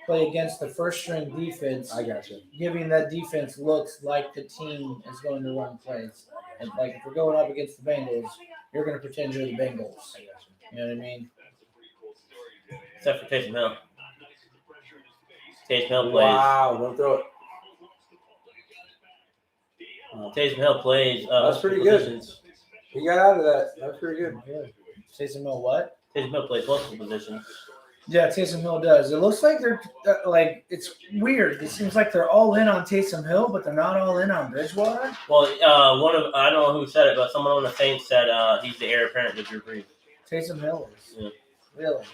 A: against the first string defense,
B: I got you.
A: giving that defense looks like the team is going to run plays. And like if we're going up against the Bengals, you're going to pretend you're the Bengals. You know what I mean?
C: Except for Taysom Hill. Taysom Hill plays.
B: Wow! Don't throw it.
C: Taysom Hill plays.
B: That's pretty good.
C: Positions.
B: He got out of that. That's pretty good.
A: Taysom Hill, what?
C: Taysom Hill plays multiple positions.
A: Yeah, Taysom Hill does. It looks like they're it's weird. It seems like they're all in on Taysom Hill, but they're not all in on Bridgewater.
C: Well, I don't know who said it, but someone on the Saints said he's the heir apparent to Drew Brees.
A: Taysom Hill is.
C: Yeah.
A: Really?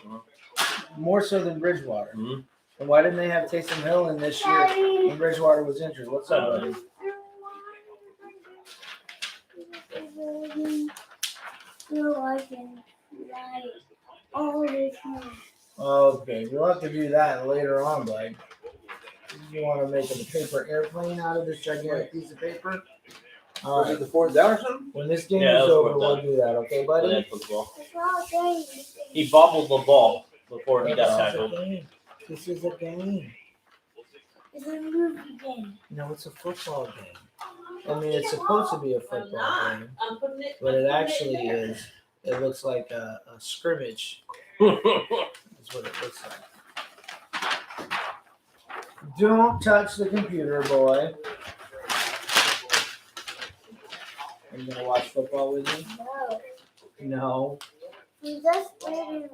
A: More so than Bridgewater.
C: Mm-hmm.
A: And why didn't they have Taysom Hill in this year when Bridgewater was injured? What's up, buddy? Okay, we'll have to do that later on, bud. You want to make a paper airplane out of this gigantic piece of paper? All
B: Was it
A: right.
B: the fourth down or something?
A: When this game
C: Yeah,
A: is
C: that was
A: over,
C: fourth
A: we'll
C: down.
A: do that, okay, buddy?
C: Yeah, football. He bobbled the ball before he got tackled.
A: This is a game.
H: It's a movie game.
A: No, it's a football game. I mean, it's supposed to be a football game,
F: I'm putting it.
A: but it
F: I'm putting
A: actually
F: in there.
A: is. It looks like a scrimmage. Is what it looks like. Don't touch the computer, boy. Are you gonna watch football with me?
H: No.
A: No.
H: We just played it.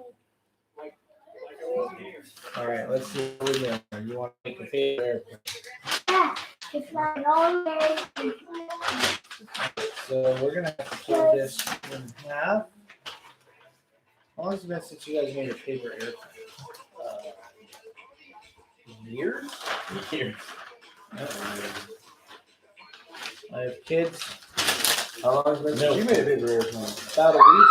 A: All right, let's see what we're doing. You want to make a favorite airplane?
H: Yeah. It's not always.
A: So we're gonna have to fold this in half. How long has it been since you guys made a paper airplane? Years?
C: Here.
A: I have kids.
B: How long has it been since you made a paper airplane?
A: About a week.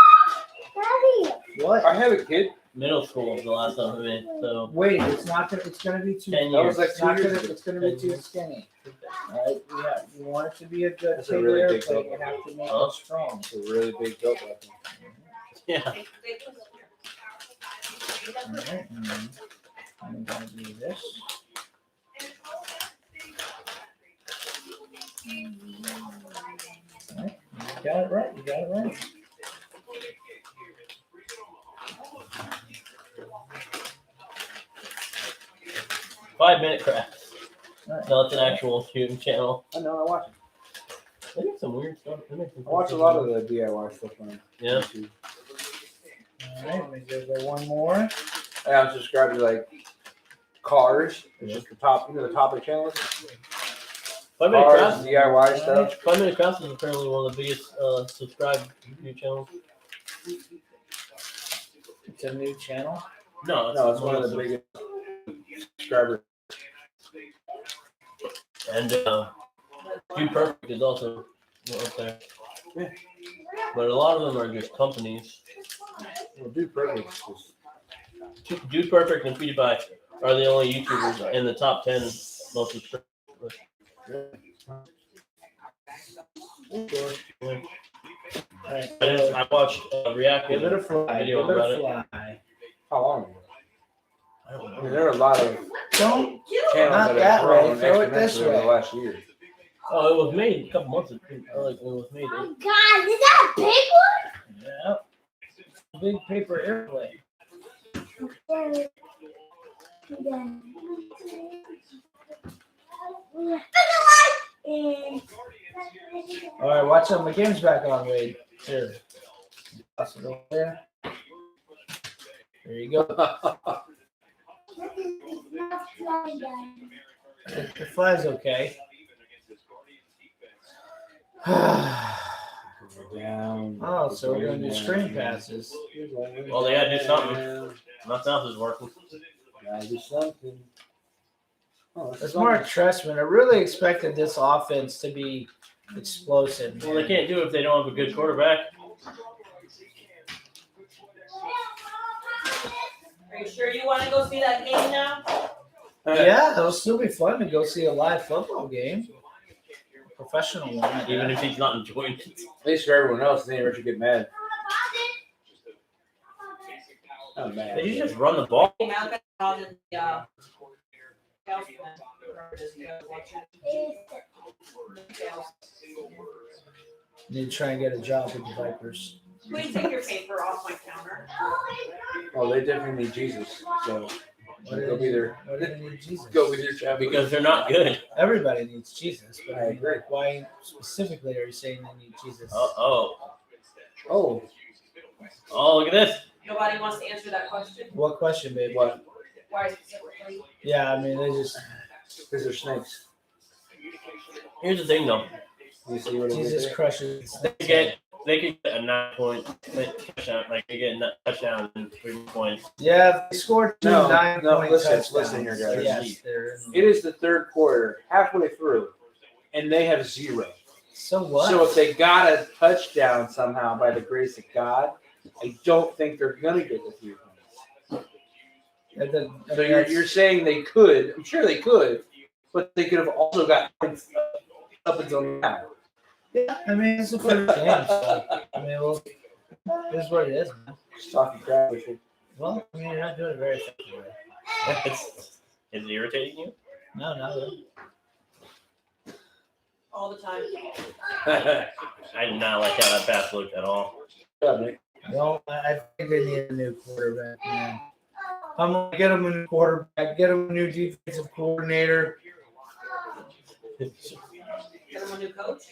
H: Daddy.
A: What?
B: I have a kid.
C: Middle school was the last time I made. So
A: Wait, it's not gonna. It's gonna be too.
C: 10
B: That was
C: years.
B: like
A: It's
B: 2
A: not
B: years
A: gonna.
B: ago.
A: It's gonna be too skinny. All right. You want it to be a good
B: That's a
A: paper
B: really big
A: airplane.
B: boat.
A: You have to make
C: Huh?
A: it strong.
B: It's a really big belt weapon.
C: Yeah.
A: All right. And then I'm gonna do this. got it right. You got it right.
C: Five-minute crafts.
A: Right.
C: No, it's an actual shooting channel.
B: I know. I watch it.
C: They make some weird stuff. They make some
B: I watch a lot of the DIY stuff on
C: Yeah.
B: YouTube.
A: All right, let me give it one more.
B: I'm subscribed to like cars. It's just the top, the topic channels.
C: 5-minute
B: Cars,
C: crafts.
B: DIY stuff.
C: 5-minute crafts is apparently one of the biggest subscribed YouTube channels.
A: It's a new channel.
C: No,
B: No, it's one of the biggest subscribers.
C: And Dude Perfect is also up there.
B: Yeah.
C: But a lot of them are just companies.
B: Well, Dude Perfect is just
C: Dude Perfect and PewDiePie are the only YouTubers in the top 10 most subscribed. I watched a reacting
A: Give it a fly.
C: video
A: Give it
C: about
A: a
C: it.
A: fly.
B: how long ago?
C: I don't
B: I mean,
C: know.
B: there are a lot of
A: Don't.
B: channels
A: Not
B: that
A: that
B: have
A: way.
B: grown
A: Throw it this
B: exponentially over
A: way.
B: the last year.
C: Oh, it was made a couple months ago. Like when it was made.
H: Oh God, is that a big
A: Yep. Big paper airplane.
H: one? Yeah.
A: All right, watch out. My game's back on, Wade. Here. Toss it over there. There you go. The fly's okay.
B: Down.
A: Oh, so we're going to do screen passes.
C: Well, they gotta do something. Nothing else is working.
B: Gotta do something. Oh,
A: As Mark Trestman, I really expected this offense to be explosive.
C: Well, they can't do it if they don't have a good quarterback.
F: Are you sure you want to go see that game now?
A: Yeah, it'll still be fun to go see a live football game. A professional one. at
C: Even
A: that.
C: if he's not enjoying it.
B: At least for everyone else, they never should get mad. Not mad.
C: They just run the ball.
A: Need to try and get a job with the Vipers.
F: Please take your paper off my counter.
B: Oh, they definitely need Jesus. So
A: What do
B: go
A: they
B: be their
A: What do they need Jesus?
B: go with your job
C: Because they're not good.
A: Everybody needs Jesus, but
B: I
A: I mean,
B: agree.
A: like, why specifically are you saying they need Jesus?
C: Oh,
B: Oh,
C: look at this.
F: Nobody wants to answer that question.
A: What question, babe?
B: what?
F: Why specifically?
A: Yeah, I mean, they just
B: Because they're snakes.
C: Here's the thing, though.
B: You see what it is
A: Jesus
B: there?
A: crushes.
C: They could get a 9-point touchdown. Like they get a touchdown and 3 points.
A: Yeah, they scored two
B: No,
A: 9-point
B: listen,
A: touchdowns.
B: listen here, guys.
A: Yes, they're
B: It is the third quarter, halfway through, and they have 0.
A: so what?
B: So if they got a touchdown somehow by the grace of God, I don't think they're gonna get the 3 points. So you're saying they could? I'm sure they could, but they could have also got points up until now.
A: yeah, I mean, it's a fair game. So, I mean, well, it is what it is, man.
B: Just talking crap with you.
A: Well, I mean, you're not doing it very effectively.
C: Is it irritating you?
A: No, not really.
F: All the time.
C: I did not like how that pass looked at all.
B: Yeah, Nick.
A: No, I think they need a new quarterback, man. I'm gonna get them a new quarterback, get them a new defensive coordinator.
F: Get them a new coach.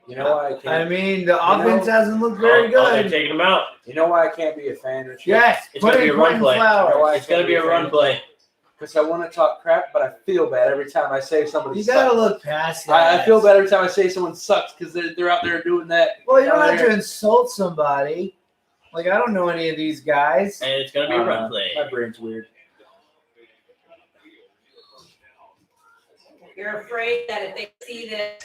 B: You know why I
A: I
B: can't?
A: mean, the offense hasn't looked very
C: Oh, they're
A: good.
C: taking him out.
B: You know why I can't be a fan of
A: Yes,
C: It's
A: put
C: gonna
A: in
C: be a run
A: Quentin
C: play.
B: You know
A: Flowers.
B: why?
C: It's gonna be a run play.
B: Because I want to talk crap, but I feel bad every time I say somebody
A: You
B: sucks.
A: gotta look past
B: I
A: that.
B: feel bad every time I say someone sucks because they're out there doing that.
A: Well, you don't
B: Oh,
A: have to insult somebody. Like, I don't know any of these guys.
C: And it's gonna be a run play.
B: My brain's weird.
F: You're afraid that if they see this,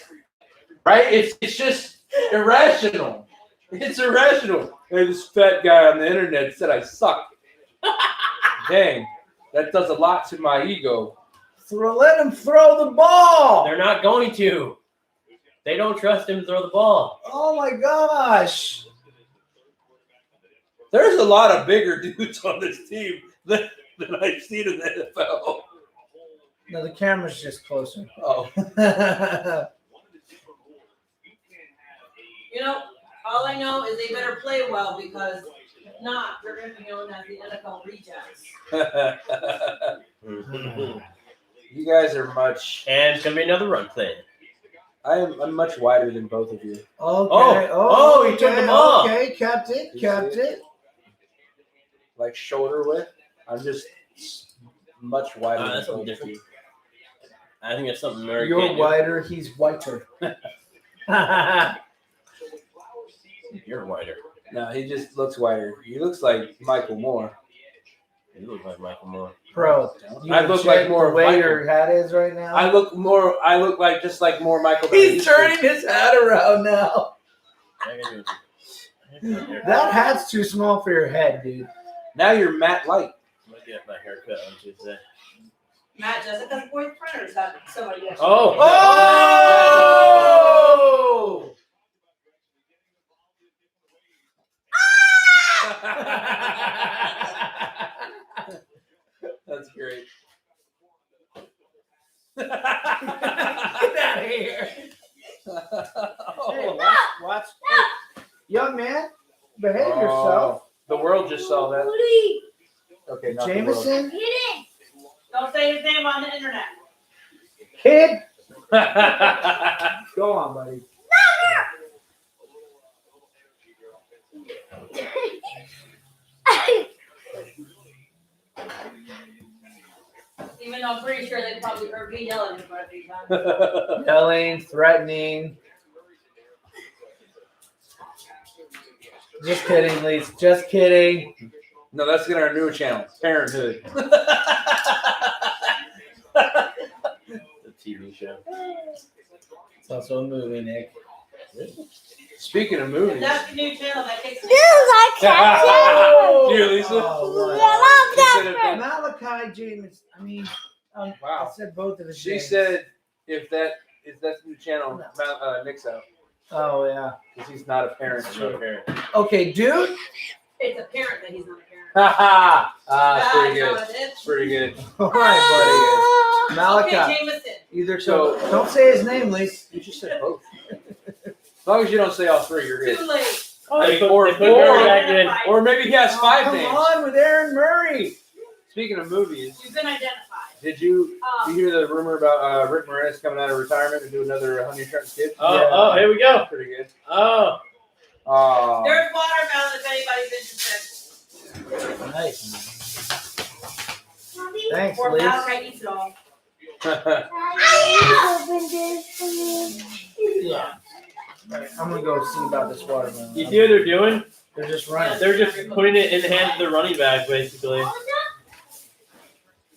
B: Right? It's just irrational. It's irrational. Hey, this fat guy on the internet said I suck. Dang, that does a lot to my ego.
A: Let him throw the ball.
C: They're not going to. They don't trust him to throw the ball.
A: Oh my gosh.
B: There's a lot of bigger dudes on this team than I've seen in the NFL.
A: No, the camera's just closer.
B: Oh,
F: you know, All I know is they better play well because if not, they're going to be known as the NFL rejects.
B: You guys are much.
C: And it's gonna be another run play.
B: I'm much wider than both of you.
A: Okay.
C: Oh, he took them off.
A: Okay, kept it.
B: Like shoulder width. I'm just much wider
C: That's
B: than
C: something
B: both of
C: different.
B: you.
C: I think that's something Murray
A: You're
C: can't do.
A: whiter, he's whiter.
C: You're whiter.
B: No, he just looks wider. He looks like Michael Moore.
C: You look like Michael Moore.
A: Bro,
B: I look like more
A: the way
B: Michael.
A: your hat is right now.
B: I look like just like more Michael. than I
A: He's
B: used to.
A: turning his hat around now.
C: I gotta do it.
A: That hat's too small for your head, dude.
B: Now you're Matt Light.
C: I'm gonna get my haircut on Tuesday.
F: Matt, Jessica's boyfriend, or is that somebody else?
C: Oh!
A: Oh!
B: That's great.
A: Get out of here. Hey, watch. Hey, young man, behave yourself.
B: The world just saw that. Okay, not
A: Jameson,
F: Don't say his name on the internet.
A: kid,
B: the world.
A: go on, buddy.
F: Even though I'm pretty sure they probably heard me yelling in front of you guys.
A: Yelling, threatening. Just kidding, Lise. Just kidding.
B: No, that's in our new channel, Parenthood.
C: The TV show.
A: It's also a movie, Nick.
B: Speaking of movies,
F: That's the new channel that takes
B: Dear Lisa.
A: Malachi James. I mean, I
B: Wow.
A: said both of his
B: She
A: names.
B: said if that's the new channel, Nick's out
A: Oh, yeah.
B: because he's not a parent.
C: No parent.
A: Okay, dude.
F: It's apparent that he's not a parent.
B: Ha
F: That's
B: pretty good.
F: how it is.
B: Pretty good.
A: All right, buddy. Malachi.
F: Okay, Jameson.
A: Either so. Don't say his name, Lise.
B: You just said both. As long as you don't say all three, you're good.
F: Too late.
C: They put
B: Or
C: Murray back in.
B: Or maybe he has five
A: Come
B: names.
A: on with Aaron Murray.
B: Speaking of movies,
F: You've been identified.
B: did you hear the rumor about Rick Moranis coming out of retirement to do another Honey Shrunk Kid?
C: Oh, here we go.
B: Pretty good.
C: Oh.
F: There's watermelon if anybody's interested.
A: Nice. Thanks,
F: Or
A: Lise.
F: Malachi eats it all.
A: Yeah. Right, I'm gonna go see about this watermelon.
C: You see what they're doing?
A: They're just running.
C: They're just putting it in the hands of the running back, basically.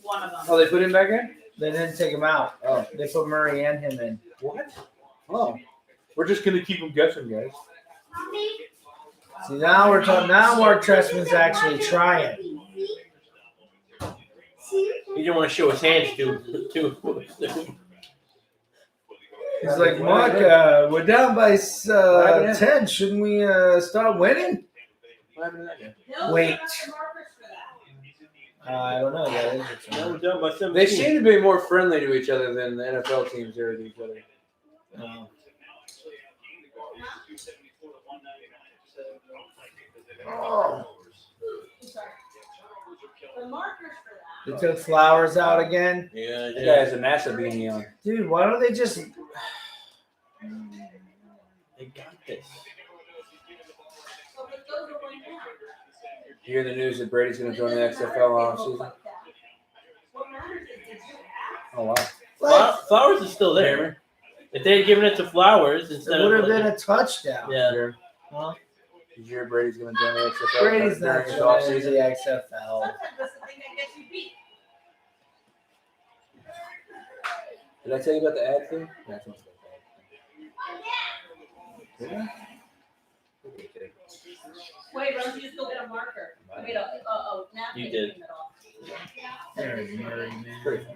F: One of them.
B: Oh, they put him back in?
A: They didn't take him out.
B: Oh.
A: They put Murray and him in.
B: What? Oh. We're just going to keep him guessing, guys.
A: See, now we're talking. Now Mark Trestman's actually trying.
C: He didn't want to show his hands too.
A: He's like, Mark, we're down by 10. Shouldn't we start winning?
B: What happened to that guy?
F: They'll
A: Wait.
F: give us the markers for that.
A: I don't know. That is
C: Now we're down by 17.
B: They seem to be more friendly to each other than the NFL teams are to each other.
A: Oh.
F: The markers for that.
A: They took Flowers out again.
C: Yeah,
B: That guy has a NASA beanie on.
A: Dude, why don't they just.
C: They got this.
F: So if those are going down.
B: You hear the news that Brady's going to join the XFL offseason?
F: What matters is did you ask?
B: Oh, wow.
A: Like,
C: Flowers is still there. If they had given it to Flowers instead
A: it would have
C: of
A: been a touchdown.
C: yeah.
A: Huh?
B: Did you hear Brady's going to join the XFL
A: Brady's not
B: during his
A: going to
B: offseason?
A: the XFL.
F: Sometimes that's the thing that gets you beat.
B: Did I tell you about the ad thing? Yeah, I told you about the ad. Did I?
F: Wait, why don't you just go get a marker? Wait, napkin.
C: You did.
F: in the middle.
A: There's Murray, man.
B: Pretty.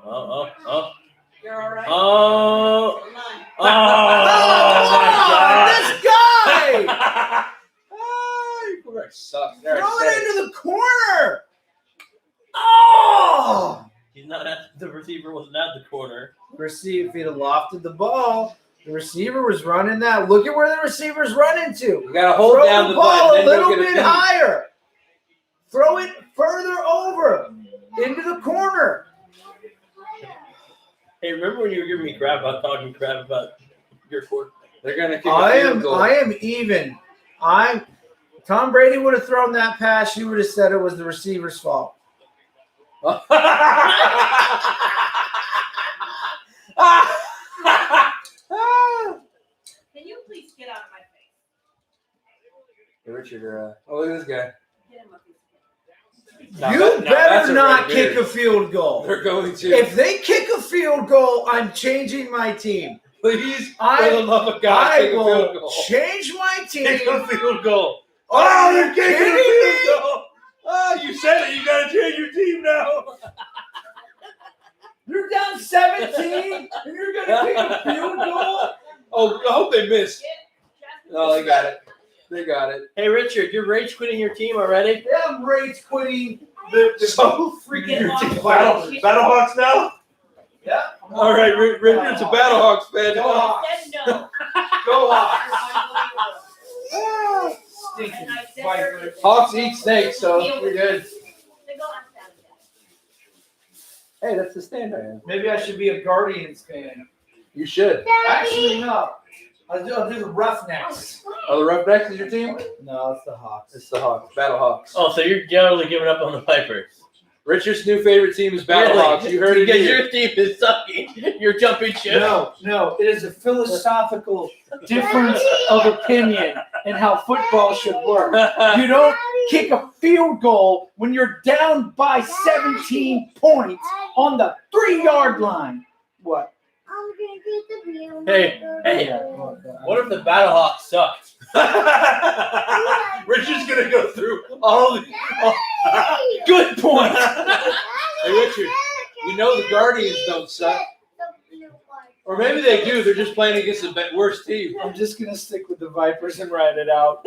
C: Oh.
F: You're all right?
C: Oh.
F: Come on.
C: Oh,
A: this guy!
B: Oh, you guys suck.
A: Throw it into the corner! Oh!
C: He's not at the receiver wasn't at the corner.
A: Receive, if he'd have lofted the ball, The receiver was running that. Look at where the receiver's running to.
B: You got to hold
A: Throw
B: down
A: the
B: the
A: ball
B: button.
A: a
B: Then
A: little
B: you'll get
A: bit
B: a finish.
A: higher. Throw it further over into the corner.
C: Hey, remember when you were giving me crap about talking crap about your court?
B: They're going to kick
A: I
B: a field
A: am
B: goal.
A: even. Tom Brady would have thrown that pass. You would have said it was the receiver's fault.
F: Can you please get out of my face?
B: Hey, Richard, look at this guy.
F: Get him up here.
A: You
B: that's
A: better
B: a
A: not
B: red
A: kick
B: beard.
A: a field goal.
B: They're going to.
A: If they kick a field goal, I'm changing my team.
B: Please,
A: I-
B: for the love of God,
A: I
B: kick a field
A: will
B: goal.
A: change my
B: Kick
A: team.
B: a field goal.
A: Are you
B: they're kicking a
A: kidding me?
B: field goal. Oh, you said it. You got to change your team now.
A: You're down 17, and you're going to kick a field goal?
B: Oh, I hope they missed. No, they got it. They got it.
C: Hey, Richard, you're rage quitting your team already?
A: Yeah, I'm rage quitting the
B: So
A: freaking
B: your
A: team.
B: team Battlehawks now?
A: Yeah.
B: All right, Richard's a Battlehawks fan.
A: Go Hawks.
F: I said no.
A: Go Hawks. Stinking
F: And I said
A: Vipers.
B: Hawks eat snakes, so you're good.
F: They go on Saturday.
B: Hey, that's the stand I am.
A: Maybe I should be a Guardians fan.
B: You should.
A: Actually, no. I'll do the Roughnecks.
B: Oh, the Roughnecks is your team?
A: No, it's the Hawks.
B: It's the Hawks. Battlehawks.
C: Oh, so you're generally giving up on the Vipers.
B: Richard's new favorite team is Battlehawks.
C: Really?
B: You heard it
C: Because
B: here.
C: your team is sucking. You're jumping ship.
A: No. It is a philosophical difference of opinion in how football should work. You don't kick a field goal when you're down by 17 points on the 3-yard line. What?
C: Hey, what if the Battlehawks sucked?
B: Richard's gonna go through all the.
A: Good point.
B: Hey, Richard, we know the Guardians don't suck. Or maybe they do. They're just playing against the worst team.
A: I'm just going to stick with the Vipers and ride it out.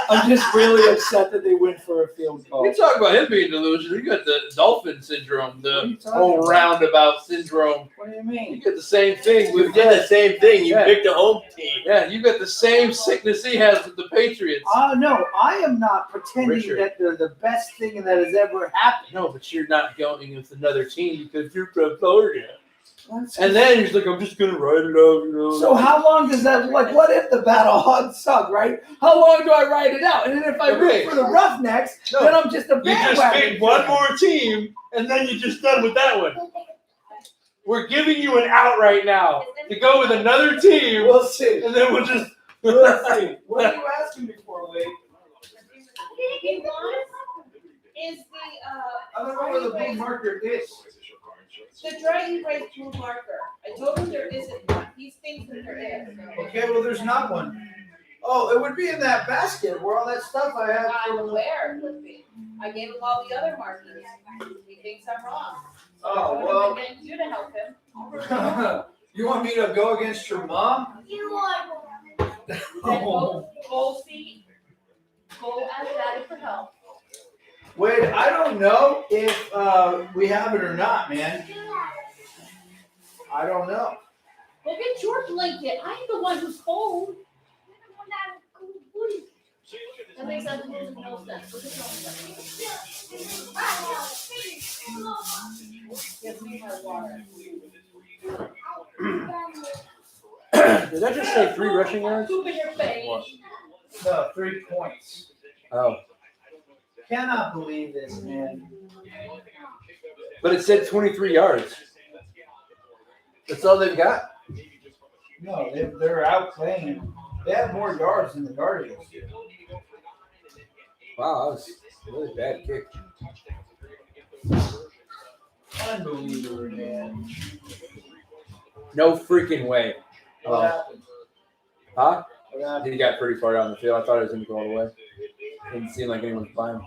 A: I'm just really upset that they went for a field goal.
B: We talk about him being delusional. You got the dolphin syndrome,
A: What are you
B: the
A: talking
B: whole
A: about?
B: roundabout syndrome.
A: What do you
B: You
A: mean?
B: get the same thing
C: We
B: with
C: did the same thing. You
B: Yeah.
C: picked a home team.
B: Yeah, you got the same sickness he has with the Patriots.
A: No, I am not pretending
B: Richard.
A: that they're the best thing that has ever happened.
B: No, but you're not going with another team because you're from Florida. And then he's like, I'm just gonna ride it out, you know.
A: So how long does that, like, what if the Battlehawks suck, right? How long do I ride it out? And then if I
B: Okay.
A: root for the Roughnecks,
B: No.
A: then I'm just a
B: You just
A: bandwagon
B: pick one
A: fan.
B: more team, and then you're just done with that one. We're giving you an out right now to go with another team,
A: We'll see.
B: and then we'll just.
A: We'll see. What are you asking me for, Wade?
F: Is the
A: I don't know where the blue marker is.
F: the dry erase blue marker? I told him there isn't one. He thinks that there is.
A: Okay, well, there's not one. Oh, it would be in that basket where all that stuff I have.
F: I'm aware it would be. I gave him all the other markings. He thinks I'm wrong. So
A: Oh,
F: I
A: well.
F: would have been you to help him.
A: You want me to go against your mom?
F: Then go see. Go ask Daddy for help.
A: Wade, I don't know if we have it or not, man. I don't know.
F: Go get your blanket. I'm the one who's cold. That makes absolutely no sense. Look at Give me my water.
B: Did that just say 3 rushing yards?
F: Poop in your face.
A: No, 3 points.
B: Oh,
A: Cannot believe this, man.
B: but it said 23 yards. That's all they've got.
A: No, they're out playing. They have more yards than the Guardians.
B: Wow, that was a really bad kick.
A: Unbelievable, man.
B: No freaking way.
A: What
B: Oh.
A: happened?
B: Huh?
A: What happened?
B: He got pretty far down the field. I thought it was going to go all the way. Didn't seem like anyone was by him.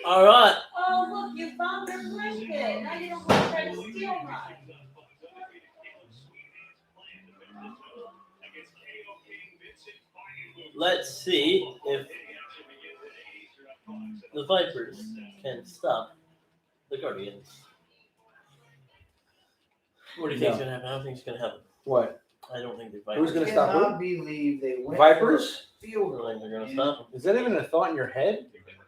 C: All right.
F: Oh, look, you found your blanket. Now you don't want to try to steal mine.
C: Let's see if the Vipers can stop the Guardians. What do you think's gonna happen? I don't think it's gonna happen.
B: What?
C: I don't think the
B: Who's
C: Vipers.
B: gonna stop who?
A: cannot believe they went
B: Vipers?
C: I don't think they're gonna stop them.
B: Is that even a thought in your head?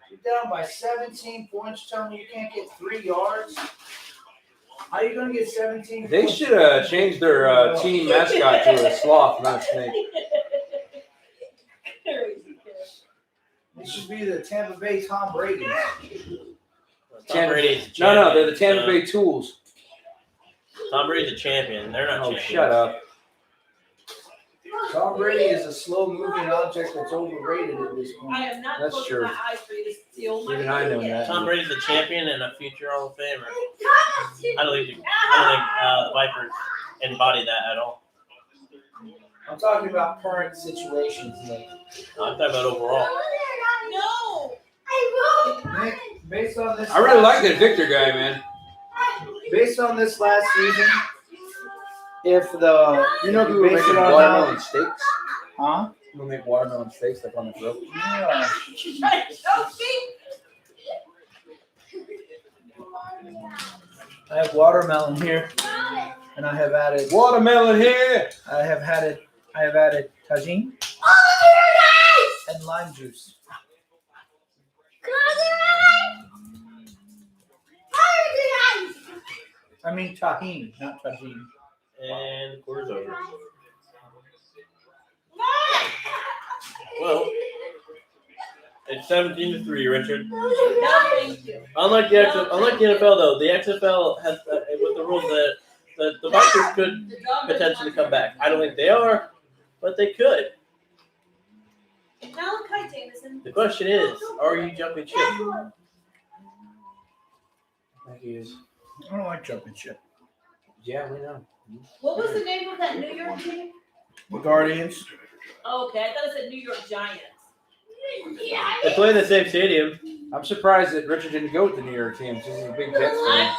A: You're down by 17 points. Tell me you can't get 3 yards. How are you going to get 17
B: They
A: points?
B: should have changed their team mascot to a sloth, not a snake.
A: It should be the Tampa Bay Tom Brady.
C: Tom Brady's a
B: No,
C: champion,
B: they're the Tampa
C: so-
B: Bay Tools.
C: Tom Brady's a champion. They're not
B: Oh,
C: champions.
B: shut up.
A: Tom Brady is a slow-moving object that's overrated at this point.
F: I am not
B: That's
F: closing
B: true.
F: my eyes for you to steal my
B: Even I know that.
C: Tom Brady's a champion and a future Hall of Famer. I don't think the Vipers embody that at all.
A: I'm talking about current situations, Nick.
C: I'm talking about overall.
F: No!
A: Nick, based on this,
B: I really like that Victor guy, man.
A: Based on this last season, if the
B: You know who were
A: base
B: making
A: it on
B: watermelon steaks?
A: huh?
B: Who make watermelon steaks like on the grill?
A: Yeah. I have watermelon here, and I have added.
B: Watermelon here!
A: I have added tagine and lime juice. I mean tahini, not tagine.
C: And the quarter's over. Well, it's 17-3, Richard.
F: No, thank you.
C: Unlike the NFL, though, the XFL has with the rules that the Vipers could potentially come back. I don't think they are, but they could.
F: Malachi Jameson.
C: The question is, are you jumping ship?
B: I think he is.
A: I don't like jumping ship.
B: Yeah, we know.
F: What was the name of that New York team?
A: The Guardians.
F: Oh, okay, I thought it said New York Giants.
C: They play in the same stadium.
B: I'm surprised that Richard didn't go with the New York team. He's a big Jets fan.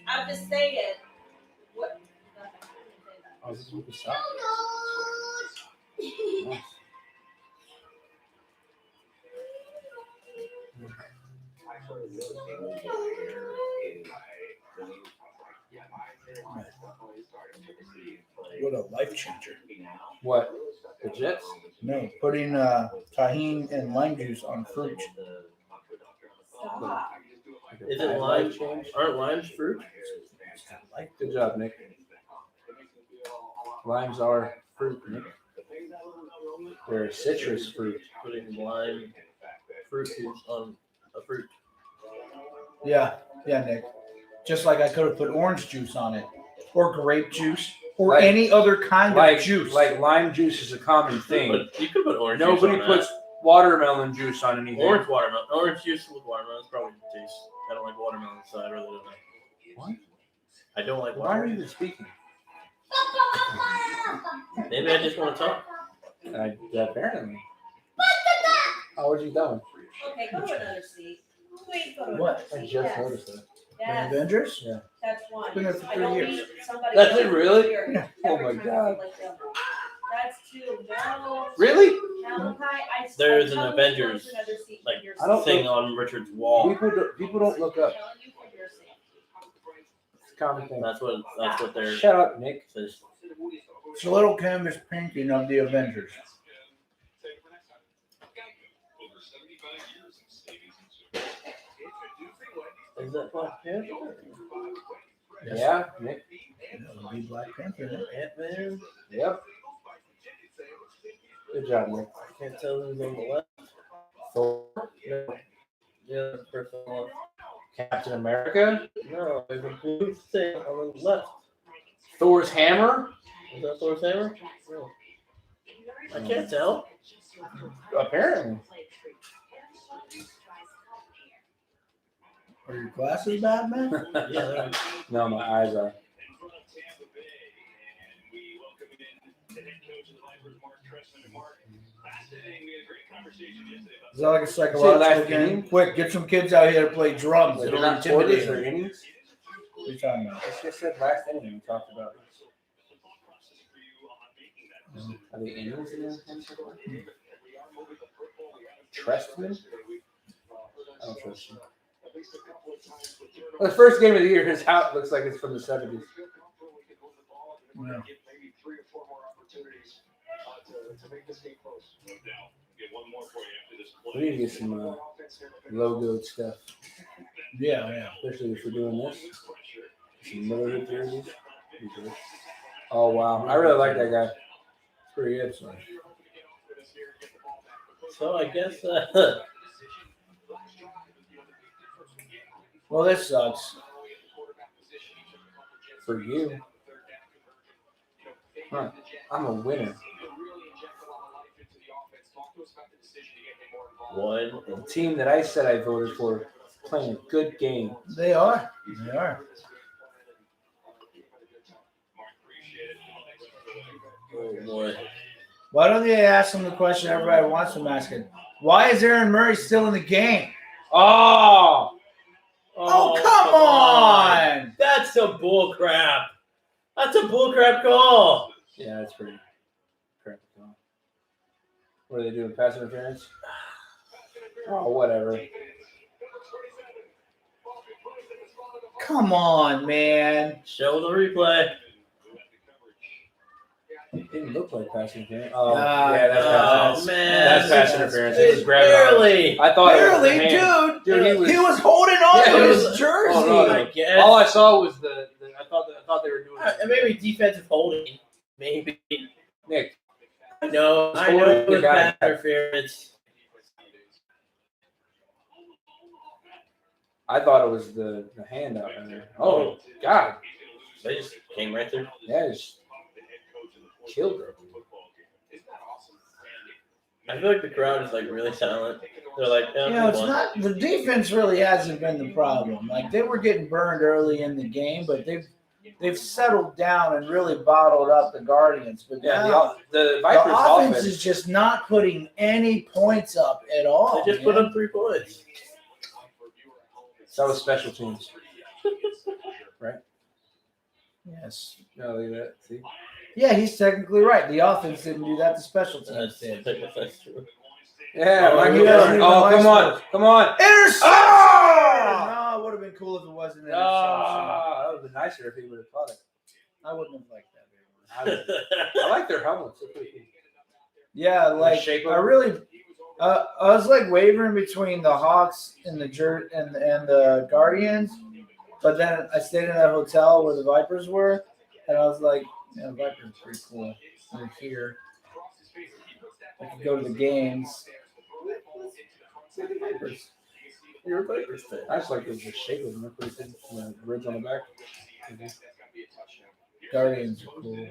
F: I'm just saying. What?
B: Oh, this is what we saw. Nice.
A: What a life changer.
B: What? The Jets?
A: No, putting tahini and lime juice on fruit.
F: Stop.
C: Is it lime? Aren't limes fruit?
B: Good job, Nick. Limes are fruit, Nick. They're citrus fruit.
C: Putting lime fruit juice on a fruit.
A: Yeah, Nick. Just like I could have put orange juice on it, or grape juice, or
B: Like-
A: any other kind of juice.
B: Like lime juice is a common thing.
C: But you could put orange
B: Nobody
C: juice on
B: puts watermelon juice on anything.
C: orange watermelon. Orange juice with watermelon is probably the taste. I don't like watermelon, so I really don't like.
B: What?
C: I don't like
B: Why are you
C: watermelon.
B: even speaking?
C: Maybe I just want to talk.
B: Apparently. How was you going?
F: Okay, go to another seat. Please go to
A: What?
F: another seat.
B: I just
F: Yes.
B: noticed that.
A: The
F: Yes,
A: Avengers?
F: that's one.
A: Been there for
F: I
A: 3
F: don't
A: years.
F: need somebody
C: That's
F: else
C: it, really?
F: here
A: Yeah.
B: Oh
F: every
B: my
F: time I
B: God.
F: feel like them. That's two. No.
B: Really?
F: Malachi,
C: There's
F: I'm
C: an
F: telling you,
C: Avengers,
F: go to another seat
C: like,
F: for your
B: I don't
F: seat.
C: Thing on Richard's wall.
B: People don't look
F: I'm
B: up.
F: telling you for your seat.
B: It's a common thing.
C: That's what they're.
B: Shut up, Nick.
C: Says.
A: It's a little canvas painting of the Avengers.
C: Is that Black Panther?
B: Yeah, Nick.
A: That would be Black Panther.
C: Ant-Man?
B: Yep. Good job, Nick.
C: I can't tell who's on the left.
B: Thor,
C: No. Yeah, the person on the left.
B: Captain America,
C: No, there's a blue thing on the left.
B: Thor's hammer.
C: Is that Thor's hammer? No. I can't tell.
B: Apparently.
A: Are your glasses bad, man?
C: Yeah.
B: No, my eyes are.
A: Is that like a
B: Say
A: psychological
B: last
A: game?
B: inning?
A: Quick, get some kids out here to play drums.
B: Like,
A: It'll
B: they're not quarters
A: intimidate
B: or
A: them.
B: innings.
A: What are you talking about?
B: It's just said last inning we talked about. Are the innings in the Trestman? I don't trust him. Well, the first game of the year, his hat looks like it's from the 70s.
A: Yeah.
G: Give maybe 3 or 4 more opportunities to make this game close.
E: No doubt. Get one more for you after this
B: We
E: play.
B: need to get some logo stuff,
A: Yeah.
B: especially if we're doing this. Some Miller jerseys. Oh wow, I really like that guy. It's pretty good.
C: So I guess
A: Well, this sucks.
B: For you. Huh. I'm a winner.
C: one.
B: The team that I said I voted for is playing a good game.
A: They are. They are.
C: Oh boy.
A: Why don't they ask him the question everybody wants him asking? Why is Aaron Murray still in the game?
B: Oh!
A: Oh, come on!
C: That's a bull crap. That's a bull crap call.
B: Yeah, that's pretty crap. What are they doing? Pass interference? Oh, whatever.
A: Come on, man.
C: Show the replay.
B: It didn't look like pass interference. Oh,
A: Ah,
B: yeah, that's pass.
C: Oh man.
B: That's pass interference. He was grabbing
C: Barely.
B: I thought
A: Barely,
B: it was the hand.
A: dude.
B: Dude,
A: He was holding on
B: Yeah,
A: to
B: it
A: his
B: was-
A: jersey.
B: Oh, no,
C: I guess.
B: All I saw was the I thought they were doing
C: Maybe defensive holding. Maybe.
B: Nick.
C: I know
B: Holding
C: it
B: the
C: was
B: guy.
C: pass interference.
B: I thought it was the hand out there. Oh God.
C: They just came right through.
B: Yeah, just killed it.
C: I feel like the crowd is like really silent. They're like,
A: You know, it's not the defense really hasn't been the problem. Like they were getting burned early in the game, but they've settled down and really bottled up the Guardians. But
B: Yeah,
A: now
B: the Vipers
A: the offense
B: offense.
A: is just not putting any points up at all.
C: They just put up 3 points.
B: That was special teams.
A: Yes.
B: No, look at that. See?
A: Yeah, he's technically right. The offense didn't do that. The special teams
C: That's,
A: did.
C: that's true.
B: Yeah,
C: Oh,
B: Mike
C: he
B: Miller.
A: doesn't even
B: Oh,
A: like
B: come on.
A: sports.
B: Come on.
A: Interception!
B: Oh!
A: No, it would have been cool if it wasn't an interception.
B: Ah, that would have been nicer if he would have caught it.
A: I wouldn't have liked that very much.
B: I like their helmets. They're pretty cool.
A: Yeah, like
B: shape
A: I
B: of-
A: really, I was like wavering between the Hawks and the and the Guardians, but then I stayed in that hotel where the Vipers were, and I was like, yeah, the Vipers are pretty cool. They're here. I could go to the games. Vipers.
C: You're a Vipers fan.
B: I just like the shape of them. They're pretty cool. The ridge on the back.
A: Guardians are cool.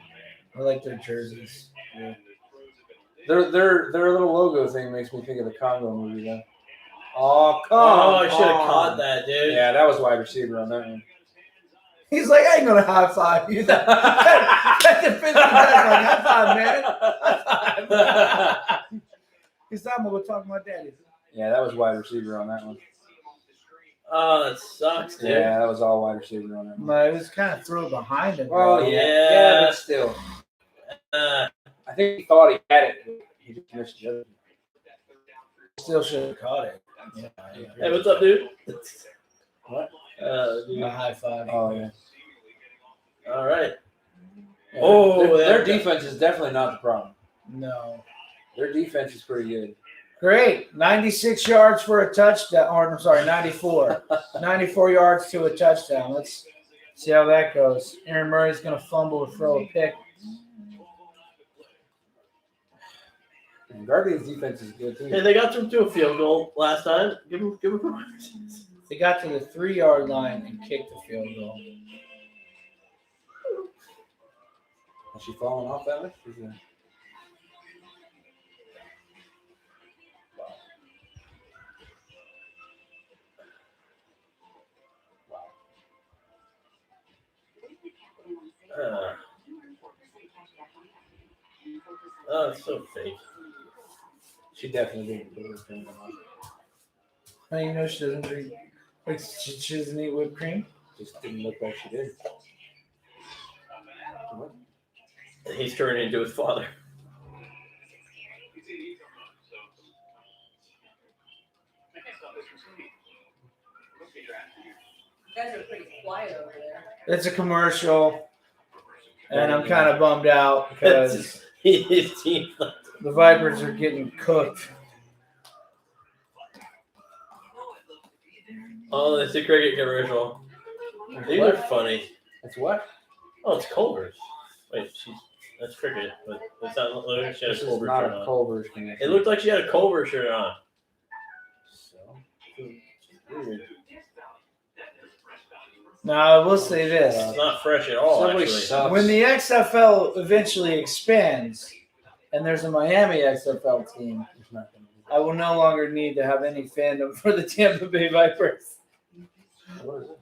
A: I like their jerseys.
B: Yeah. Their little logo thing makes me think of the Congo movie though. Oh, come
C: Oh, I should have
B: on.
C: caught that, dude.
B: Yeah, that was wide receiver on that one.
A: He's like, I ain't gonna high five you. That defensive guy's like, high five, man. High five. He's talking about talking about daddy.
B: Yeah, that was wide receiver on that one.
C: Oh, that sucks, dude.
B: Yeah, that was all wide receiver on that one.
A: But it was kind of thrown behind him.
B: Well,
A: bro.
C: yeah.
B: but still.
C: Uh,
B: I think he thought he had it. He just missed it.
A: Still should have caught it. Yeah,
C: hey, what's up, dude?
B: What?
C: Dude.
A: A high five.
B: Oh, yeah.
C: All right.
B: Yeah,
C: Oh,
B: their
C: that-
B: defense is definitely not the problem.
A: No.
B: Their defense is pretty good.
A: Great. 96 yards for a touchdown. Or, I'm sorry, 94. 94 yards to a touchdown. Let's see how that goes. Aaron Murray's going to fumble or throw a pick.
B: And Guardians' defense is good
C: Hey,
B: too.
C: they got them to a field goal last time. Give them.
A: They got to the 3-yard line and kicked the field goal.
B: Has she fallen off that much?
C: Oh, it's so fake.
B: She definitely didn't.
A: How do you know she doesn't drink? Like, she doesn't eat whipped cream?
B: Just didn't look like she did. What?
C: And he's turning into his father.
F: You guys are pretty quiet over there.
A: It's a commercial. And I'm kind of bummed out because
C: His team.
A: the Vipers are getting cooked.
C: Oh, it's a cricket commercial. These are funny.
B: That's what?
C: Oh, it's Culver's. Wait, that's cricket, but it's not. Look like she had
B: This
C: a
B: is
C: Culver's
B: not
C: shirt
B: a
C: on.
B: Culver's connection.
C: It looked like she had a Culver's shirt on.
B: So,
C: Weird.
A: Now, I will say
C: It's
A: this.
C: not fresh at all.
B: Somebody
C: Actually,
B: sucks.
A: When the XFL eventually expands and there's a Miami XFL team,
B: It's not gonna be-
A: I will no longer need to have any fandom for the Tampa Bay Vipers.
B: What is it?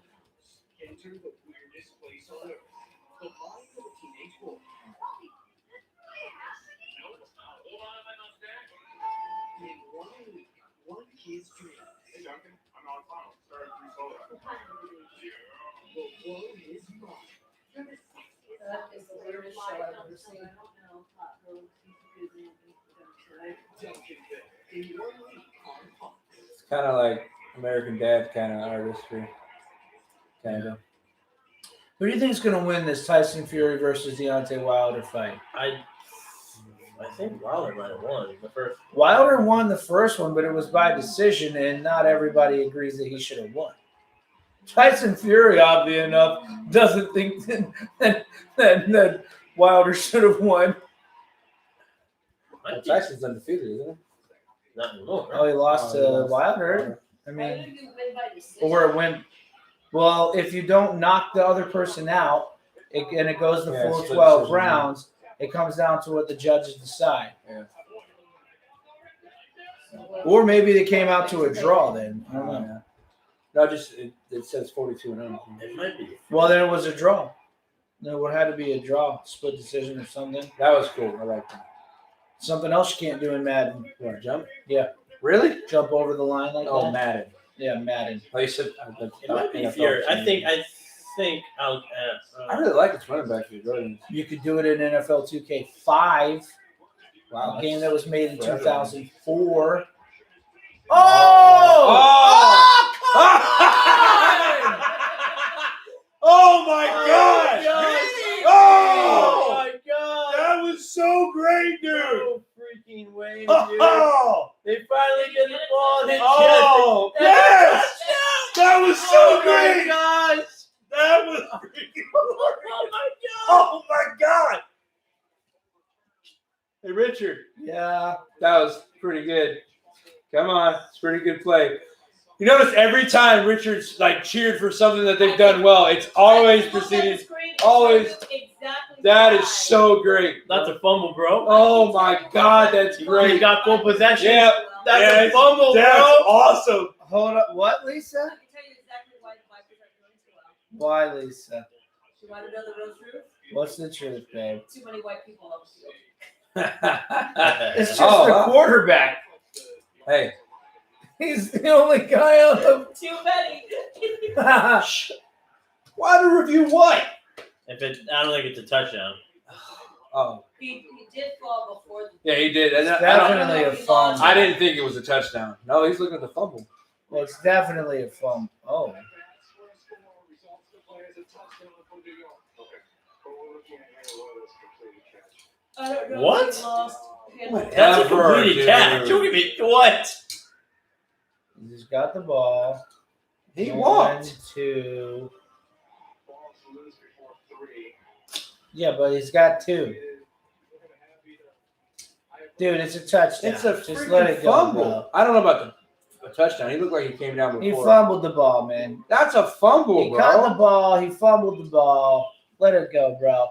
E: Enter the weirdest place on earth. The mind of a teenage boy. In 1 week, one kid's dream. Hey, Duncan, I'm on final. Started 3 soda. Will blow his mind.
F: That is the weirdest show I've ever seen.
E: Duncan Bell. In 1 week on Fox.
B: It's kind of like American Dad kind of artistry. Kind of.
A: Who do you think is going to win this Tyson Fury versus Deontay Wilder fight?
C: I think Wilder might have won the first.
A: Wilder won the first one, but it was by decision, and not everybody agrees that he should have won. Tyson Fury, oddly enough, doesn't think that Wilder should have won.
B: Well, Tyson's undefeated, isn't it?
C: Not anymore.
A: Oh, he lost
B: Oh, he
A: to
B: lost.
A: Wilder. I
F: Why
A: mean,
F: would you win by decision?
A: or it went. Well, if you don't knock the other person out, and it goes the
B: Yeah,
A: full
B: split
A: 12
B: decision,
A: rounds, it comes down to what the judges decide. Or maybe they came out to a draw then. I don't know.
B: Yeah. No, just it says 42-0.
C: It might be.
A: Well, then it was a draw. There would have to be a draw, split decision or something.
B: That was cool. I like that.
A: Something else you can't do in Madden.
B: You want to jump?
A: Yeah.
B: Really?
A: Jump over the line like
B: Oh,
A: that.
B: Madden.
A: Yeah, Madden.
B: Oh, you said
C: It might be
B: NFL
C: Fury. I
B: team.
C: think I'll.
B: I really like this running back for the Jordan.
A: You could do it in NFL 2K5,
B: Wow.
A: a game that was made in
B: forever.
A: 2004.
B: Oh!
A: come on!
B: Oh my gosh!
C: Oh my god!
B: That was so great, dude!
C: No freaking way, dude.
B: Oh!
C: They finally get the ball in his
B: Oh!
C: chest.
B: Yes! That was so
C: Oh
B: great!
C: my gosh!
B: That was freaking
C: Oh my god!
B: Oh my god! Hey Richard,
A: Yeah.
B: that was pretty good. Come on, it's a pretty good play. You notice every time Richard's like cheered for something that they've done well, it's always proceeded. always-
F: Exactly.
B: That is so great.
C: That's a fumble, bro.
B: Oh my god, that's
C: He
B: great.
C: got full possession.
B: Yeah,
C: That's
B: yes,
C: a fumble,
B: that's
C: bro.
B: awesome.
A: Hold up. What, Lisa?
F: I can tell you exactly why the Vipers are doing so well.
A: Why, Lisa?
F: You want to know the real truth?
A: What's the truth, babe?
F: Too many white people on the field.
A: It's just
B: Oh,
A: the
B: wow.
A: quarterback.
B: Hey,
A: He's the only guy on the.
F: Too many.
B: why to review what?
C: If it, I don't think it's a touchdown.
B: Oh,
F: He did fall before the.
B: yeah, he did. And
A: Definitely a fumble.
B: I didn't think it was a touchdown. No, he's looking at the fumble.
A: Well, it's definitely a fumble. Oh.
F: I don't know.
C: What?
F: He lost. He had-
B: What?
C: That's a
B: Ever,
C: completed
B: dude.
C: catch. Don't give me what?
A: He's got the ball.
B: He
A: One,
B: walked.
A: 2. Yeah, but he's got 2. Dude, it's a touchdown.
B: It's a
A: Just let it
B: freaking
A: go.
B: fumble.
A: Bro.
B: I don't know about the touchdown. He looked like he came down
A: He
B: before.
A: fumbled the ball, man.
B: That's a fumble,
A: He
B: bro.
A: caught the ball. He fumbled the ball. Let it go, bro.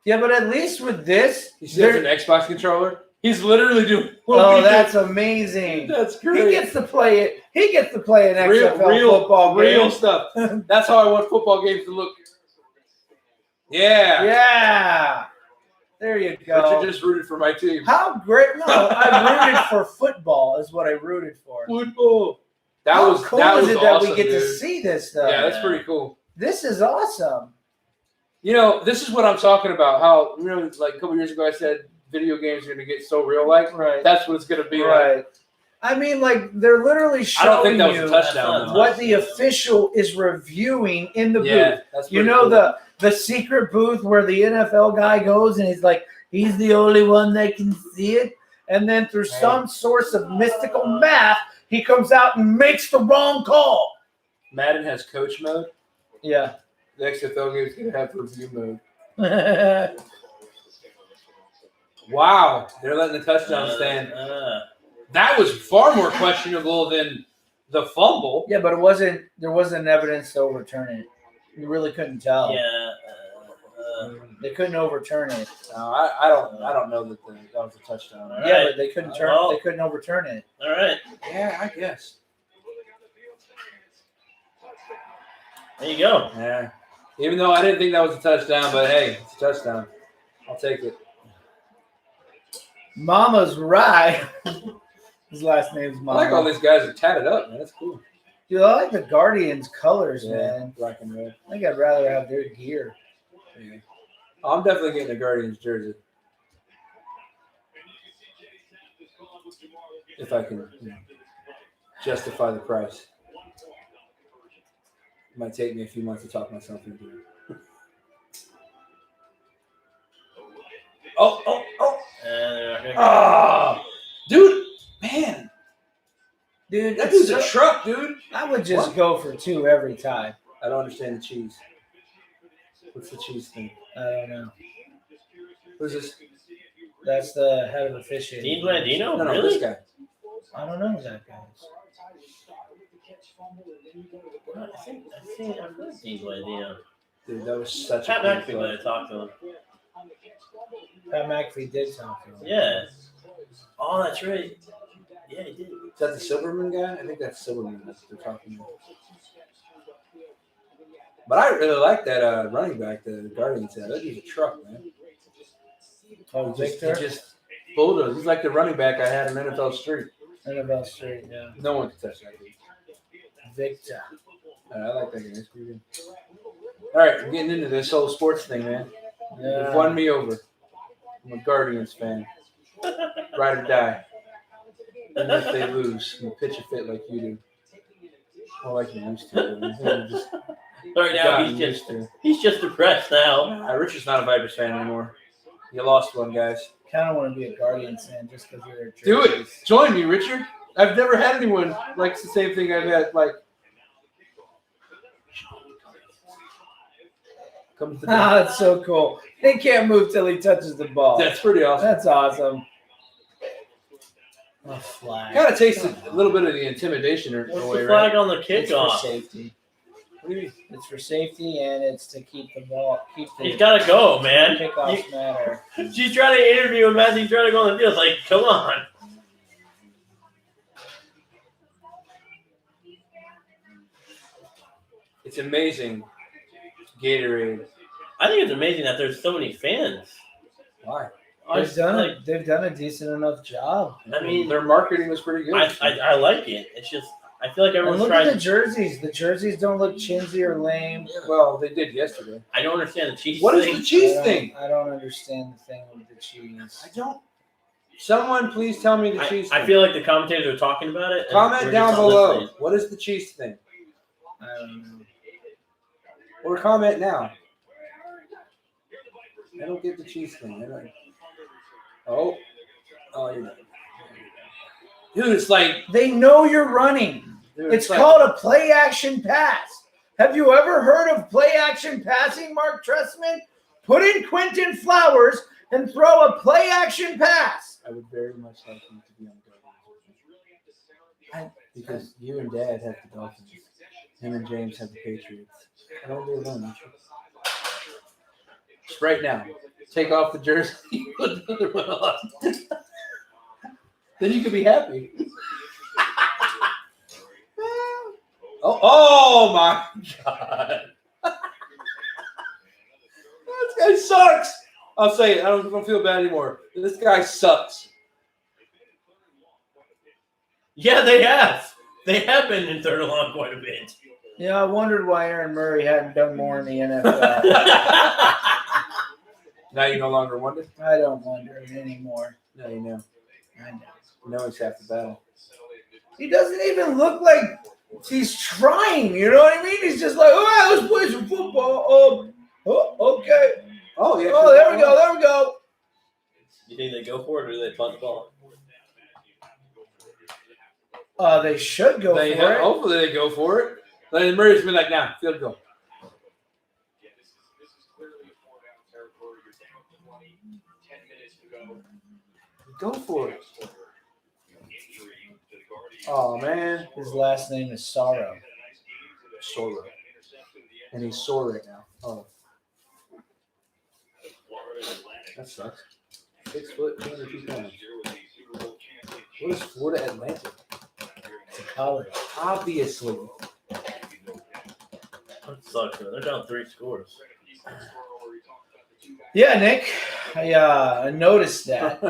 A: Yeah, but at least with this,
B: You see that's an Xbox controller? He's literally doing. what
A: oh,
B: we
A: that's
B: did.
A: amazing.
B: That's
A: He
B: great.
A: gets to play it. He gets to play an XFL football
B: real
A: game.
B: stuff. That's how I want football games to look. Yeah.
A: Yeah. There you go.
B: Richard just rooted for my team.
A: How great! No, I rooted for football. Is what I rooted for.
B: Football. That
A: How
B: was
A: cool
B: that
A: is
B: was
A: it that
B: awesome,
A: we get to
B: dude.
A: see this though?
B: Yeah, that's pretty cool.
A: This is awesome.
B: You know, this is what I'm talking about. How, you know, like a couple years ago I said video games are going to get so real like.
A: Right.
B: That's what it's going to be like.
A: Right. I mean, like they're literally
B: I don't
A: showing
B: think that was a
A: you
B: touchdown. though.
A: what the official is reviewing in the
B: Yeah,
A: booth.
B: that's
A: You
B: pretty
A: know
B: cool.
A: the secret booth where the NFL guy goes and he's like, he's the only one that can see it. And then through some source of mystical math, he comes out and makes the wrong call.
B: Madden has coach mode.
A: Yeah.
B: The XFL game is going to have review mode. Wow. They're letting the touchdown stand. That was far more questionable than the fumble.
A: Yeah, but there wasn't evidence to overturn it. You really couldn't tell.
C: Yeah.
A: They couldn't overturn it.
B: No, I don't know that that was a touchdown.
C: All
A: Yeah,
C: right.
A: but they couldn't they couldn't overturn it.
C: All right.
B: Yeah, I guess.
C: There you go.
B: Yeah. Even though I didn't think that was a touchdown, but hey, it's a touchdown. I'll take it.
A: Mama's right. His last name's
B: I
A: Mama.
B: like all these guys are tatted up, man. That's cool.
A: Dude, I like the Guardians colors,
B: Yeah,
A: man.
B: black and red.
A: I think I'd rather have their gear.
B: Yeah. I'm definitely getting a Guardians jersey. If I can justify the price. It might take me a few months to talk myself into it. Oh. Dude, man.
A: Dude,
B: That dude's a truck, dude.
A: I would just go for 2 every time.
B: I don't understand the cheese. What's the cheese thing?
A: I don't know.
B: Who's this?
A: That's the head of officiating.
C: Dean Blandino?
B: No,
C: Really?
B: this guy.
A: I don't know who that guy is.
C: I think I've heard Dean Blandino.
B: Dude, that was such
C: Pat
B: a
C: McAfee
B: cool
C: might have talked to him.
A: Pat McAfee did talk to him.
C: Yeah. Oh, that's right. Yeah, he did.
B: Is that the Silverman guy? I think that's Silverman that they're talking about. But I really like that running back the Guardians had. That dude's a truck, man.
A: Oh,
B: He
A: Victor?
B: just bulldozed. He's like the running back I had in NFL Street.
A: NFL Street, yeah.
B: No one can touch that dude.
A: Victor.
B: I like that guy. That's pretty good. All right, I'm getting into this whole sports thing, man.
A: Yeah.
B: You've won me over. I'm a Guardians fan. Ride or die. And if they lose, I'm pitch a fit like you do. More like you used to. Just
C: Right now,
B: gotten used to.
C: he's just depressed now.
B: Richard's not a Vipers fan anymore. You lost one, guys.
A: Kind of want to be a Guardians fan just because you're a
B: Do it. Join me, Richard. I've never had anyone likes the same thing I've had. Like, comes to
A: Ah, that's so cool. He can't move till he touches the ball.
B: That's pretty awesome.
A: That's awesome. A flag.
B: Kind of takes a little bit of the intimidation
C: What's
B: away,
C: the
B: right?
C: flag on the
A: It's for
C: kickoff?
A: safety.
B: What do you mean?
A: It's for safety and it's to keep the ball. Keep the
C: He's got to go, man.
A: kickoffs matter.
C: She's trying to interview him as he's trying to go on the field. It's like, come on.
B: It's amazing. Gatorade.
C: I think it's amazing that there's so many fans.
B: Why?
A: They've done a decent enough job.
C: I mean,
B: Their marketing was pretty good.
C: I like it. It's just, I feel like
A: And
C: everyone's
A: look at the
C: trying.
A: jerseys. The jerseys don't look chinsy or lame.
B: Well, they did yesterday.
C: I don't understand the cheese
B: What is
C: thing.
B: the cheese thing?
A: I don't understand the thing with the cheese.
B: I don't. Someone please tell me the cheese thing.
C: I feel like the commentators are talking about it. and
B: Comment
C: we're
B: down
C: just not
B: below.
C: listening.
B: What is the cheese thing?
A: I don't know.
B: Or comment now. I don't get the cheese thing. I don't. Oh, you're not. Dude, it's like
A: They know you're running.
B: dude,
A: It's
B: like,
A: called a play action pass. Have you ever heard of play action passing, Mark Tressman? Put in Quentin Flowers and throw a play action pass.
B: I would very much like you to be on the Dolphins because you and Dad have the Dolphins. Him and James have the Patriots. I don't do alone. Just right now, take off the jersey, put the other one on. Then you can be happy. Oh my God. This guy sucks. I'll say it. I don't feel bad anymore. This guy sucks.
C: Yeah, they have. They have been in third and long quite a bit.
A: Yeah, I wondered why Aaron Murray hadn't done more in the NFL.
B: Now you no longer wonder?
A: I don't wonder anymore.
B: No, you know.
A: I know.
B: You know it's half the battle.
A: He doesn't even look like he's trying. You know what I mean? He's just like, all right, let's play some football. Oh, okay.
B: Oh, yeah.
A: Oh, there we go. There we go.
C: You think they go for it or do they punt the ball?
A: They should go
B: They
A: for it.
B: hopefully they go for it. Then Murray's been like, nah, field goal.
G: Yeah, this is clearly a 4-down territory. You're down 20, 10 minutes to go.
B: Go for it.
E: Injury to the Guardians.
B: Oh, man.
A: His last name is Sorrow.
B: Sore. And he's sore right now. Oh, that sucks. 6 foot, 202 pounds. What is Florida Atlantic?
A: It's a college.
B: Obviously.
C: That sucks, man. They're down 3 scores.
A: Yeah, Nick. I noticed that.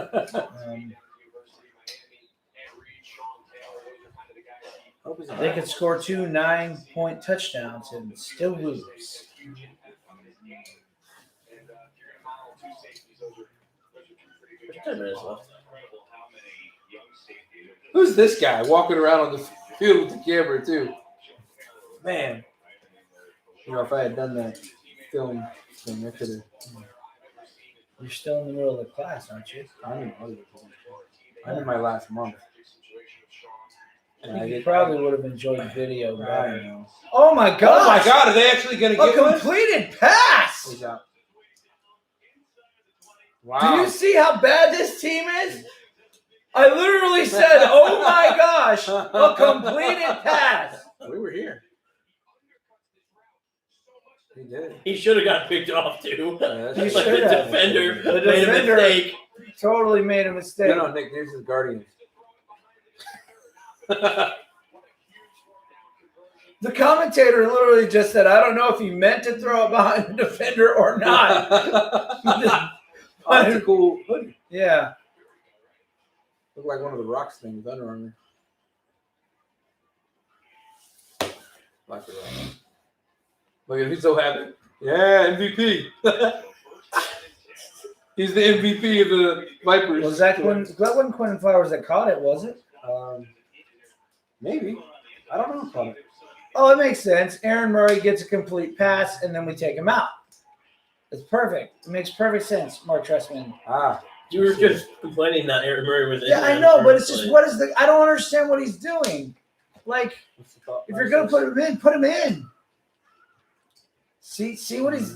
A: They could score 2 9-point touchdowns and still lose.
C: There's 10 minutes left.
B: Who's this guy walking around on the field with the camera, too? Man. You know, if I had done that film thing, I could have.
A: You're still in the middle of the class, aren't you?
B: I'm in my last month.
A: I
B: And
A: think you
B: get-
A: probably would have enjoyed video
B: I
A: better.
B: don't know.
A: Oh my
B: Oh
A: gosh!
B: my God! Are they actually going to
A: A
B: get one?
A: completed pass!
B: He's out.
A: Do
B: Wow.
A: you see how bad this team is? I literally said, "Oh my gosh!" A completed pass.
B: We were here. He did.
C: He should have got picked off, too.
B: Yeah,
A: He
C: But
A: should
C: the
A: have.
C: defender
A: The
C: made a
A: defender-
C: mistake.
A: Totally made a mistake.
B: No, Nick, there's the Guardians.
A: The commentator literally just said, "I don't know if he meant to throw it behind the defender or not."
B: Oh, that's a cool hoodie.
A: Yeah.
B: Look like one of the Rocks things with Under Armour. Like the Rock. Look at he's so happy. Yeah, MVP. He's the MVP of the Vipers.
A: Was that wasn't Quentin Flowers that caught it, was it?
B: Maybe. I don't know who caught it.
A: Oh, it makes sense. Aaron Murray gets a complete pass, and then we take him out. It's perfect. It makes perfect sense, Mark Trestman.
B: Ah.
C: You were just complaining that Aaron Murray was
A: Yeah,
C: injured
A: I
C: in
A: know,
C: the
A: but it's
C: first
A: just
C: place.
A: what is the? I don't understand what he's doing. Like,
B: What's the thought
A: if you're gonna
B: process?
A: put him in, put him in. See what he's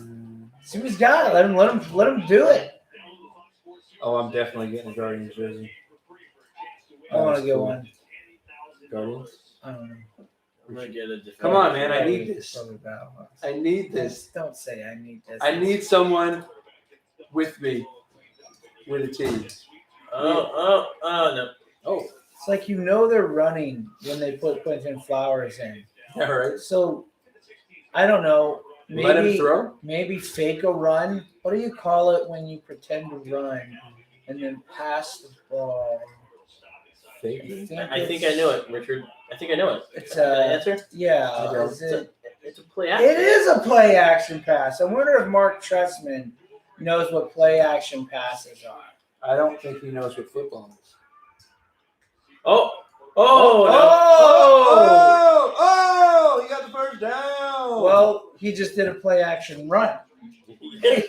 A: got. Let him do it.
B: Oh, I'm definitely getting a Guardians jersey.
A: I want to
B: That's
A: get
B: cool.
A: one.
B: Guardians?
A: I don't know.
C: I'm gonna get a defender.
B: Come on, man. I need this.
A: Probably Battle Box.
B: I need this.
A: Don't say I need this.
B: I need someone with me with a team.
C: Oh, no.
B: Oh,
A: It's like they're running when they put Quentin Flowers in.
B: all right.
A: So I don't know.
B: Let him
A: Maybe
B: throw.
A: maybe fake a run. What do you call it when you pretend to run and then pass the ball?
B: Fake.
C: I think I know it, Richard. I think I know it.
A: It's
C: Can I
A: a
C: answer?
A: yeah.
B: I don't.
A: Is it?
C: It's a play action.
A: It is a play action pass. I wonder if Mark Trestman knows what play action passes are.
B: I don't think he knows what football is.
C: Oh,
A: Oh!
B: Oh! He got the first down.
A: Well, he just did a play action run.
C: no.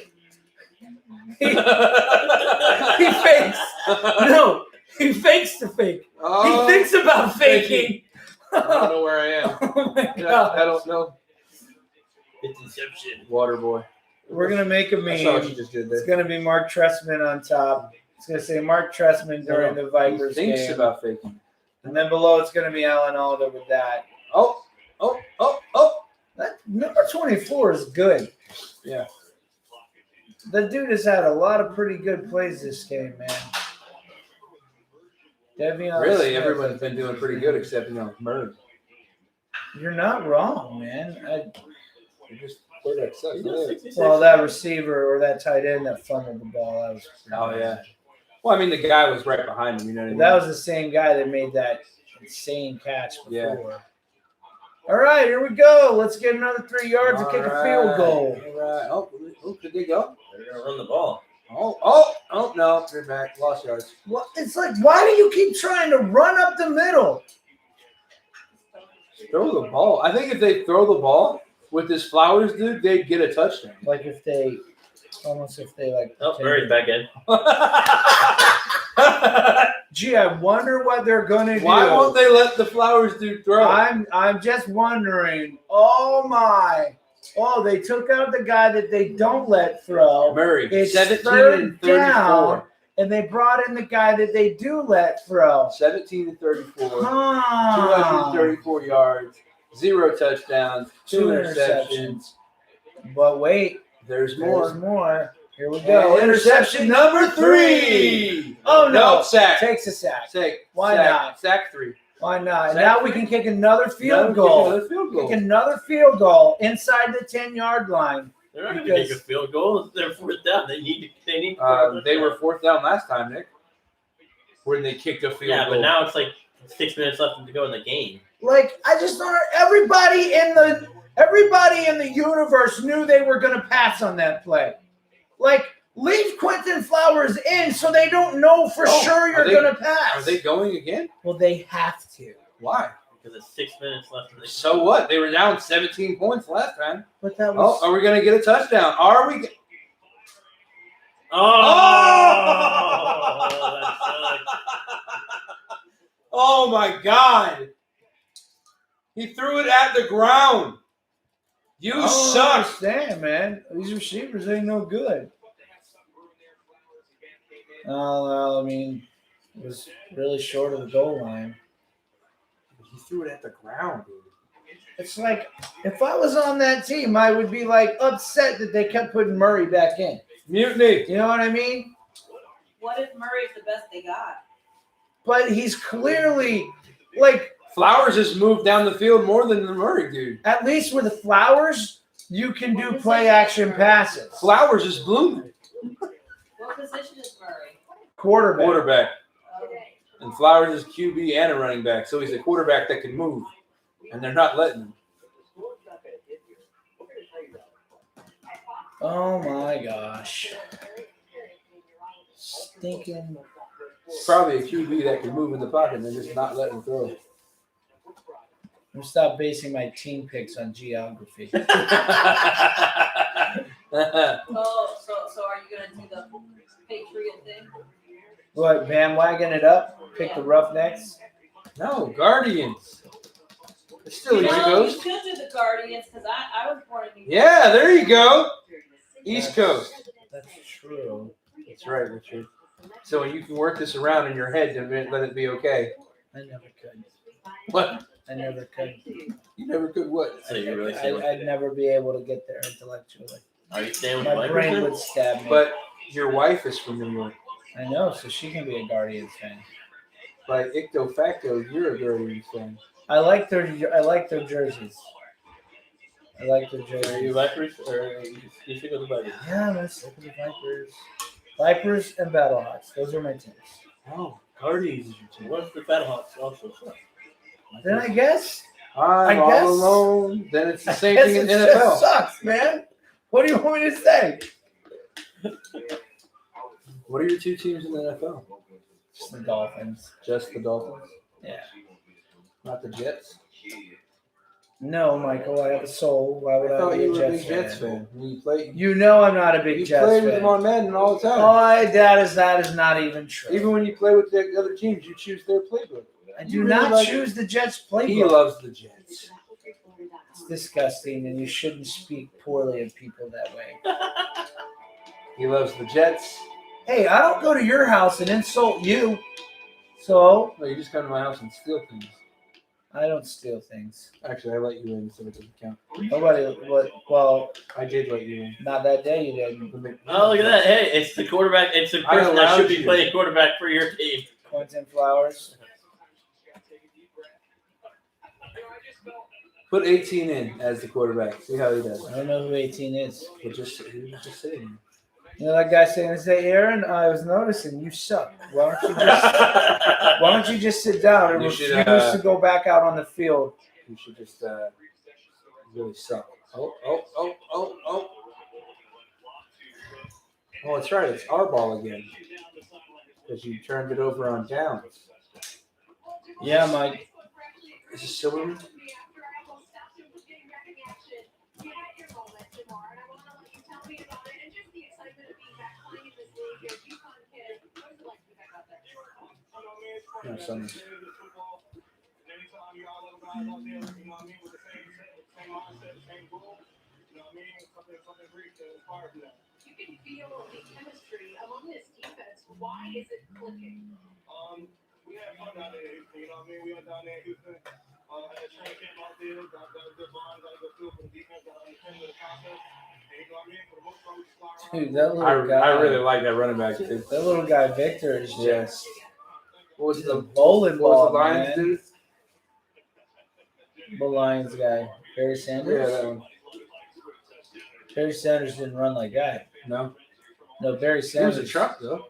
A: He fakes. No, he fakes the fake.
B: Oh,
A: He thinks about faking.
B: I don't know where I am.
A: Oh my
B: Yeah,
A: god.
B: I don't know.
C: It's Inception.
B: Water boy.
A: We're gonna make a
B: I saw what you
A: meme.
B: just did
A: It's
B: there.
A: gonna be Mark Trestman on top. It's gonna say Mark Trestman during the Vipers
B: He thinks
A: game.
B: about faking.
A: And then below it's gonna be Alan Alda with that.
B: Oh!
A: That number 24 is good.
B: Yeah.
A: The dude has had a lot of pretty good plays this game, man. Devion
B: Really,
A: Smith,
B: everyone's been doing pretty good except, Murray.
A: You're not wrong, man.
B: He just quarterback sucks.
C: He does 66.
A: Well, that receiver or that tight end that fumbled the ball, that was
B: Oh, yeah. Well, I mean, the guy was right behind him. You know what I mean?
A: That was the same guy that made that insane catch before.
B: Yeah.
A: All right, here we go. Let's get another 3 yards and kick a field goal.
B: All right. Oh, could they go?
C: They're gonna run the ball.
B: Oh, no. They're back. Lost yards.
A: Well, it's like, why do you keep trying to run up the middle?
B: Throw the ball. I think if they throw the ball, with this Flowers dude, they'd get a touchdown.
A: Like if they like.
C: Oh, Murray's back in.
A: Gee, I wonder what they're gonna do.
B: Why won't they let the Flowers dude throw?
A: I'm just wondering. Oh my! Oh, they took out the guy that they don't let throw.
B: Murray,
A: It's
B: 17
A: third
B: and 34.
A: down, and they brought in the guy that they do let throw.
B: 17 and 34.
A: Huh.
B: 234 yards, 0 touchdowns, 2 interceptions.
A: But wait,
B: There's
A: there's
B: more.
A: more. Here we go.
B: Interception number 3.
A: Oh no!
B: Sack.
A: Takes a sack.
B: Why
A: Sack.
B: not? Sack 3.
A: Why not? And
B: Sack
A: now we
B: three.
A: can kick another field
B: Another
A: goal.
B: field goal.
A: Kick another field goal inside the 10-yard line.
C: They're not going to kick a field goal. They're fourth down. They need.
B: They were 4th down last time, Nick. When they kicked a field
C: Yeah,
B: goal.
C: but now it's like 6 minutes left to go in the game.
A: Like I just don't. Everybody in the universe knew they were going to pass on that play. Like leave Quentin Flowers in so they don't know for sure you're going to pass.
B: Are they going again?
A: Well, they have to.
B: Why?
C: Because it's 6 minutes left in the game.
B: So what? They were down 17 points last time.
A: But that was.
B: Oh, are we going to get a touchdown? Are we? Oh my God! He threw it at the ground. You
A: I don't
B: suck.
A: understand, man. These receivers ain't no good. Well, I mean, it was really short of the goal line.
B: He threw it at the ground, dude.
A: It's like if I was on that team, I would be like upset that they kept putting Murray back in.
B: Mutiny.
A: You know what I mean?
F: What if Murray's the best they got?
A: But he's clearly like
B: Flowers has moved down the field more than the Murray dude.
A: at least with the Flowers, you can do play action passes.
B: Flowers is blooming.
F: What position is Murray?
A: Quarterback.
B: And Flowers is QB and a running back, so he's a quarterback that can move, and they're not letting him.
A: Oh my gosh. Stinking.
B: Probably a QB that can move in the pocket, and they're just not letting him throw.
A: I'm gonna stop basing my team picks on geography.
F: Oh, so are you gonna do the Patriot thing?
A: What, bandwagon it up? Pick the Roughnecks?
B: No, Guardians. It's still East
F: You
B: Coast.
F: should do the Guardians because I was born in New York.
B: Yeah, there you go. East Coast.
A: That's true.
B: That's right, Richard. So you can work this around in your head to let it be okay.
A: I never could.
B: What?
A: I never could.
B: You never could what?
C: So you really stand with
A: I'd never be able to get there intellectually.
C: Are you staying with
A: My
C: Mike?
A: brain would stab me.
B: But your wife is from New York.
A: I know, so she can be a Guardians fan.
B: By icto facto, you're a Guardians fan.
A: I like their jerseys. I like their
C: Are
A: jerseys.
C: you Vipers or you should go to Vipers?
A: Yeah, I'm sick of the Vipers. Vipers and Battlehawks. Those are my teams.
B: Oh, Guardians is your team.
C: What's the Battlehawks also?
A: Then I guess
B: I'm
A: I guess-
B: all alone. Then it's the same
A: guess
B: thing in
A: it
B: NFL.
A: just sucks, man. What do you want me to say?
B: What are your two teams in the NFL?
A: Just the Dolphins.
B: Just the Dolphins?
A: Yeah.
B: Not the Jets?
A: No, Michael, I have a soul. Why would
B: I
A: I
B: thought
A: be
B: you
A: a
B: were a
A: Jets
B: big Jets
A: fan?
B: fan. You play,
A: You know I'm not a big
B: you
A: Jets
B: play
A: fan.
B: with them on Madden all the time.
A: Oh, that is not even true.
B: Even when you play with the other teams, you choose their playbook.
A: I
B: You
A: do
B: really
A: not
B: like-
A: choose the Jets
B: He
A: playbook.
B: loves the Jets.
A: It's disgusting, and you shouldn't speak poorly of people that way.
B: He loves the Jets.
A: Hey, I don't go to your house and insult you. So
B: No, you just come to my house and steal things.
A: I don't steal things.
B: Actually, I let you in, so it doesn't count.
A: Nobody. Well,
B: I did let you in.
A: not that day you didn't.
C: Oh, look at that. Hey, it's the quarterback. It's the
B: I
C: person that
B: allowed
C: should be
B: you.
C: playing quarterback for your team.
A: Quentin Flowers.
B: Put 18 in as the quarterback. See how he does.
A: I don't know who 18 is.
B: He was just sitting.
A: You know that guy saying, "Say, Aaron, I was noticing you suck. Why don't you just sit down and
B: You
A: refuse
B: should,
A: to go back out on the field?"
B: You should just really suck. Oh. Oh, that's right. It's our ball again. Because you turned it over on downs.
A: Yeah, Mike.
B: Is this Silverman? No, Summers.
D: You can feel the chemistry among this defense. Why is it clicking?
E: We had fun down there in Houston, you know what I mean? We went down there in Houston, had a training camp out there, got a good bond, got a good feel for the defense, got an understanding of the process. And you know what I mean? For the most part, we just fly around.
A: Dude, that little guy.
B: I really like that running back, dude.
A: That little guy, Victor, is just
B: What was
A: he's
B: the
A: a bowling
B: what was
A: ball,
B: the Lions
A: man.
B: dude?
A: The Lions guy, Barry
B: Yeah,
A: Sanders.
B: that one.
A: Barry Sanders didn't run like that.
B: No,
A: No, Barry
B: he was
A: Sanders.
B: a truck though.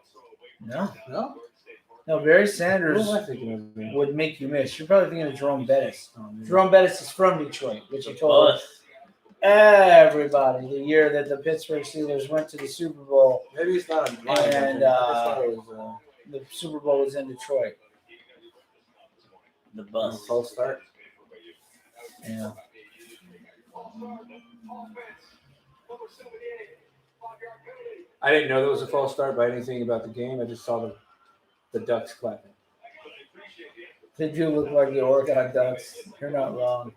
A: No,
B: No,
A: Barry
B: what
A: Sanders
B: am I thinking of? Man?
A: would make you miss. You're probably thinking of Jerome Bettis.
B: Oh, man.
A: Jerome Bettis is from Detroit, which he told
C: Bus.
A: everybody the year that the Pittsburgh Steelers went to the Super Bowl.
B: Maybe it's not a Lions.
A: And,
B: I just thought it was
A: The Super Bowl was in Detroit.
C: The
B: a
C: bus.
B: false start.
A: Yeah.
B: I didn't know that was a false start by anything about the game. I just saw the Ducks clapping.
A: They do look like the Oregon Ducks. You're not wrong.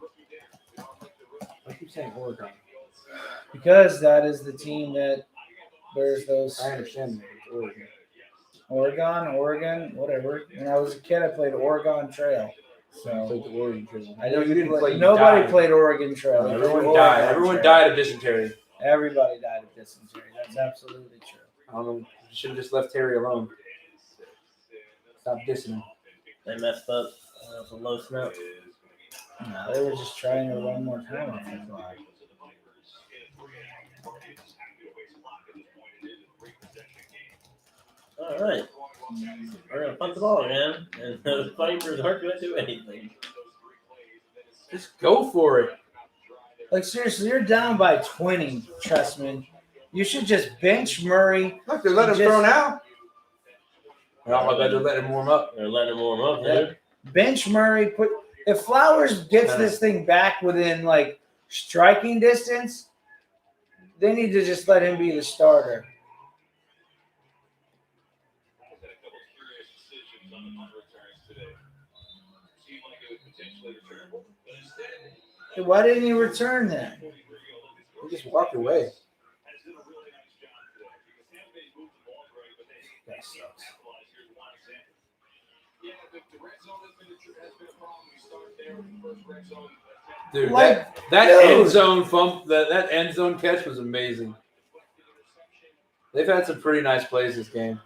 B: I keep saying Oregon.
A: Because that is the team that bears those.
B: I understand that it's Oregon.
A: Oregon, whatever. When I was a kid, I played Oregon Trail.
B: I
A: So
B: played the Oregon Trail.
A: I know
B: you didn't play. You
A: Nobody
B: died.
A: played Oregon Trail. They
B: Everyone
A: played
B: died.
A: Oregon
B: Everyone
A: Trail.
B: died of dysentery.
A: Everybody died of dysentery. That's absolutely true.
B: I don't know. You should have just left Terry alone. Stop dissing him.
C: They messed up. That was a low snap.
A: No, they were just trying to run more time off the clock.
C: All right. We're going to punt the ball again. And the Vipers aren't going to do anything.
B: Just go for it.
A: Like, seriously, you're down by 20, Trustman. You should just bench Murray.
B: Look, they're letting him
A: Just-
B: throw now. Oh, I bet they're letting him warm up.
C: They're letting him warm up,
A: Yeah.
C: dude.
A: Bench Murray. If Flowers gets this thing back within, like, striking distance, they need to just let him be the starter. Why didn't he return that?
B: He just walked away. That sucks. Dude,
A: Like,
B: that
A: dude.
B: end zone that end zone catch was amazing. They've had some pretty nice plays this game.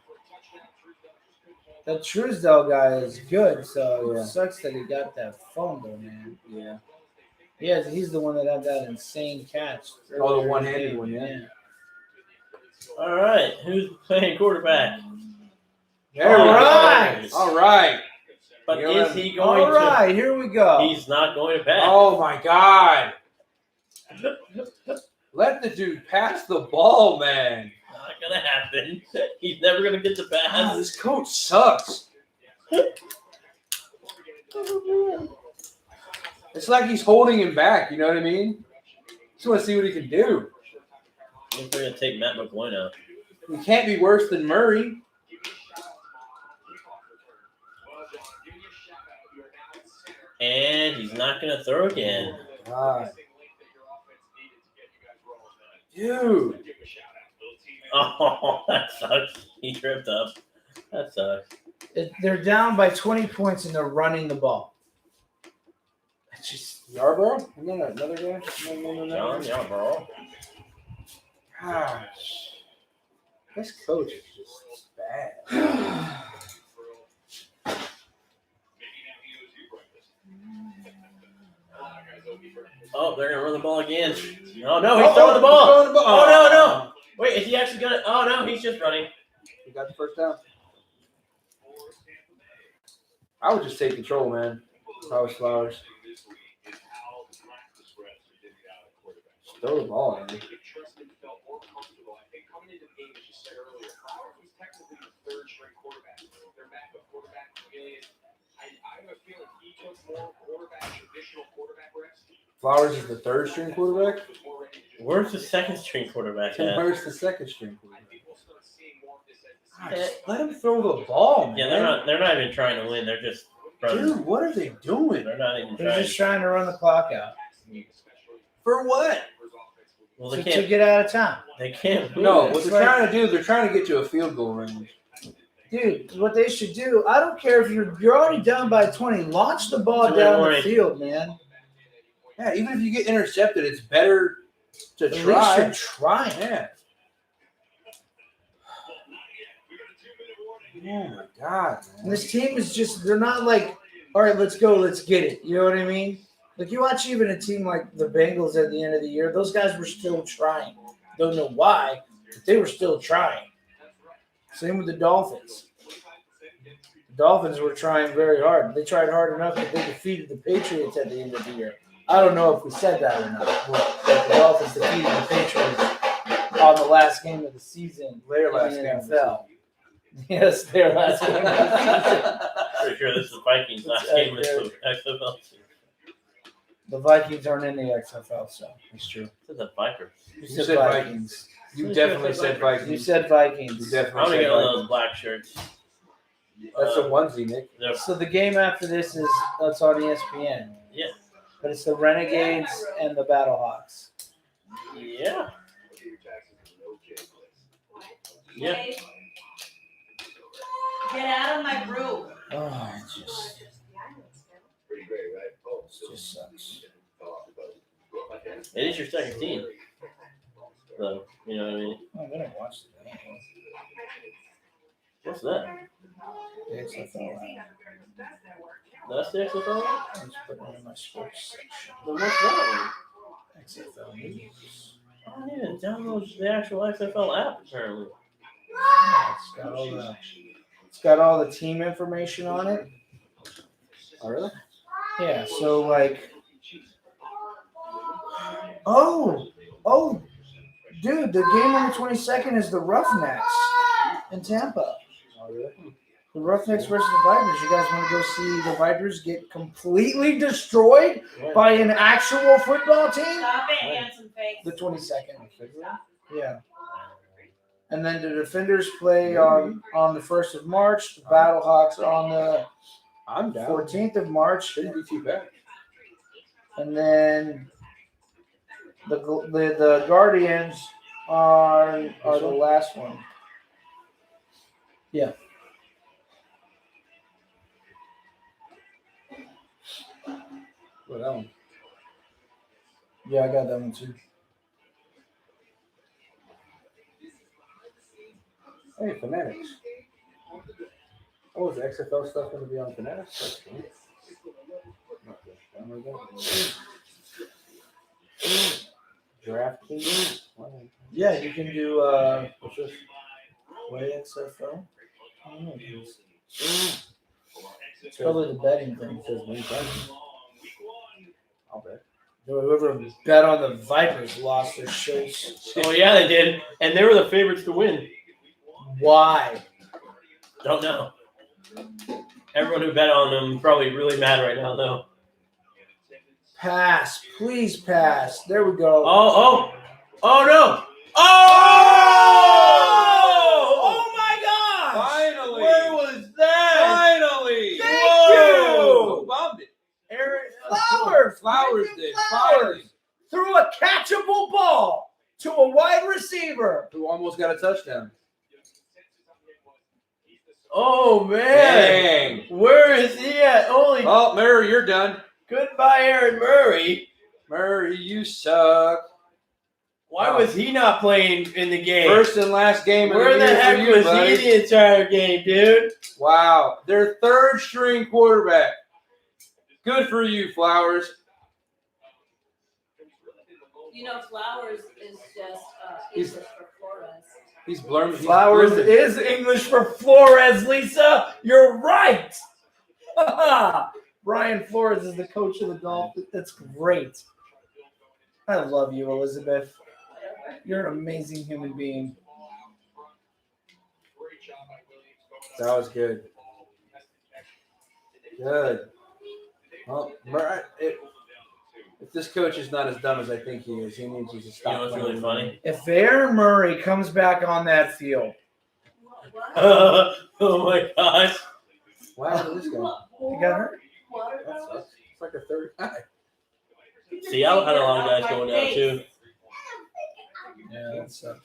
A: That Truesdale guy is good, so
B: Yeah.
A: it sucks that he got that fumble, man.
B: Yeah.
A: Yeah, he's the one that had that insane catch.
B: Oh, the
A: earlier in
B: one-handed
A: game.
B: one, yeah.
C: All right. Who's playing quarterback?
B: There we
A: All
B: go.
A: right.
B: All right.
C: But
B: Yeah.
C: is he going
A: All right, here we
C: to?
A: go.
C: He's not going to pass.
B: Oh my God. Let the dude pass the ball, man.
C: Not going to happen. He's never going to get the
B: Oh,
C: pass.
B: this coach sucks. It's like he's holding him back, you know what I mean? Just want to see what he can do.
C: I think they're going to take Matt McCoy out.
B: He can't be worse than Murray.
C: And he's not going to throw again.
B: God. Dude.
C: Oh, that sucks. He tripped up. That sucks.
A: They're down by 20 points and they're running the ball. It's just
B: Yarborough? Another guy?
C: John Yarborough.
B: Gosh. This coach is just bad.
C: Oh, they're going to run the ball again. Oh, no, he's throwing the ball.
B: Throwing the ball.
C: Oh, no. Wait, is he actually going to? Oh, no, he's just running.
B: He got the first down. I would just take control, man. If I was Flowers. Just throw the ball, man. Flowers is the third string quarterback?
C: Where's the second string quarterback
B: And
C: at?
B: where's the second string quarterback? Gosh, let him throw the ball, man.
C: Yeah, they're not even trying to win. They're just
B: Dude, what are they doing?
C: They're not even
A: They're
C: trying.
A: just trying to run the clock out.
B: For what?
C: Well, they
A: To
C: can't.
A: get out of town.
C: They can't.
B: No,
C: win.
B: what they're trying to do, they're trying to get you a field goal range.
A: Dude, what they should do, I don't care if you're already down by 20. Launch the ball
C: Too
A: down
C: many
A: the field, man.
B: Yeah, even if you get intercepted, it's better to
A: At least
B: try.
A: you're trying.
B: Yeah. Oh my God.
A: And this team is just, they're not like, all right, let's go, let's get it. You know what I mean? Like, you watch even a team like the Bengals at the end of the year, those guys were still trying. Don't know why, but they were still trying. Same with the Dolphins. The Dolphins were trying very hard. They tried hard enough that they defeated the Patriots at the end of the year. I don't know if we said that or not, but the Dolphins defeated the Patriots on the last game of the season.
B: Their last
A: in the
B: game of the
A: NFL. Yes, their last game of the season.
C: Pretty sure this is the Vikings' last
A: It's
C: game of
A: accurate.
C: the XFL season.
A: The Vikings aren't in the XFL, so.
B: That's true.
C: This is the Vikings.
A: You
B: You said Vikings. You definitely said Vikings.
A: You said Vikings.
B: You
C: I'm
B: definitely
C: gonna
B: said
C: get one of
B: Vikings.
C: those black shirts.
B: That's a onesie, Nick.
C: They're-
A: So the game after this is that's on ESPN.
C: Yeah.
A: But it's the Renegades and the Battlehawks.
C: Yeah. Yeah.
F: Okay. Get out of my room.
A: Oh, it just sucks.
C: It is your second team. So, you know what I mean?
A: I'm gonna watch the game.
C: What's that?
A: The XFL.
C: That's the XFL?
A: I'm just putting it in my sports section.
C: Then what's that
A: XFL news.
C: one? I need to download the actual XFL app, apparently.
A: Yeah, it's got all the team information on it.
B: Oh, really?
A: Yeah, so like, oh, dude, the game on the 22nd is the Roughnecks in Tampa.
B: Oh, really?
A: The Roughnecks versus the Vipers. You guys want to go see the Vipers get completely destroyed by an actual football team?
F: Stop it, handsome face.
A: The 22nd. Yeah. And then the Defenders play on the 1st of March. The Battlehawks on the
B: I'm down.
A: 14th of March.
B: Shouldn't be too bad.
A: And then the Guardians are the last one. Yeah.
B: What that one?
A: Yeah, I got that one too.
B: Hey, Fanatics. Oh, is the XFL stuff going to be on Fanatics? That's cool. DraftKings.
A: Yeah, you can do
B: What's this?
A: Play XFL. I don't know what it is. It's probably the betting thing.
B: It says win price. I'll bet.
A: Whoever bet on the Vipers lost their shirts.
C: Oh, yeah, they did. And they were the favorites to win.
A: Why?
C: Don't know. Everyone who bet on them probably really mad right now, though.
A: Pass. Please pass. There we go.
C: Oh no! Oh my gosh!
B: Finally!
C: Where was that?
B: Finally!
A: Thank
B: Whoa!
A: you!
B: Bombed it.
A: Aaron Flowers.
B: Flowers
A: Freaking
B: did.
A: Flowers.
B: Finally.
A: Threw a catchable ball to a wide receiver.
B: Who almost got a touchdown.
C: Oh man!
B: Dang.
C: Where is he at? Holy!
B: Oh, Murray, you're done.
C: Goodbye, Aaron Murray.
B: Murray, you suck.
C: Why was he not playing in the game?
B: First and last game of
C: Where
B: the
C: the
B: year
C: heck
B: for you,
C: was
B: buddy.
C: he the entire game, dude?
B: Wow. Their third string quarterback. Good for you, Flowers.
F: You know, Flowers is just
B: He's-
F: English for Flores.
B: He's blurring.
A: Flowers is English for Flores, Lisa. You're right. Brian Flores is the coach of the Dolphins. That's great. I love you, Elizabeth. You're an amazing human being.
B: That was good. Good. Well, Murray, if this coach is not as dumb as I think he is, he needs to
C: You
B: stop.
C: know what's really
B: playing.
C: funny?
A: If Aaron Murray comes back on that field
C: Oh my gosh.
B: What happened to this guy?
A: He got hurt.
B: That sucks. It's like a third guy.
C: Seattle had a lot of guys going down too.
A: Yeah, that sucks.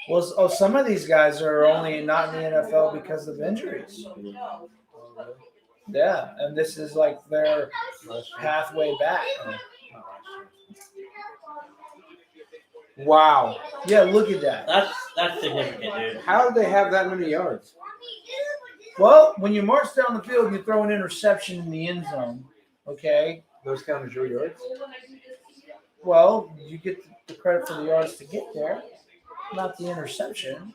A: Well, some of these guys are only not in the NFL because of injuries. Yeah, and this is like their pathway back.
B: Wow.
A: Yeah, look at that.
C: That's significant, dude.
B: How did they have that many yards?
A: Well, when you march down the field and you throw an interception in the end zone, okay,
B: Those count as your yards?
A: well, you get the credit for the yards to get there, not the interception.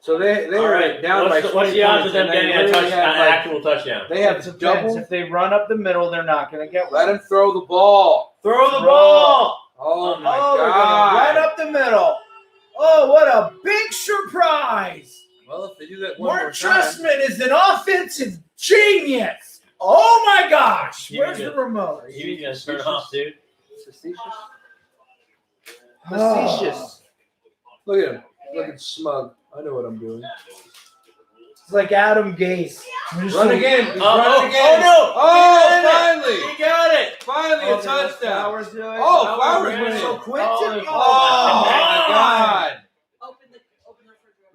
B: So they
C: All
B: were
C: right,
B: down by 20
C: what's the odds
B: points,
C: of them
B: and they
C: getting a
B: literally had,
C: an
B: like,
C: actual touchdown?
B: They have
A: Depends.
B: double.
A: If they run up the middle, they're not going to get
B: Let
A: one.
B: him throw the ball.
C: Throw the
A: Throw.
C: ball.
B: Oh my
A: Oh, they're
B: God.
A: going to run up the middle. Oh, what a big surprise.
B: Well, if they do that one more
A: Mark
B: time.
A: Trestman is an offensive genius. Oh, my gosh.
C: You
A: Where's
C: need
A: the
C: to-
A: remote?
C: You gonna turn off, dude?
B: Facetious.
A: Oh.
B: Facetious. Look at him. Looking smug. I know what I'm doing.
A: It's like Adam Gase.
B: Run again. He's
C: Oh,
B: running again.
C: no!
B: Oh,
C: He got it!
B: finally a
A: Oh,
B: touchdown.
A: Flowers do it.
B: Oh, Flowers
C: ran
B: went
C: it.
B: in.
A: So Quentin.
B: Oh my God.
F: Open the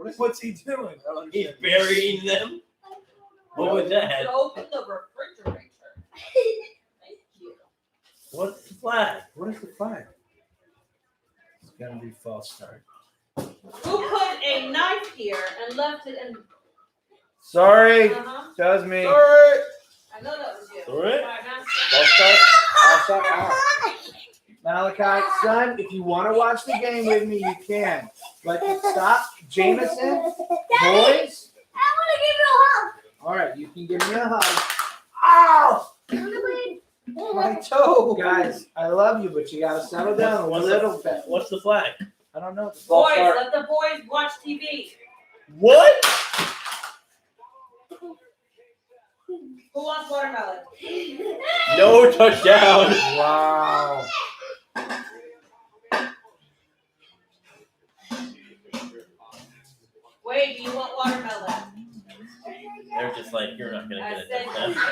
F: refrigerator.
A: What's he doing?
C: He's burying them. What was that?
F: Open the refrigerator. Thank you.
C: What's the flag?
B: What is the flag?
A: It's going to be false start.
F: Who put a knife here and left it in?
A: Sorry.
F: Uh-huh.
A: That was me.
B: Sorry.
F: I know that was you.
C: All right.
F: Why not?
B: False start. False start. Ow.
A: Malachi, son, if you want to watch the game with me, you can. But stop. Jameson, boys.
H: I want to give you a hug.
A: All right, you can give me a hug. Ow! My toe. Guys, I love you, but you got to settle down a
C: What's
A: little bit.
C: What's the flag?
A: I don't know.
F: Boys,
A: False start.
F: let the boys watch TV.
C: What?
F: Who wants watermelon?
C: No touchdown.
A: Wow.
F: Wait, do you want watermelon?
C: They're just like, you're not gonna
F: I
C: get
F: said
C: it. touchdown.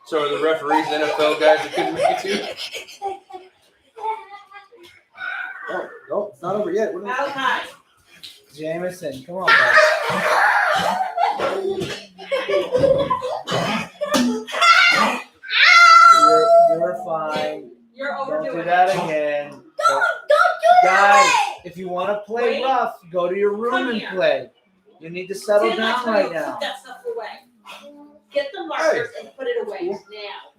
B: So are the referees NFL guys that couldn't make it too? Oh, no, it's not over yet. What is it?
F: Malachi.
A: Jameson, come on, guys. You're fine.
F: You're
A: Don't
F: overdoing
A: do
F: it.
A: that again.
H: Don't do
A: Guys,
H: that.
A: if you want to play
F: Wait.
A: rough, go to your room
F: Come
A: and
F: here.
A: play. You need to settle
F: Didn't I
A: down
F: tell
A: right
F: you to
A: now.
F: Put that stuff away. Get the markers and put it away now.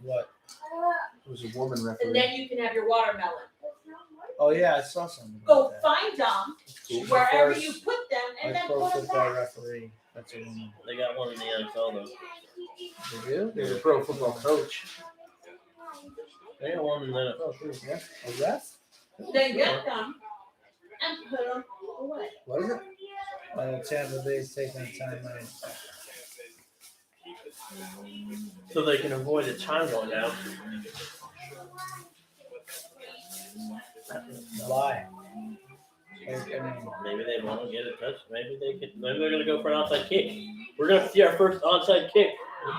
A: What?
B: It was a woman
F: And
B: referee.
F: then you can have your watermelon.
A: Oh yeah, I saw something.
F: Go
A: about that.
F: find them
A: Cool.
F: wherever
A: First,
F: you put them and
A: my
F: then
A: pro
F: put them
A: football
F: back.
A: referee. That's a woman.
C: They got one in the NFL though.
A: They do?
B: He's a pro football coach.
C: They got one in the NFL too.
A: Yeah. A ref?
F: Then get them and put them away.
B: What is it?
A: Tampa Bay's taking time out.
C: So they can avoid the time going down.
A: Why? I mean,
C: Maybe they want to get a touch. Maybe they could. Maybe they're gonna go for an onside kick. We're gonna see our first onside kick,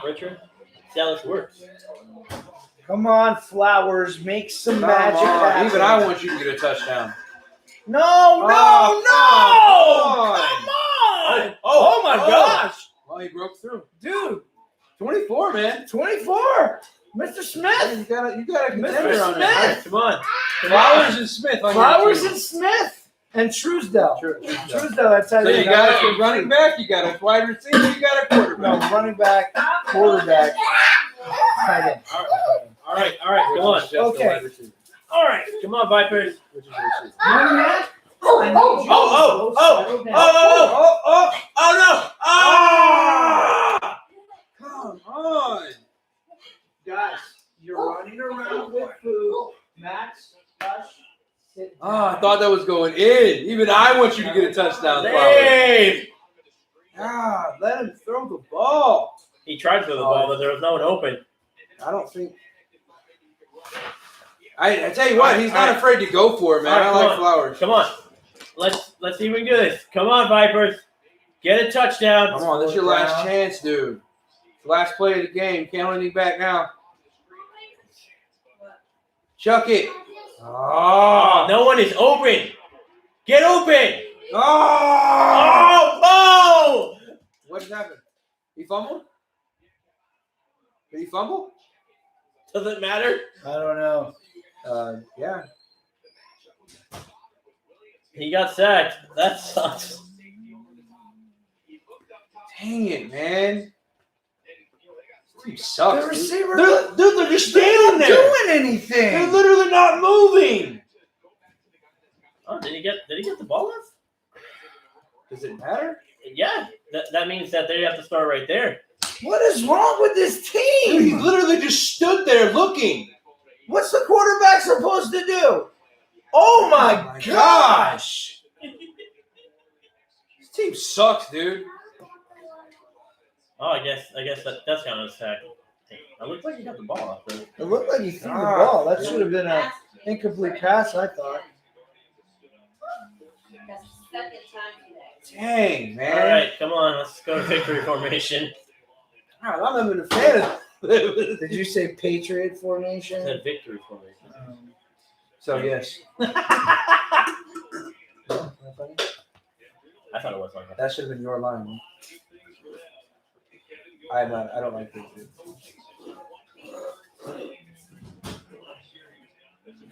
C: Richard. See how this works.
A: come on, Flowers, make some
B: Come
A: magic
B: on.
A: happen.
B: Even I want you to get a touchdown.
A: No,
B: Oh,
A: come on! Oh my gosh,
B: Well, he broke through.
A: dude,
B: 24, man.
A: 24, Mr. Smith,
B: You got a contender
A: Mr.
B: on there.
A: Smith,
C: Come on.
B: Flowers and Smith. on your
A: Flowers
B: team.
A: and Smith, and Truesdell.
B: Truesdell.
A: Truesdell, that's how
B: So you got a running back, you got a wide receiver, you got a
A: No,
B: quarterback.
A: running back, quarterback, tight end.
C: All right. Come on.
B: Just a
A: Okay.
B: wide receiver,
C: All right. Come on, Vipers.
B: which is a receiver.
A: Young man, I need you to
C: Oh,
A: settle down.
C: Oh no! Ah!
B: Come on.
A: Guys, you're running around with food. Max, hush, sit
B: Oh,
A: down.
B: I thought that was going in. Even I want you to get a touchdown, Flowers.
C: Dave!
B: Ah, let him throw the ball.
C: He tried to throw the ball, but there was no one open.
B: I don't think. I tell you what, he's not afraid to go for it, man.
C: All right,
B: I
C: come
B: like
C: on.
B: Flowers.
C: Come on. let's see if we can do this. Come on, Vipers. Get a touchdown.
B: Come on, this is your last chance, dude. Last play of the game. Can't hold anything back now. Chuck it.
C: Oh, no one is open. Get open.
B: Oh!
C: Oh!
B: What happened? He fumbled? Did he fumble?
C: Doesn't matter.
A: I don't know.
B: Yeah.
C: He got sacked. That sucks.
B: Dang it, man. This team sucks.
A: The receiver
B: They're just standing there.
A: doing anything.
B: They're literally not moving.
C: Oh, did he get the ball off?
B: Does it matter?
C: Yeah. That means that they have to start right there.
A: What is wrong with this
B: Dude, he
A: team?
B: literally just stood there looking.
A: What's the quarterback supposed to do? Oh my gosh!
B: This team sucks, dude.
C: Oh, I guess that's kind of a sack. It looked like he got the ball off though.
A: It looked like he threw the ball. That should have been an incomplete pass, I thought.
F: That's the second time today.
B: Dang, man.
C: All right, come on, let's go to victory formation.
B: God, I'm not even a fan of it.
A: Did you say Patriot formation?
C: Said victory formation.
B: So, yes.
C: I thought it was like that.
B: That should have been your line. I don't like Patriots.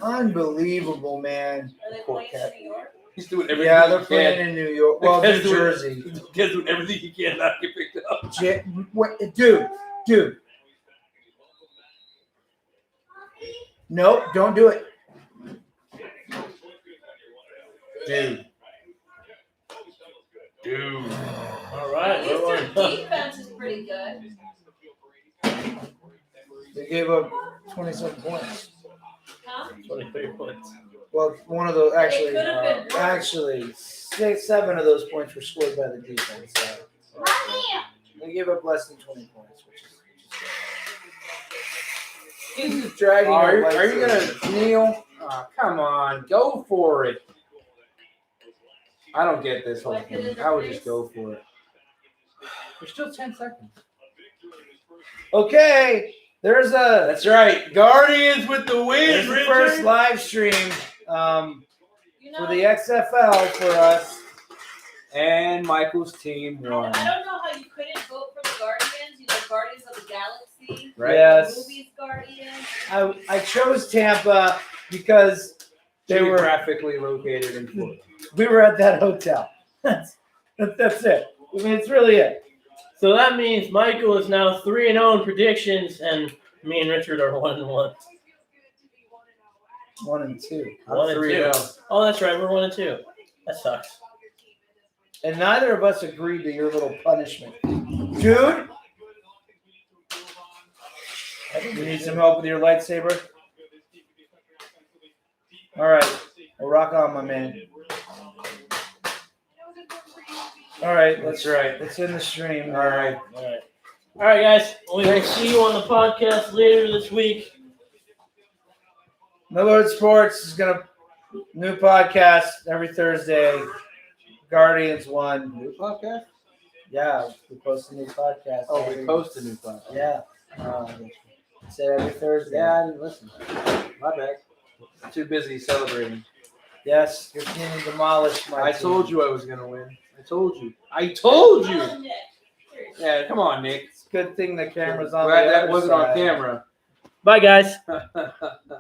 A: Unbelievable, man.
F: Are they
B: Poor
F: playing
B: cat.
F: in New York?
B: He's doing everything
A: Yeah,
B: he
A: they're
B: can.
A: playing in New York. Well,
B: Because
A: New
B: they're-
A: Jersey.
B: He's doing everything he can not to get picked up.
A: Dude. Nope, don't do it.
B: Dude.
C: All right,
F: At least
C: we're
F: their
C: on.
F: defense is pretty good.
A: They gave up 27 points.
F: Huh?
C: 23 points.
A: Well, one of those
F: It could have been worse.
A: actually 7 of those points were scored by the defense. So they gave up less than 20 points, which is just dragging.
B: Are
A: our
B: you
A: lights
B: going to kneel? Oh, come on. Go for it. I don't get this whole thing. I would just go for it. There's still 10 seconds.
A: Okay, there's a
B: That's right. Guardians with the win,
A: there's the
B: Richard.
A: first live stream
F: You
A: for
F: know,
A: the XFL for us.
B: And Michael's team won.
F: I don't know how you couldn't vote for the Guardians. You know, Guardians of the Galaxy.
B: Right?
A: Yes.
F: Movies Guardians.
A: I chose Tampa because they were
B: Geographically located in Florida.
A: we were at that hotel. That's it. I mean, it's really it.
C: So that means Michael is now 3-0 in predictions, and me and Richard are 1-1.
A: 1 and 2.
B: I'm
C: 1 and
B: 3-0.
C: 2. Oh, that's right, we're 1 and 2. That sucks.
A: And neither of us agreed to your little punishment. Dude, you need some help with your lightsaber? All right. Well, rock on, my man. All right.
B: That's right.
A: Let's end the stream.
B: All right.
C: All right, guys. We will see you on the podcast later this week.
A: Millwood Sports is going to new podcast every Thursday. Guardians won.
B: New podcast?
A: Yeah, we post a new podcast.
B: Oh, we post a new podcast.
A: Yeah. Say every Thursday.
B: Yeah, I didn't listen. My bad. Too busy celebrating.
A: Yes, your team demolished my
B: I
A: team.
B: told you I was going to win. I told you. I told you.
F: Oh, Nick.
B: Yeah, come on, Nick.
A: It's a good thing the camera's on
B: Glad
A: the
B: that
A: other
B: wasn't
A: side.
C: Bye,
B: on camera.
C: guys.